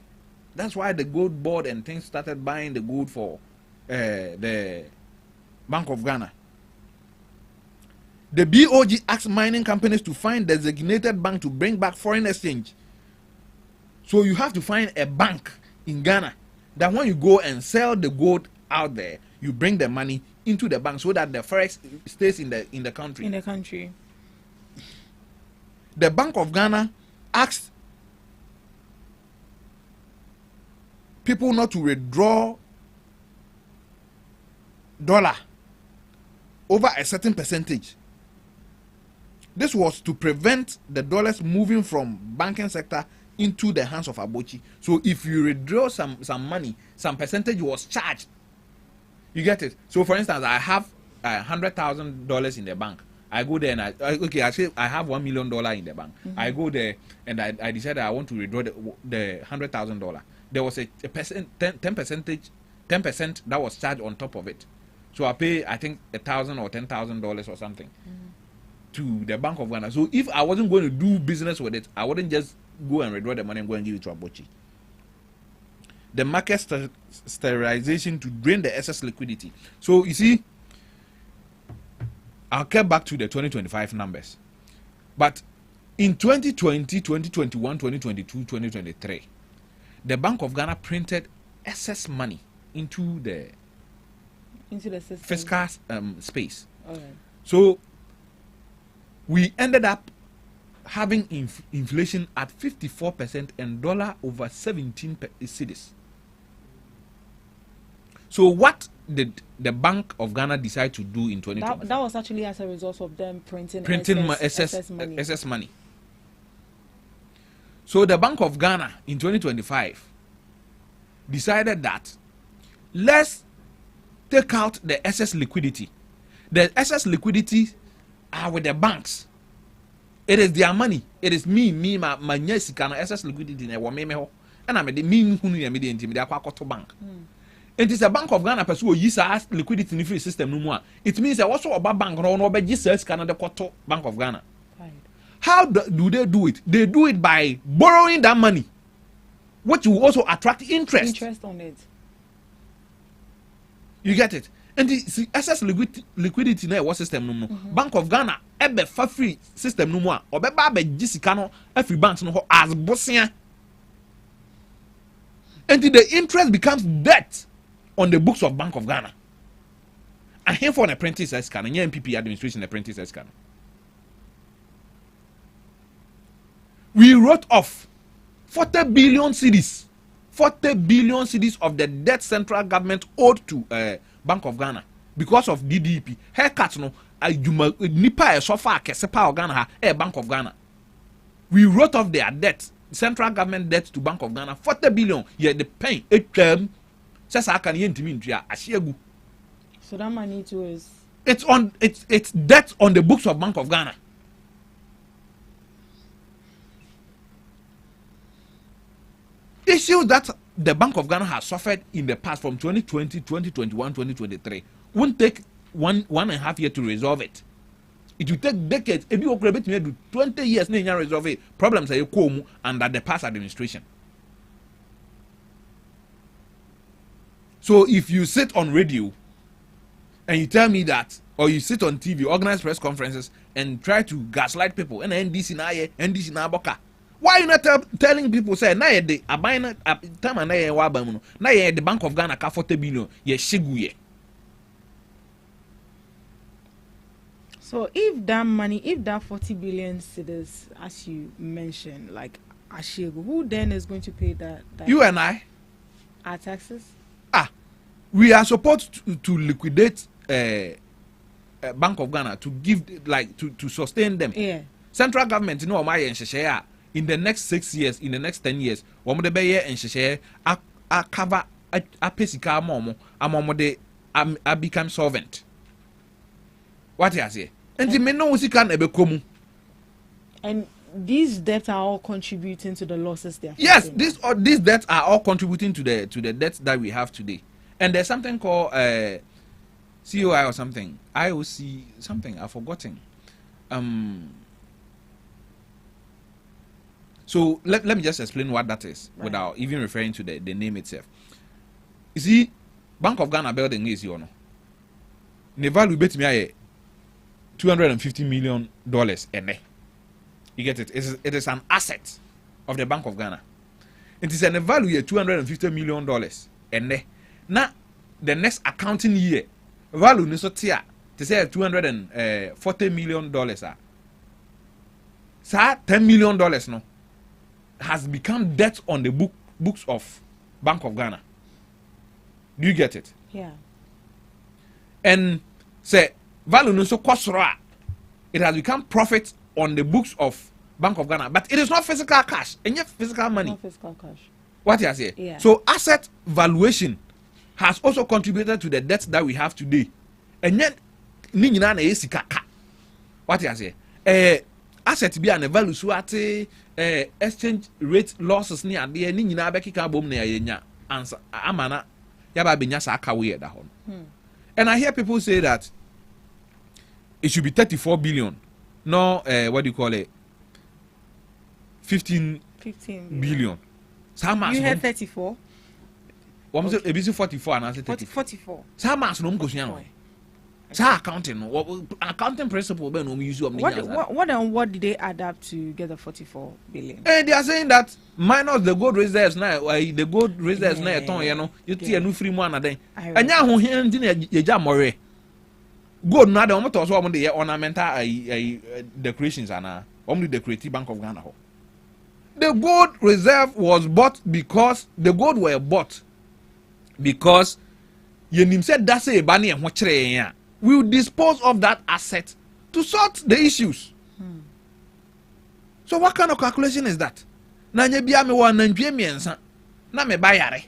That's why the gold board and things started buying the gold for the Bank of Ghana. The BOG asked mining companies to find designated bank to bring back foreign exchange. So you have to find a bank in Ghana that when you go and sell the gold out there, you bring the money into the bank so that the forex stays in the country. In the country. The Bank of Ghana asked people not to withdraw dollar over a certain percentage. This was to prevent the dollars moving from banking sector into the hands of Abochi. So if you withdraw some money, some percentage was charged. You get it? So for instance, I have $100,000 in the bank. I go there and I say I have $1 million in the bank. I go there and I decided I want to withdraw the $100,000. There was a 10% that was charged on top of it. So I pay, I think, $1,000 or $10,000 or something to the Bank of Ghana. So if I wasn't going to do business with it, I wouldn't just go and withdraw the money and go and give it to Abochi. The market sterilization to drain the excess liquidity. So you see, I'll get back to the 2025 numbers. But in 2020, 2021, 2022, 2023, the Bank of Ghana printed excess money into the system. Fiscal space. Okay. So we ended up having inflation at 54% and dollar over 17 cedis. So what did the Bank of Ghana decide to do in 2020? That was actually as a result of them printing excess money. So the Bank of Ghana in 2025 decided that let's take out the excess liquidity. The excess liquidity are with the banks. It is their money. It is my nyesika excess liquidity na wo me ho. And I made me hunu ya me de ntimi de akwa to bank. It is a Bank of Ghana person who use as liquidity in free system no more. It means that what's about bank no be Jesus Canada Koto Bank of Ghana. Right. How do they do it? They do it by borrowing that money, which will also attract interest. Interest on it. You get it? And the excess liquidity na what system no more. Bank of Ghana ebe fa free system no more. Obeba be jisika no every bank no as bosia. And the interest becomes debt on the books of Bank of Ghana. And here for an apprentice as can, and MPP administration apprentice as can. We wrote off 40 billion cedis. 40 billion cedis of the debt central government owed to Bank of Ghana because of DDP. Haircuts no nipa e so far kesepa of Ghana Bank of Ghana. We wrote off their debt, central government debt to Bank of Ghana 40 billion. Yeah, the pain so that money too is it's debt on the books of Bank of Ghana. Issues that the Bank of Ghana has suffered in the past from 2020, 2021, 2023 won't take one and a half year to resolve it. It will take decades. If you do 20 years to resolve it, problems are come under the past administration. So if you sit on radio and you tell me that, or you sit on TV, organize press conferences and try to gaslight people, and NDC na ye, NDC na boka, why you not telling people say na ye de abina time na ye wa bamuno na ye the Bank of Ghana ka 40 billion ye shigu ye. So if that money, if that 40 billion cedis, as you mentioned, like Ashegu, who then is going to pay that you and I? Our taxes? We are supposed to liquidate Bank of Ghana to give, like, to sustain them. Yeah. Central government, you know, my and in the next 6 years, in the next 10 years, one the bay and share a cover a pesika momo, a momo de I become solvent. What you say? And the men know can ever come. And these debts are all contributing to the losses there. Yes, these debts are all contributing to the debts that we have today. And there's something called COI or something. IOC something. I've forgotten. So let me just explain what that is without even referring to the name itself. You see, Bank of Ghana building is you know. The value bet me $250 million a you get it? It is an asset of the Bank of Ghana. It is a value $250 million and now the next accounting year value ni so tia to say $240 million sa $10 million no has become debt on the books of Bank of Ghana. Do you get it? Yeah. And say value no so kosra it has become profit on the books of Bank of Ghana, but it is not physical cash. And yet physical money. Not physical cash. What you say? Yeah. So asset valuation has also contributed to the debt that we have today. And yet, ninyina na esi kaka. What you say? Asset be an value so at exchange rate losses ni ade ninyina be kika bom na yenya answer amana yaba benya sa aka we da ho. And I hear people say that it should be 34 billion. No, what do you call it? 15 billion. So how much? You had 34. What was it? A busy 44 and I said 44. So how much? No, because accounting. Accounting principle. What did they add up to get the 44 billion? And they are saying that minus the gold reserves now. The gold reserves now. You know, you see a new free one again. And now who here you jam more. Gold now the moment also on the ornamental decorations and only the creative Bank of Ghana. The gold reserve was bought because the gold were bought because you said that's a banny and what we will dispose of that asset to sort the issues. So what kind of calculation is that? Na nye bia me wa na ndwe miensa na me bayare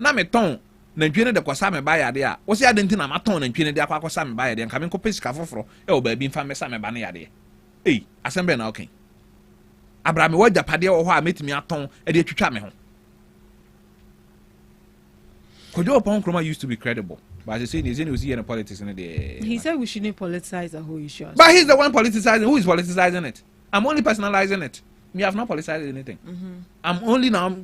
na me ton na ntwene de kwasa me ba yade a wo se ade nti na ma ton na ntwene de akwa kwasa me ba yade nka me nko pesika foforo e o ba bi mfa me sa me ba ne yade assemble na okay abrame wo japade wo ho a metimi aton e de twitwa me ho Kojo Nkrumah used to be credible. But as I say, he was here in politics. He said we shouldn't politicize the whole issue. But he's the one politicizing. Who is politicizing it? I'm only personalizing it. Me have not politicized anything. I'm only now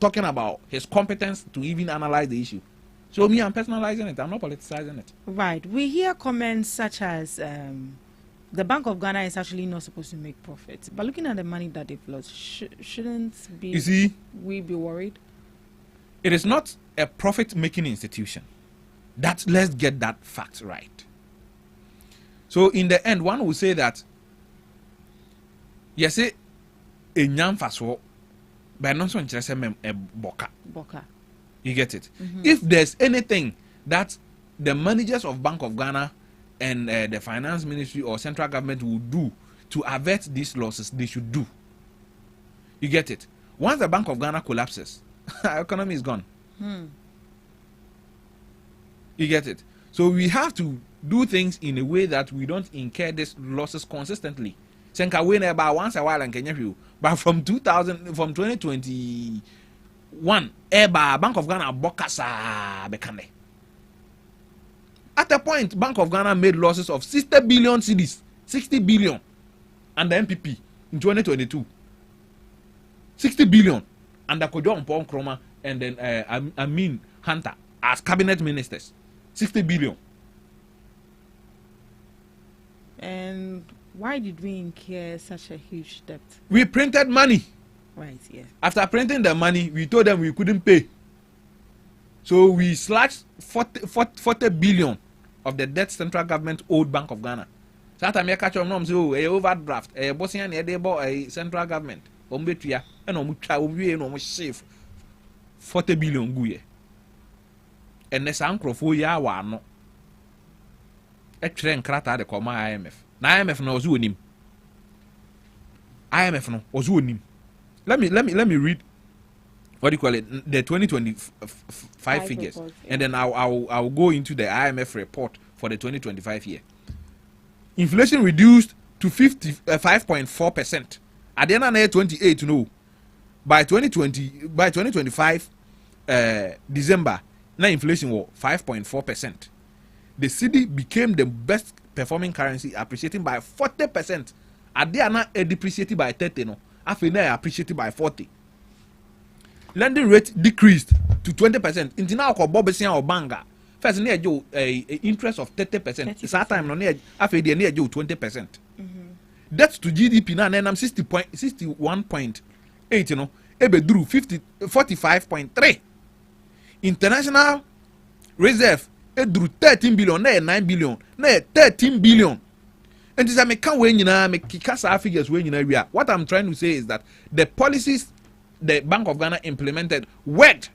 talking about his competence to even analyze the issue. So me, I'm personalizing it. I'm not politicizing it. Right. We hear comments such as the Bank of Ghana is actually not supposed to make profits. But looking at the money that they've lost, shouldn't we be worried? It is not a profit-making institution. Let's get that fact right. So in the end, one will say that yes, a nyam faso, but not so interested a boka. You get it? If there's anything that the managers of Bank of Ghana and the finance ministry or central government will do to avert these losses, they should do. You get it? Once the Bank of Ghana collapses, our economy is gone. You get it? So we have to do things in a way that we don't incur these losses consistently. Senka win about once a while and Kenya, but from 2021, Bank of Ghana bokasa bekane. At a point, Bank of Ghana made losses of 60 billion cedis, 60 billion, and the MPP in 2022. 60 billion under Kojo Nkrumah and then Amin Hunter as cabinet ministers. 60 billion. And why did we incur such a huge debt? We printed money. Right, yeah. After printing the money, we told them we couldn't pay. So we slashed 40 billion of the debt central government owed Bank of Ghana. So that time I catch on say oh, a overdraft, a bossian a central government. Ombetuya and omu save 40 billion guye. And the sankrofo ya wa no. E tren krata de koma IMF. Na IMF no ozu onim. IMF no ozu onim. Let me read what do you call it, the 2025 figures, report, yeah. And then I'll go into the IMF report for the 2025 year. Inflation reduced to 5.4%. At the end of 28, no. By 2025 December, now inflation was 5.4%. The cedi became the best performing currency, appreciating by 40%. At the end, depreciated by 30, no. After now, appreciated by 40. Lending rate decreased to 20%. In now, Bobesian or Banga, first near you interest of 30%. It's that time no near after the near you 20%. Debt to GDP now I'm 61.8, you know, ebe drew 45.3. International reserve it drew 13 billion, 9 billion, 13 billion. And this I can't win, you know, make kasa figures when you know. What I'm trying to say is that the policies the Bank of Ghana implemented worked.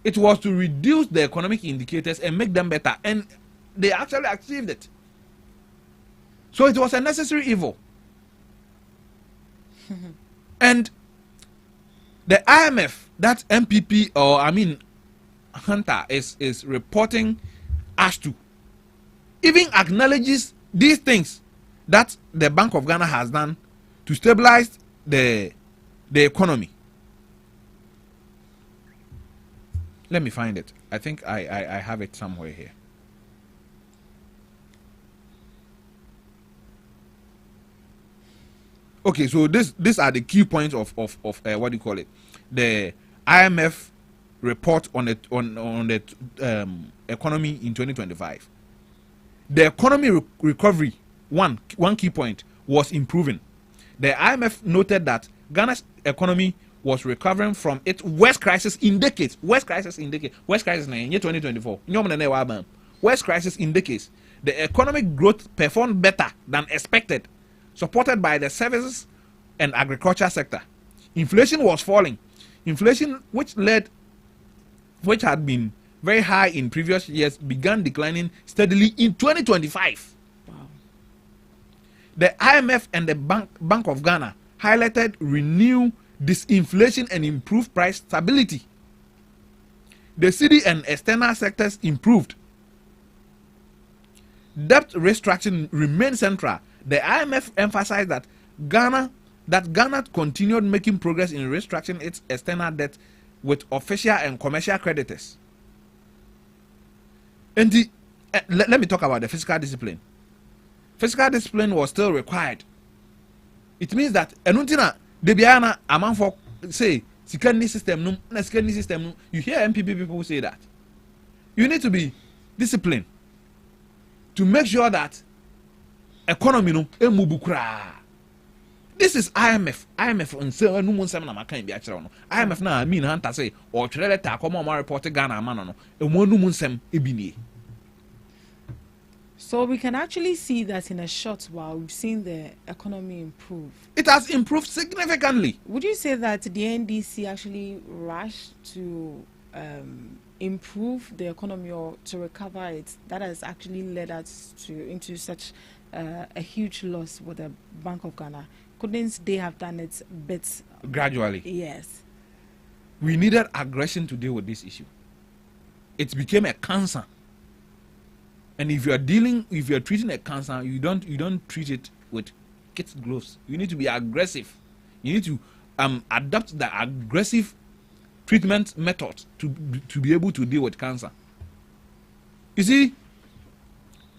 It was to reduce the economic indicators and make them better, and they actually achieved it. So it was a necessary evil. And the IMF, that MPP or Hunter is reporting us to, even acknowledges these things that the Bank of Ghana has done to stabilize the economy. Let me find it. I think I have it somewhere here. Okay, so these are the key points of what do you call it? The IMF report on the economy in 2025. The economy recovery, one key point, was improving. The IMF noted that Ghana's economy was recovering from its worst crisis in decades. Worst crisis in 2024. Worst crisis in decades. The economic growth performed better than expected, supported by the services and agriculture sector. Inflation was falling. Inflation, which had been very high in previous years, began declining steadily in 2025. Wow. The IMF and the Bank of Ghana highlighted renewed disinflation and improved price stability. the city and external sectors improved. Debt restructuring remained central. The IMF emphasized that Ghana continued making progress in restructuring its external debt with official and commercial creditors. And let me talk about the fiscal discipline. Fiscal discipline was still required. It means that enuntina debiana among for say security system you hear MPP people say that you need to be disciplined to make sure that economy no emubu kra. This is IMF and so no mun sem na maka bi akere no IMF na mean hunter say or three letter come on report Ghana man no e mo no mun sem ebinie. So we can actually see that in a short while we've seen the economy improve. It has improved significantly. Would you say that the NDC actually rushed to improve the economy or to recover it? That has actually led us into such a huge loss with the Bank of Ghana. Couldn't they have done it bits gradually? Yes. We needed aggression to deal with this issue. It became a cancer. And if you are treating a cancer, you don't treat it with kid gloves. You need to be aggressive. You need to adopt the aggressive treatment method to be able to deal with cancer. You see,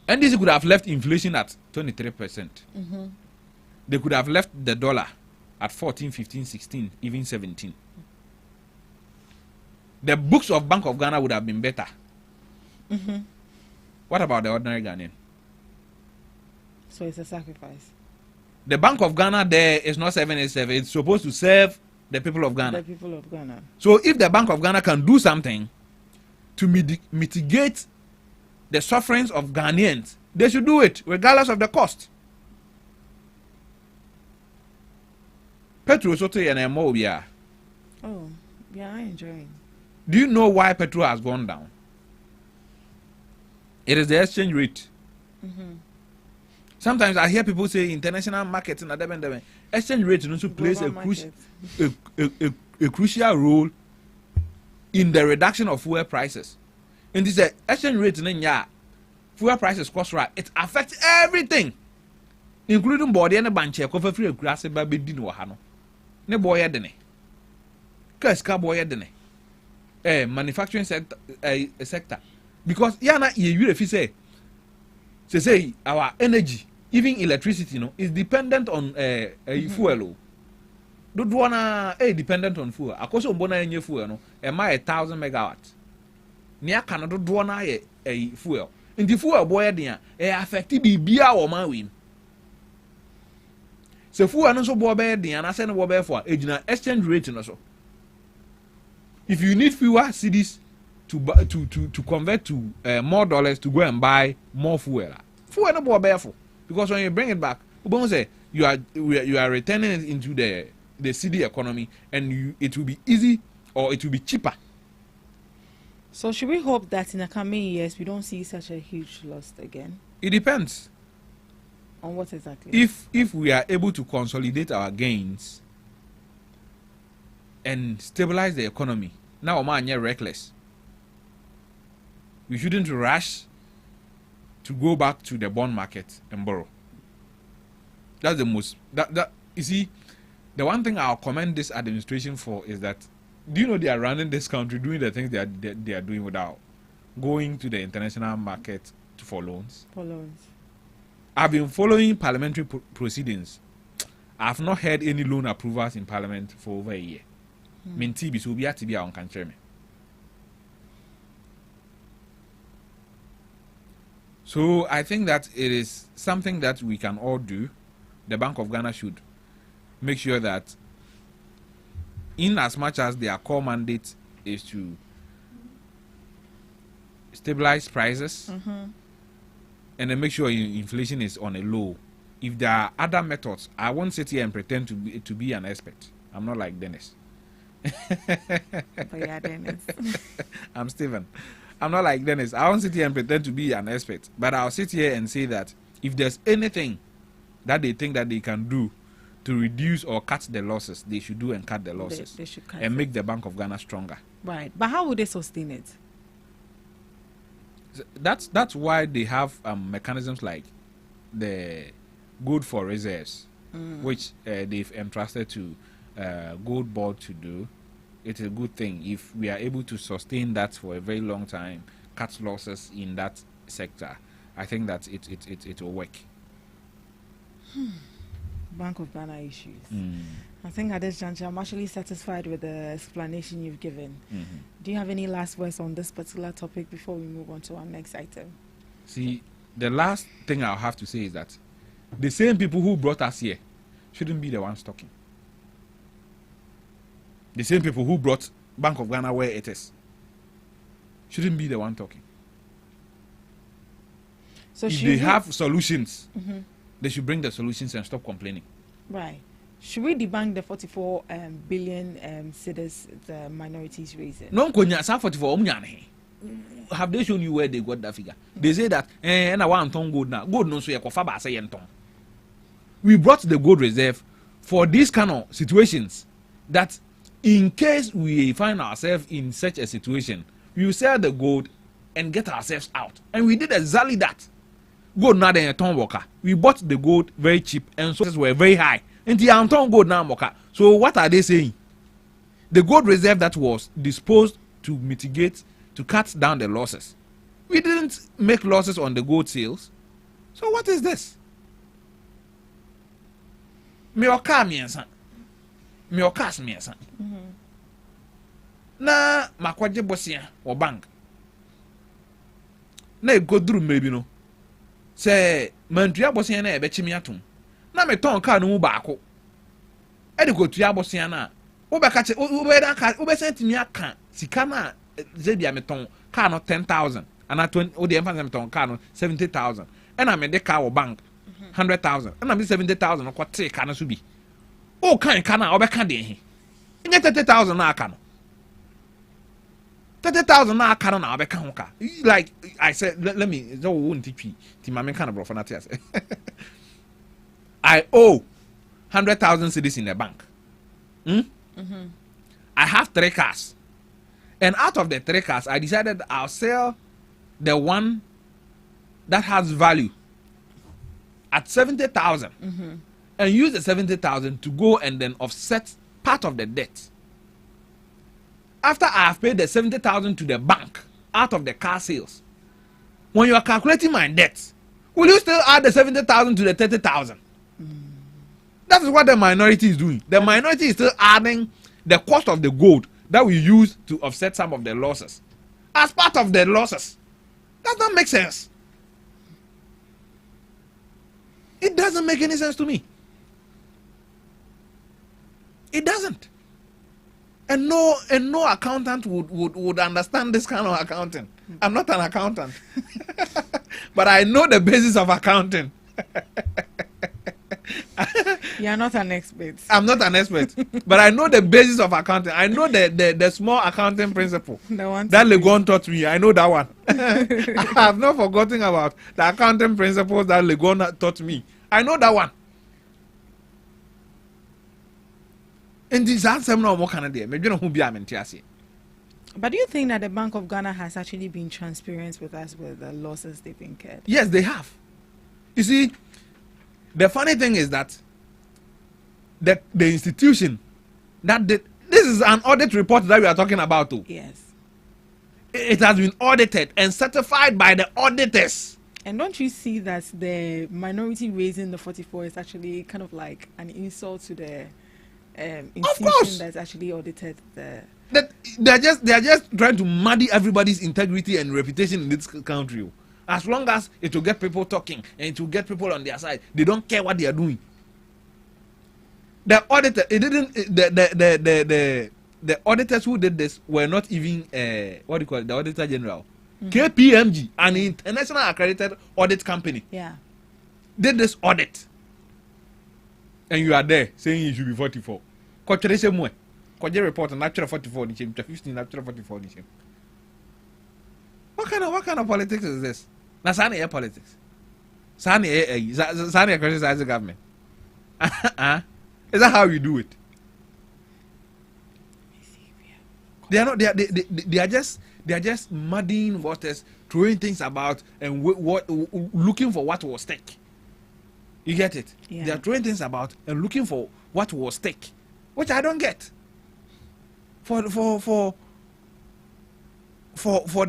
NDC could have left inflation at 23%. Mm-hmm. They could have left the dollar at 14, 15, 16, even 17. The books of Bank of Ghana would have been better. Mm-hmm. What about the ordinary Ghanaian? So it's a sacrifice. The Bank of Ghana there is not 787. It's supposed to serve the people of Ghana. The people of Ghana. So if the Bank of Ghana can do something to mitigate the sufferings of Ghanaians, they should do it regardless of the cost. Petrol soto and MO. Oh, yeah, I enjoying. Do you know why petrol has gone down? It is the exchange rate. Mm-hmm. Sometimes I hear people say international markets and exchange rate also plays a crucial role in the reduction of fuel prices. And this exchange rate fuel prices cost right. It affects everything, including body and banche. Cover free grass baby dino hano. Ne boy dene. Kaska boy dene. Manufacturing sector. Because if you say our energy, even electricity, is dependent on fuel. Don't wanna dependent on fuel. Akoso mbona yenye fuel no, 1,000 megawatts. Nia Canada do wanna fuel. In the fuel boy dia, affect bibia o man win. So fuel no so boy be dia na say no boy be for exchange rate no so. If you need fewer cedis to convert to more dollars to go and buy more fuel. Fuel no more bearful because when you bring it back, you are returning it into the city economy and it will be easy or it will be cheaper. So should we hope that in the coming years we don't see such a huge loss again? It depends. On what exactly? If we are able to consolidate our gains and stabilize the economy, now man you're reckless. We shouldn't rush to go back to the bond market and borrow. That's the most that you see. The one thing I'll commend this administration for is that, do you know they are running this country doing the things they are doing without going to the international market for loans? For loans. I've been following parliamentary proceedings. I've not heard any loan approvals in parliament for over a year. Minti bi so bi ati on country me. So I think that it is something that we can all do. The Bank of Ghana should make sure that, in as much as their core mandate is to stabilize prices, and then make sure inflation is on a low. If there are other methods, I won't sit here and pretend to be an expert. I'm not like Dennis. But yeah, Dennis. I'm Stephen. I'm not like Dennis. I won't sit here and pretend to be an expert. But I'll sit here and say that if there's anything that they think that they can do to reduce or cut the losses, they should do and cut the losses. They should cut and make the Bank of Ghana stronger. Right. But how would they sustain it? That's why they have mechanisms like the Gold for Reserves, which they've entrusted to Gold Board to do. It's a good thing if we are able to sustain that for a very long time, cut losses in that sector. I think that it will work. Bank of Ghana issues. I think at this juncture, I'm actually satisfied with the explanation you've given. Do you have any last words on this particular topic before we move on to our next item? See, the last thing I'll have to say is that the same people who brought us here shouldn't be the ones talking. The same people who brought Bank of Ghana where it is shouldn't be the one talking. So if they have solutions, they should bring the solutions and stop complaining. Right. Should we debunk the 44 billion cedis the minorities raising? No, 44 have they shown you where they got that figure? They say that and I want ton gold now. Gold no so you kofa say yenton. We brought the gold reserve for these kind of situations that in case we find ourselves in such a situation, we will sell the gold and get ourselves out. And we did exactly that. Gold now than a ton worker. We bought the gold very cheap and sources were very high. And the Anton gold now worker. So what are they saying? The gold reserve that was disposed to mitigate, to cut down the losses. We didn't make losses on the gold sales. So what is this? Me oka miensa. Me okas miensa. Na makwaje bosia or bank. Na go through maybe no. Say mandria bosia na ebe chimi atum. Na me ton car no mu baako. E de go tua bosia na. Wo be ka che wo be da ka wo be sentimi aka sika na zebia me ton car no 10,000 ana 20 wo de emfa me ton car no 70,000. E na me de car wo bank 100,000. E na me 70,000 no kwate car no so bi. O kan car na wo be ka de he. Nye 30,000 na aka no. 30,000 na aka no na wo be ka ho ka. Like I said, let me so won't teach ti mama kind of bro for na tia say. I owe 100,000 cedis in the bank. I have 3 cars. And out of the 3 cars, I decided I'll sell the one that has value at 70,000 and use the 70,000 to go and then offset part of the debt. After I have paid the 70,000 to the bank out of the car sales, when you are calculating my debt, will you still add the 70,000 to the 30,000? That is what the minority is doing. The minority is still adding the cost of the gold that we use to offset some of the losses as part of the losses. Does that make sense? It doesn't make any sense to me. It doesn't. And no accountant would understand this kind of accounting. I'm not an accountant. But I know the basis of accounting. You are not an expert. I'm not an expert, but I know the basis of accounting. I know the small accounting principle that Legon taught me. I know that one. I have not forgotten about the accounting principles that Legon taught me. I know that one. And this answer no more Canada. Maybe no be amentiasi. But do you think that the Bank of Ghana has actually been transparent with us with the losses they've incurred? Yes, they have. You see, the funny thing is that the institution that did this is an audit report that we are talking about too. Yes. It has been audited and certified by the auditors. And don't you see that the minority raising the 44 is actually kind of like an insult to the institution that's actually audited the... They are just trying to muddy everybody's integrity and reputation in this country. As long as it will get people talking and it will get people on their side, they don't care what they are doing. The auditor, it didn't. The auditors who did this were not even what do you call it? The Auditor General, KPMG, an international accredited audit company. Yeah, did this audit, and you are there saying it should be 44. What kind of politics is this? Na sani air politics. Sani criticize the government. Is that how you do it? They are not. They are just muddying waters, throwing things about, and looking for what will stick. You get it? Yeah. They are throwing things about and looking for what will stick, which I don't get. For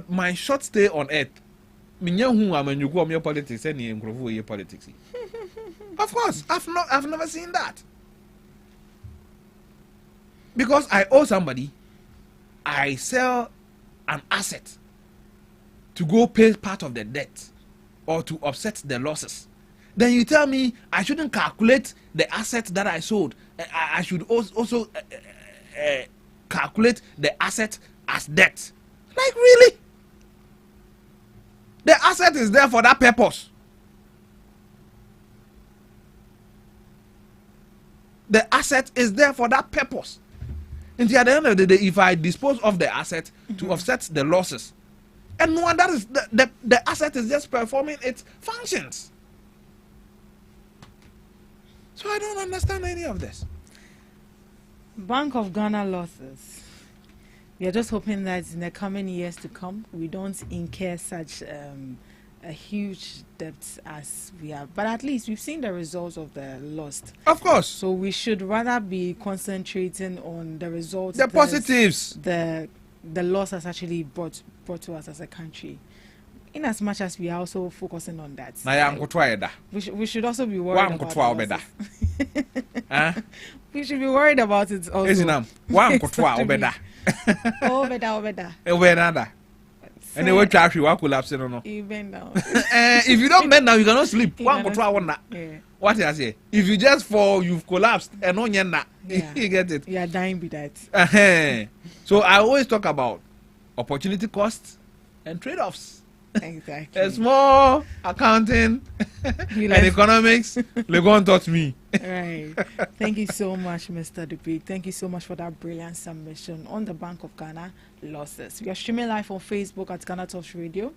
my short stay on earth, politics and politics. Of course, I've never seen that. Because I owe somebody, I sell an asset to go pay part of the debt or to offset the losses. Then you tell me I shouldn't calculate the asset that I sold. I should also calculate the asset as debt. Like, really? The asset is there for that purpose. The asset is there for that purpose. And at the end of the day, if I dispose of the asset to offset the losses, and no one, that is the asset is just performing its functions. So I don't understand any of this. Bank of Ghana losses. We are just hoping that in the coming years to come, we don't incur such a huge debt as we have. But at least we've seen the results of the loss. Of course. So we should rather be concentrating on the results. The positives. The loss has actually brought to us as a country. In as much as we are also focusing on that. We should also be worried about it. We should be worried about it also. And they will try to collapse. No. Even now. If you don't bend down, you cannot sleep. What I say? If you just fall, you've collapsed. And on you get it. You are dying with that. So I always talk about opportunity costs and trade-offs. Exactly. A small accounting and economics. Legon taught me. Right. Thank you so much, Mr. Dupree. Thank you so much for that brilliant submission on the Bank of Ghana losses. We are streaming live on Facebook at GhanaTalks Radio,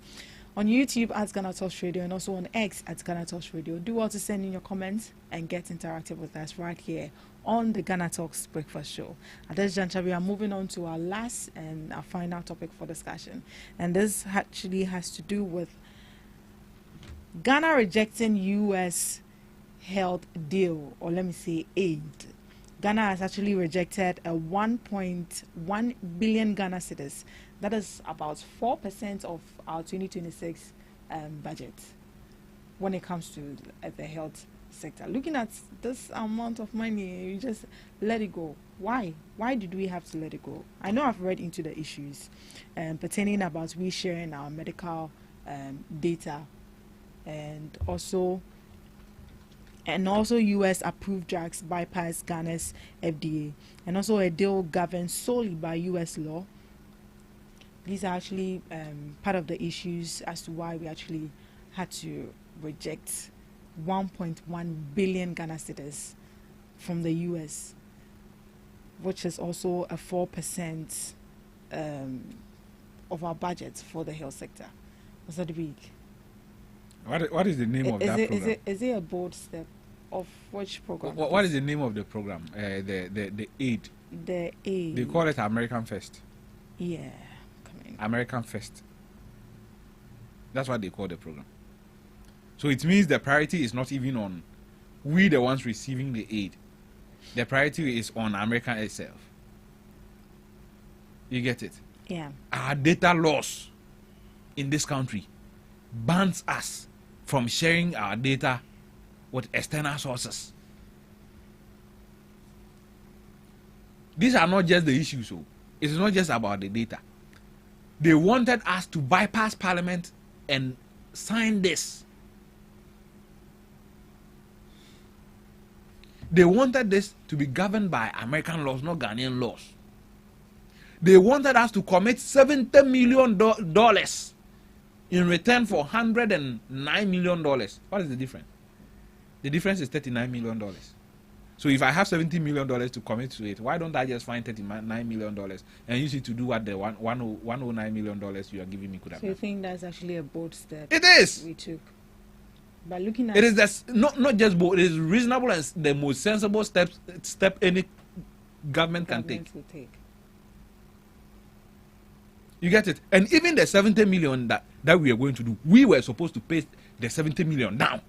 on YouTube at GhanaTalks Radio, and also on X at GhanaTalks Radio. Do well to send in your comments and get interactive with us right here on the GhanaTalks Breakfast Show. At this juncture, we are moving on to our last and our final topic for discussion. And this actually has to do with Ghana rejecting U.S. health deal, or let me say aid. Ghana has actually rejected a 1.1 billion Ghana cedis. That is about 4% of our 2026 budget when it comes to the health sector. Looking at this amount of money, you just let it go. Why? Why did we have to let it go? I know I've read into the issues pertaining about we sharing our medical data, and also U.S. approved drugs bypass Ghana's FDA, and also a deal governed solely by U.S. law. These are actually part of the issues as to why we actually had to reject 1.1 billion Ghana cedis from the U.S., which is also a 4% of our budget for the health sector. Was that big? What is the name of that program? Is it a bold step of which program? What is the name of the program? The aid. The aid. They call it American First. Yeah. American First. That's what they call the program. So it means the priority is not even on we the ones receiving the aid. The priority is on America itself. You get it? Yeah. Our data loss in this country bans us from sharing our data with external sources. These are not just the issues. So it's not just about the data. They wanted us to bypass Parliament and sign this. They wanted this to be governed by American laws, not Ghanaian laws. They wanted us to commit $70 million in return for $109 million. What is the difference? The difference is $39 million. So if I have $70 million to commit to it, why don't I just find $39 million and use it to do what the $109 million you are giving me could have done? So you think that's actually a bold step? It is. We took. But looking at it is not just bold, it is reasonable and the most sensible step any government can take. You get it? And even the 70 million that we are going to do, we were supposed to pay the 70 million down.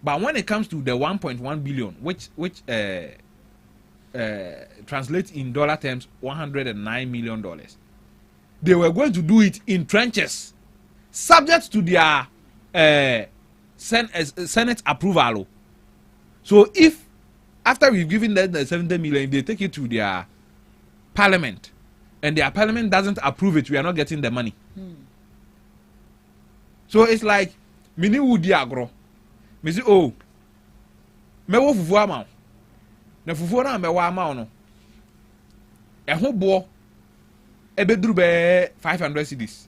But when it comes to the 1.1 billion, which translates in dollar terms $109 million, they were going to do it in trenches, subject to their Senate approval. So if after we've given them the 70 million, they take it to their parliament, and their parliament doesn't approve it, we are not getting the money. So it's like mini woody agro. Me say, oh, me wo fufu ama. Na fufu na me wa ama no. Ho bo ebeduru be 500 cedis.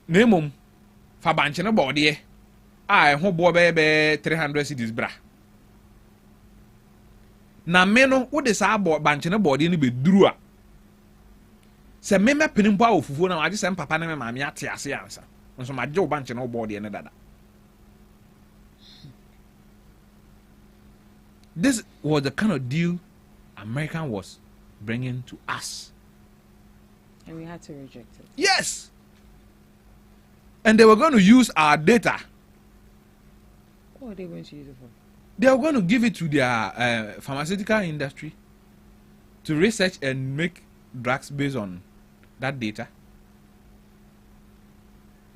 Na emom fa banche no bode ho bo be 300 cedis bra. Na me no wo de sa banche no bode no be duru a. Se me penimpo a fufu na age se papa na me ma me ate ase ansa. Nso ma je wo banche no bode ne dada. This was the kind of deal American was bringing to us. And we had to reject it. Yes. And they were going to use our data. What were they going to use it for? They were going to give it to their pharmaceutical industry to research and make drugs based on that data.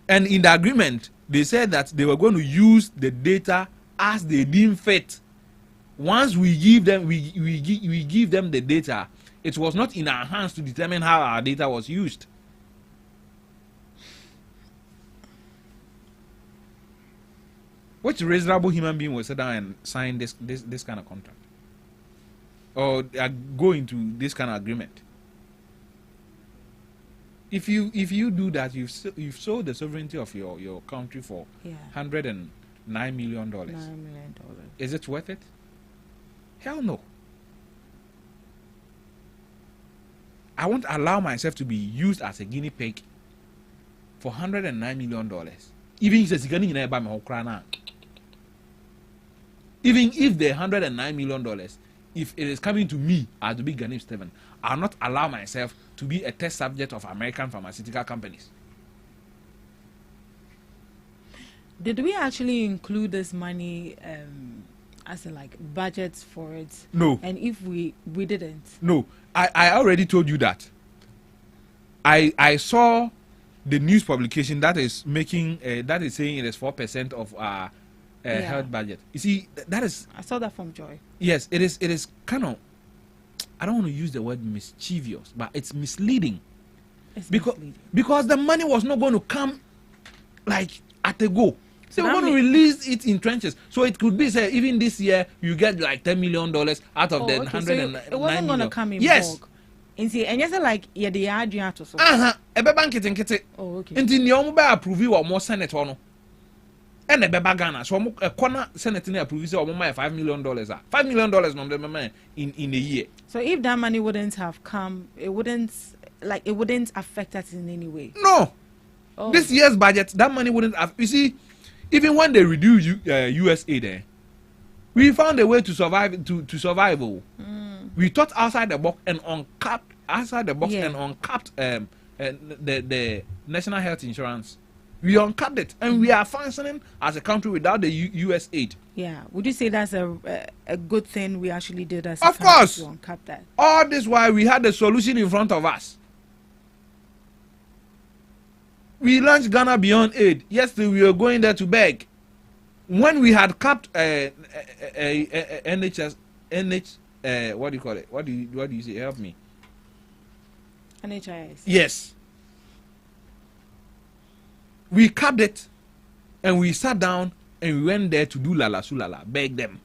And in the agreement, they said that they were going to use the data as they deem fit. Once we give them, we give them the data, it was not in our hands to determine how our data was used. Which reasonable human being will sit down and sign this kind of contract, or go into this kind of agreement? If you do that, you've sold the sovereignty of your country for $109 million. $9 million. Is it worth it? Hell no. I won't allow myself to be used as a guinea pig for $109 million. Even if the $109 million, if it is coming to me as the big Ghanaian Stephen, I'll not allow myself to be a test subject of American pharmaceutical companies. Did we actually include this money as in like budgets for it? No. And if we didn't? No. I already told you that. I saw the news publication that is making that is saying it is 4% of our health budget. You see, that is. I saw that from Joy. Yes, it is kind of. I don't want to use the word mischievous, but it's misleading. Because the money was not going to come like at a go. So we're going to release it in trenches. So it could be, say, even this year, you get like $10 million out of the 109 it wasn't going to come in bulk. And yes, like, yeah, they are doing to so. Ebe bank it. Oh, okay. And in the Omuba approve or more Senate or no. And the Beba Ghana. So a corner Senate approve or more $5 million. $5 million in a year. So if that money wouldn't have come, it wouldn't affect us in any way. No. Oh. This year's budget, that money wouldn't have. You see, even when they reduce US aid, we found a way to survive. To survive. We thought outside the box and uncapped and uncapped the national health insurance. We uncapped it, and we are functioning as a country without the US aid. Yeah, would you say that's a good thing we actually did as a country to uncap that? All this while we had the solution in front of us. We launched Ghana Beyond Aid. Yesterday we were going there to beg. When we had capped NHS, what do you call it? What do you say? Help me. NHIS. Yes. We capped it, and we sat down and we went there to do lala sulala, beg them.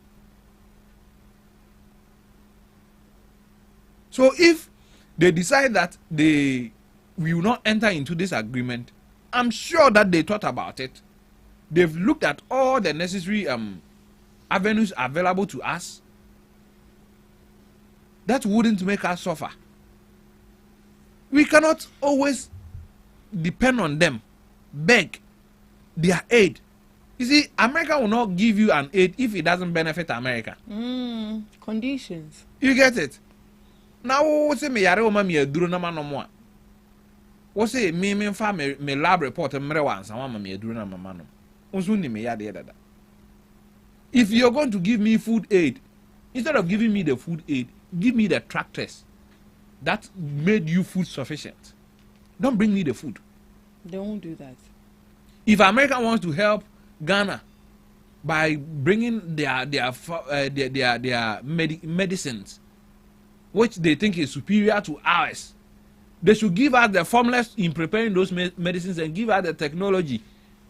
So if they decide that we will not enter into this agreement, I'm sure that they thought about it. They've looked at all the necessary avenues available to us that wouldn't make us suffer. We cannot always depend on them, beg their aid, You see, America will not give you an aid if it doesn't benefit America. Conditions. You get it? Now, what's me yare o ma me aduro na ma no mo a. What's say me fa me lab report mre wan sa ma me aduro na ma no. Onso ni me yade dada. If you're going to give me food aid, instead of giving me the food aid, give me the tractors that made you food sufficient. Don't bring me the food. They won't do that. If America wants to help Ghana by bringing their medicines, which they think is superior to ours, they should give us the formulas in preparing those medicines and give us the technology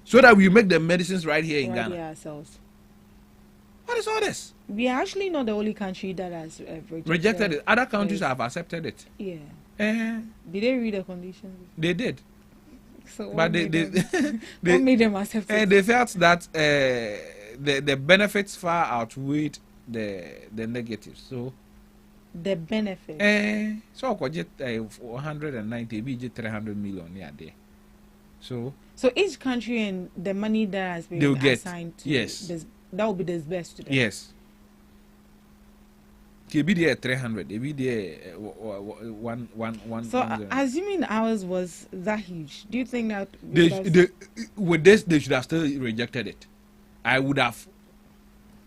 so that we make the medicines right here in Ghana. Ourselves. What is all this? We are actually not the only country that has rejected it. Other countries have accepted it. Yeah. Did they read the conditions? They did. So but they what made them accept it? They felt that the benefits far outweighed the negatives. So the benefits. So I get 190, we get 300 million there. So each country and the money that has been assigned to that will be disbursed to them. Yes. It be there 300. It be there one. So assuming ours was that huge, do you think that with this they should have still rejected it? I would have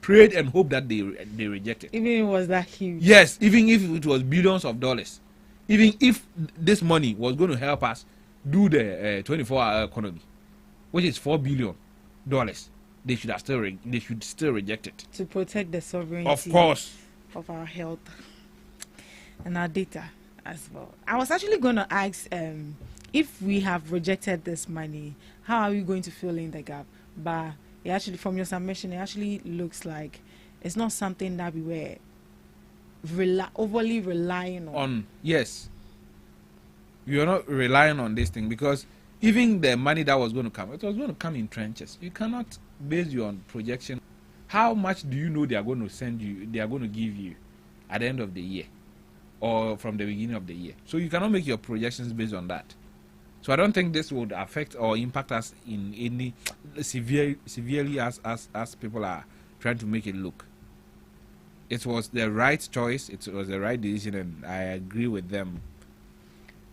prayed and hoped that they reject it. Even if it was that huge. Yes, even if it was billions of dollars, even if this money was going to help us do the 24-hour economy, which is $4 billion, they should have still reject it to protect the sovereignty. Of course. Of our health and our data as well. I was actually going to ask if we have rejected this money, how are we going to fill in the gap? But it actually, from your submission, it actually looks like it's not something that we were overly relying on. Yes, we are not relying on this thing because even the money that was going to come, it was going to come in trenches. You cannot base you on projection. How much do you know they are going to send you, they are going to give you at the end of the year or from the beginning of the year? So you cannot make your projections based on that. So I don't think this would affect or impact us in any severely as people are trying to make it look. It was the right choice, it was the right decision, and I agree with them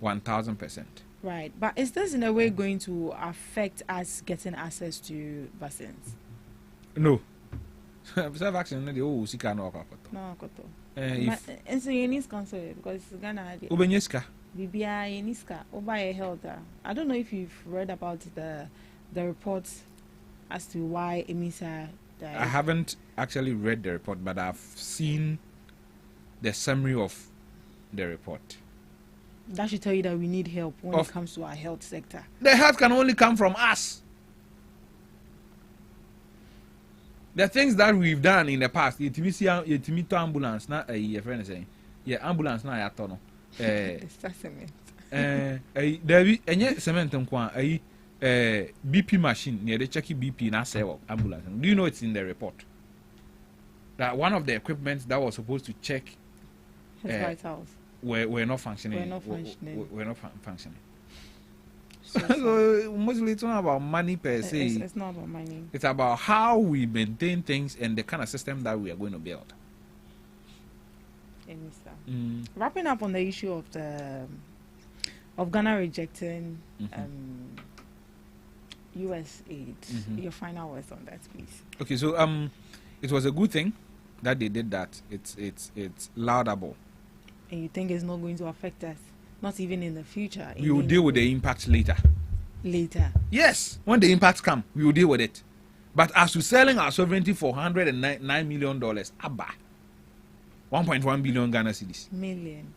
1000%. Right, but is this in a way going to affect us getting access to vaccines? No. Vaccine no and so you need counsel because Ghana health. I don't know if you've read about the reports as to why Emisa died. I haven't actually read the report, but I've seen the summary of the report. That should tell you that we need help when it comes to our health sector. The help can only come from us. The things that we've done in the past, you ambulance, not a friend saying, yeah, ambulance na ya tono. Cement. There be cement BP machine near the checky BP na say ambulance. Do you know it's in the report? That one of the equipment that was supposed to check vitals were not functioning. We're not functioning. So mostly it's not about money per se. It's not about money. It's about how we maintain things and the kind of system that we are going to build. Wrapping up on the issue of Ghana rejecting U.S. aid, your final words on that, please. Okay, so it was a good thing that they did that. It's laudable. And you think it's not going to affect us? Not even in the future. We will deal with the impact later. Later? Yes. When the impacts come, we will deal with it. But as to selling our sovereignty for $109 million, abba. 1.1 billion Ghana cedis. Million.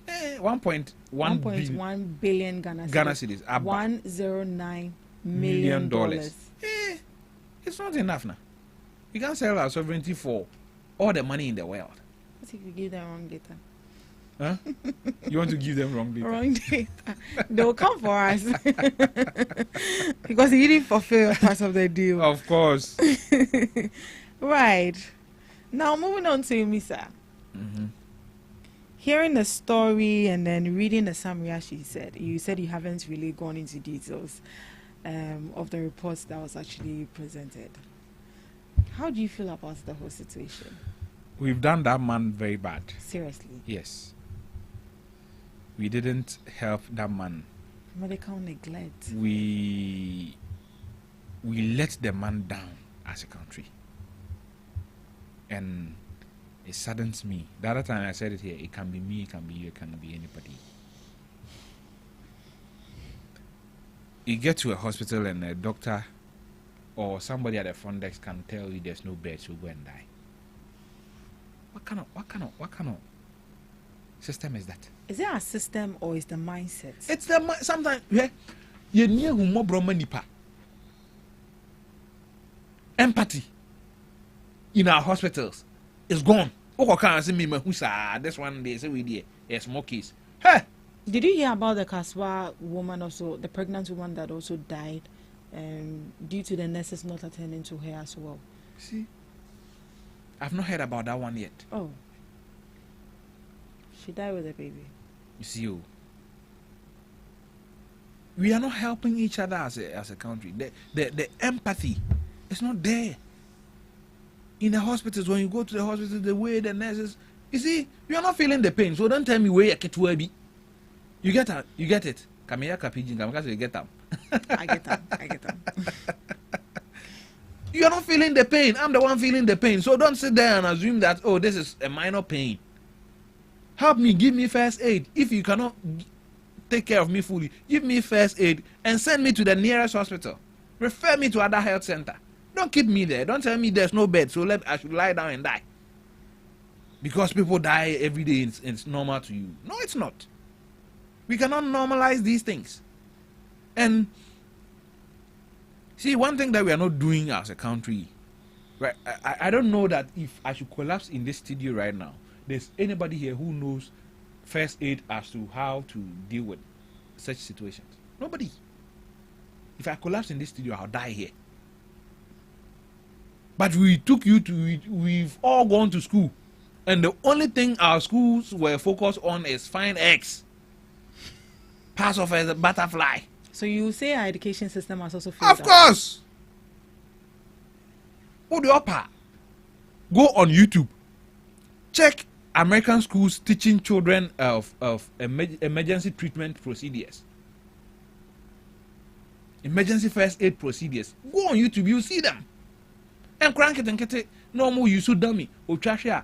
1.1 billion Ghana cedis. Abba. $109 million. It's not enough now. We can't sell our sovereignty for all the money in the world. What if you give them wrong data? Huh? You want to give them wrong data? Wrong data. They will come for us. Because you didn't fulfill part of the deal. Of course. Right. Now, moving on to Misa. Hearing the story and then reading the summary, as you said you haven't really gone into details. of the reports that was actually presented. How do you feel about the whole situation? We've done that man very bad. Seriously? Yes. We didn't help that man. Medical neglect. We let the man down as a country. And it saddens me. The other time I said it here, it can be me, it can be you, it can be anybody. You get to a hospital and a doctor or somebody at the front desk can tell you there's no bed, so go and die. What kind of system is that? Is it a system or is the mindset? It's the sometimes you need more bromanipa. Empathy in our hospitals is gone. This one they say we did a small case. Hey, did you hear about the Kaswa woman also, the pregnant woman that also died due to the nurses not attending to her as well? See, I've not heard about that one yet. Oh, she died with a baby. You see, we are not helping each other as a country. The empathy is not there. In the hospitals, when you go to the hospital, the way the nurses, you see, you are not feeling the pain. So don't tell me where you get to be. You get it. You get them. I get them. You are not feeling the pain. I'm the one feeling the pain. So don't sit there and assume that, oh, this is a minor pain. Help me, give me first aid. If you cannot take care of me fully, give me first aid and send me to the nearest hospital. Refer me to other health center. Don't keep me there. Don't tell me there's no bed, so I should lie down and die. Because people die every day, it's normal to you. No, it's not. We cannot normalize these things. And see, one thing that we are not doing as a country, right? I don't know that if I should collapse in this studio right now, there's anybody here who knows first aid as to how to deal with such situations. Nobody. If I collapse in this studio, I'll die here. But we took you to, we've all gone to school. And the only thing our schools were focused on is find eggs. Pass off as a butterfly. So you say our education system has also failed? Of course. Go on YouTube. Check American schools teaching children of emergency treatment procedures. Emergency first aid procedures. Go on YouTube, you see them. And crank it and get it. Normal you so dummy. O trashia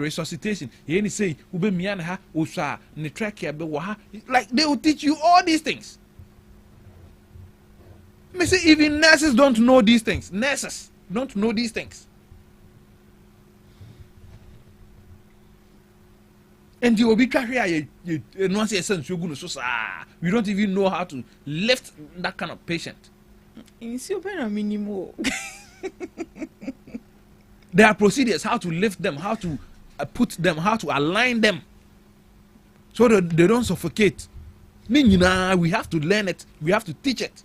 resuscitation. You say ube mianha usa nitrakia be waha. Like they will teach you all these things. Me say even nurses don't know these things. Nurses don't know these things. And you will be trashia we don't even know how to lift that kind of patient. In super minimal. There are procedures how to lift them, how to put them, how to align them so that they don't suffocate. We have to learn it, we have to teach it.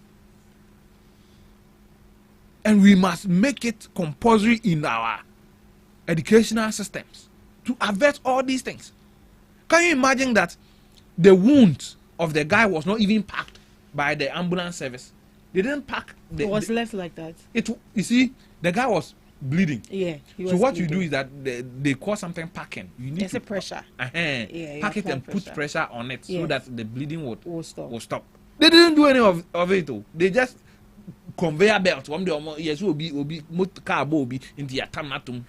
And we must make it compulsory in our educational systems to avert all these things. Can you imagine that the wound of the guy was not even packed by the ambulance service? They didn't pack. It was left like that. You see, the guy was bleeding. Yeah. So what you do is that they call something packing. You need to pressure. Yeah, pack it and put pressure on it so that the bleeding will stop. They didn't do any of it though. They just conveyor belt. One day, yes, will be car will be into your tamatum.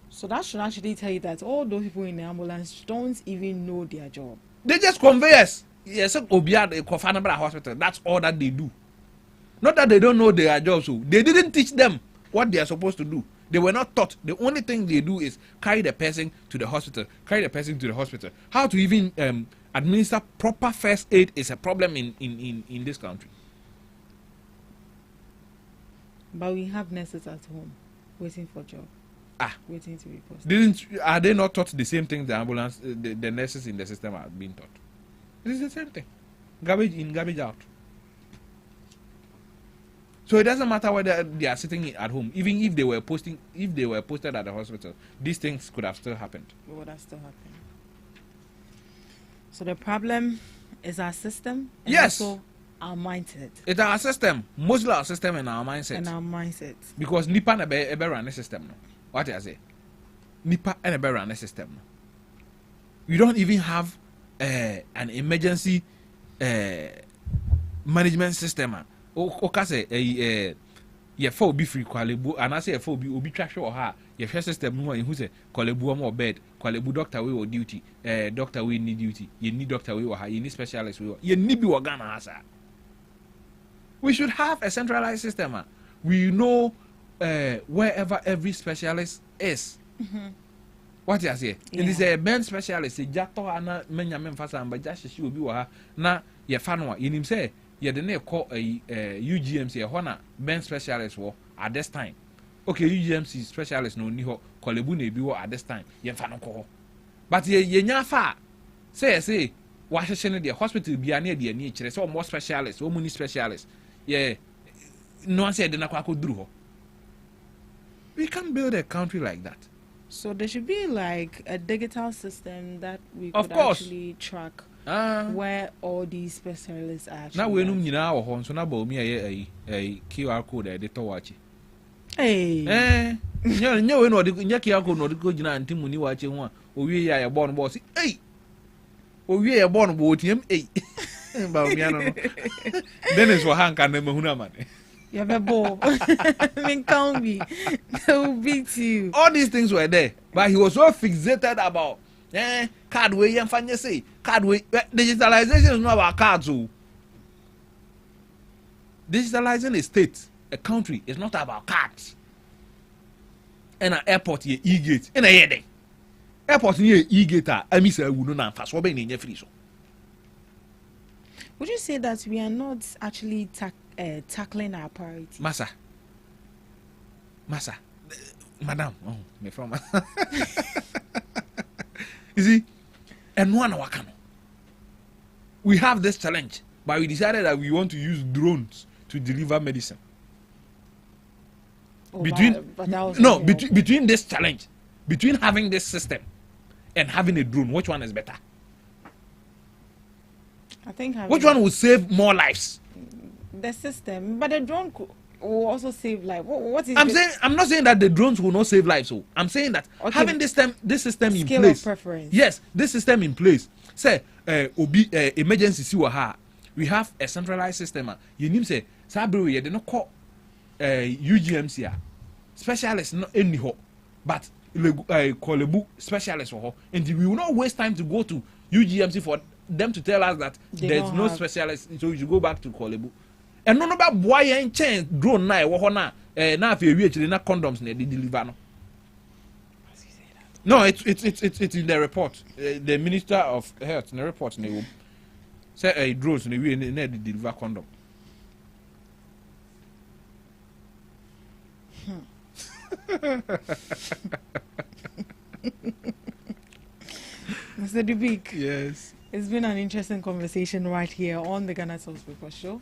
So that should actually tell you that all those people in the ambulance don't even know their job. They just conveyors. Yes, hospital. That's all that they do. Not that they don't know their jobs. So they didn't teach them what they are supposed to do. They were not taught. The only thing they do is carry the person to the hospital. How to even administer proper first aid is a problem in this country. But we have nurses at home waiting for job. Waiting to be posted. Are they not taught the same thing the ambulance, the nurses in the system are being taught? It is the same thing. Garbage in, garbage out. So it doesn't matter whether they are sitting at home. Even if they were posted at the hospital, these things could have still happened. It would have still happened. So the problem is our system and Yes. also our mindset. It's our system, mostly our system and our mindset. And our mindset. Because nipa na be run the system no. What I say? Nipa na be run the system no. We don't even have an emergency management system. Okay say ye for be free kwalebu and I say for be obi twahwe o ha ye hwe system no who say kwalebu am bed kwalebu doctor we o duty doctor we need duty ye need doctor we o ha ye need specialist we ye need be wo Ghana hasa. We should have a centralized system. We know wherever every specialist is. What you say? It is a band specialist. Jato ana menya memfasa amba jashishi obi wa ha na ye fanwa yenim say ye de na call a UGMC e ho na band specialist wo at this time. Okay, UGMC specialist no ni ho kolebu na ebi wo at this time ye fa no ko. But ye nya fa say wa hwehwe ne de hospital bia na de ani kire say more specialist, o mu ni specialist. Yeah, no one said we can't build a country like that. So there should be like a digital system that we of could course. Actually track where all these specialists are. Now we know so now me a QR code they to watch. Hey. No we no the QR code no the go jina anti muni watch ho a owie ya born boss. Hey. Owie ya born bo tiem hey. Dennis for Hank and Mahuna man. You have a ball. I mean, can't be. They will beat you. All these things were there, but he was so fixated about card way and fan say card way. Digitalization is not about cards. Digitalizing a state, a country is not about cards. And an airport here e-gate in a head. Airport here e-gate I miss a wound and fast in your free. Would you say that we are not actually tackling our priorities? Massa, madam, me from. You see, and one wakano. We have this challenge, but we decided that we want to use drones to deliver medicine. Between this challenge, between having this system and having a drone, which one is better? I think which one will save more lives? The system, but the drone will also save lives. What is? I'm not saying that the drones will not save lives. So I'm saying that having this system in place. Of preference. Yes, this system in place. Say, emergency siwa we have a centralized system. You need say, Sabri, you don't call UGMC specialists not any ho, but call a book specialist for her, and we will not waste time to go to UGMC for them to tell us that there's no specialist, so we should go back to Kolebu. And none about boy and chain drone na na if you reach na condoms na deliver no. No, it's in the report. The Minister of Health in the report na say drones na we na deliver condom. Mr. Dubik. Yes. It's been an interesting conversation right here on the GhanaTalks Breakfast Show.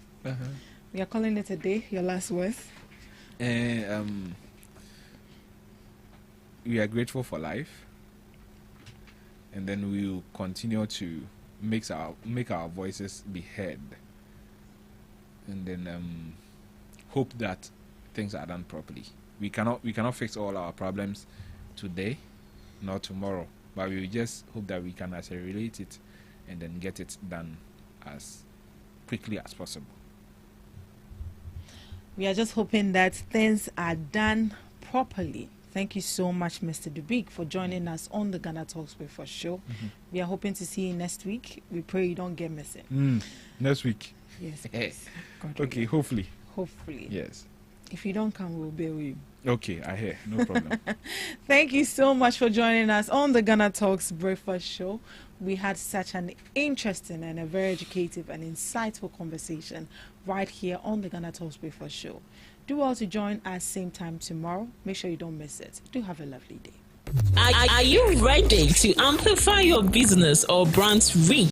We are calling it a day. Your last words? We are grateful for life, and then we will continue to make our voices be heard, and then hope that things are done properly. We cannot fix all our problems today, nor tomorrow, but we just hope that we can accelerate it and then get it done as quickly as possible. We are just hoping that things are done properly. Thank you so much, Mr. Dubik, for joining us on the GhanaTalks Breakfast Show. We are hoping to see you next week. We pray you don't get missing. Next week? Yes, please. Okay, hopefully. Hopefully. Yes. If you don't come, we'll bail you. Okay, I hear. No problem. Thank you so much for joining us on the GhanaTalks Breakfast Show. We had such an interesting and a very educative and insightful conversation right here on the GhanaTalks Breakfast Show. Do well to join us same time tomorrow. Make sure you don't miss it. Do have a lovely day. Are you ready to amplify your business or brand's reach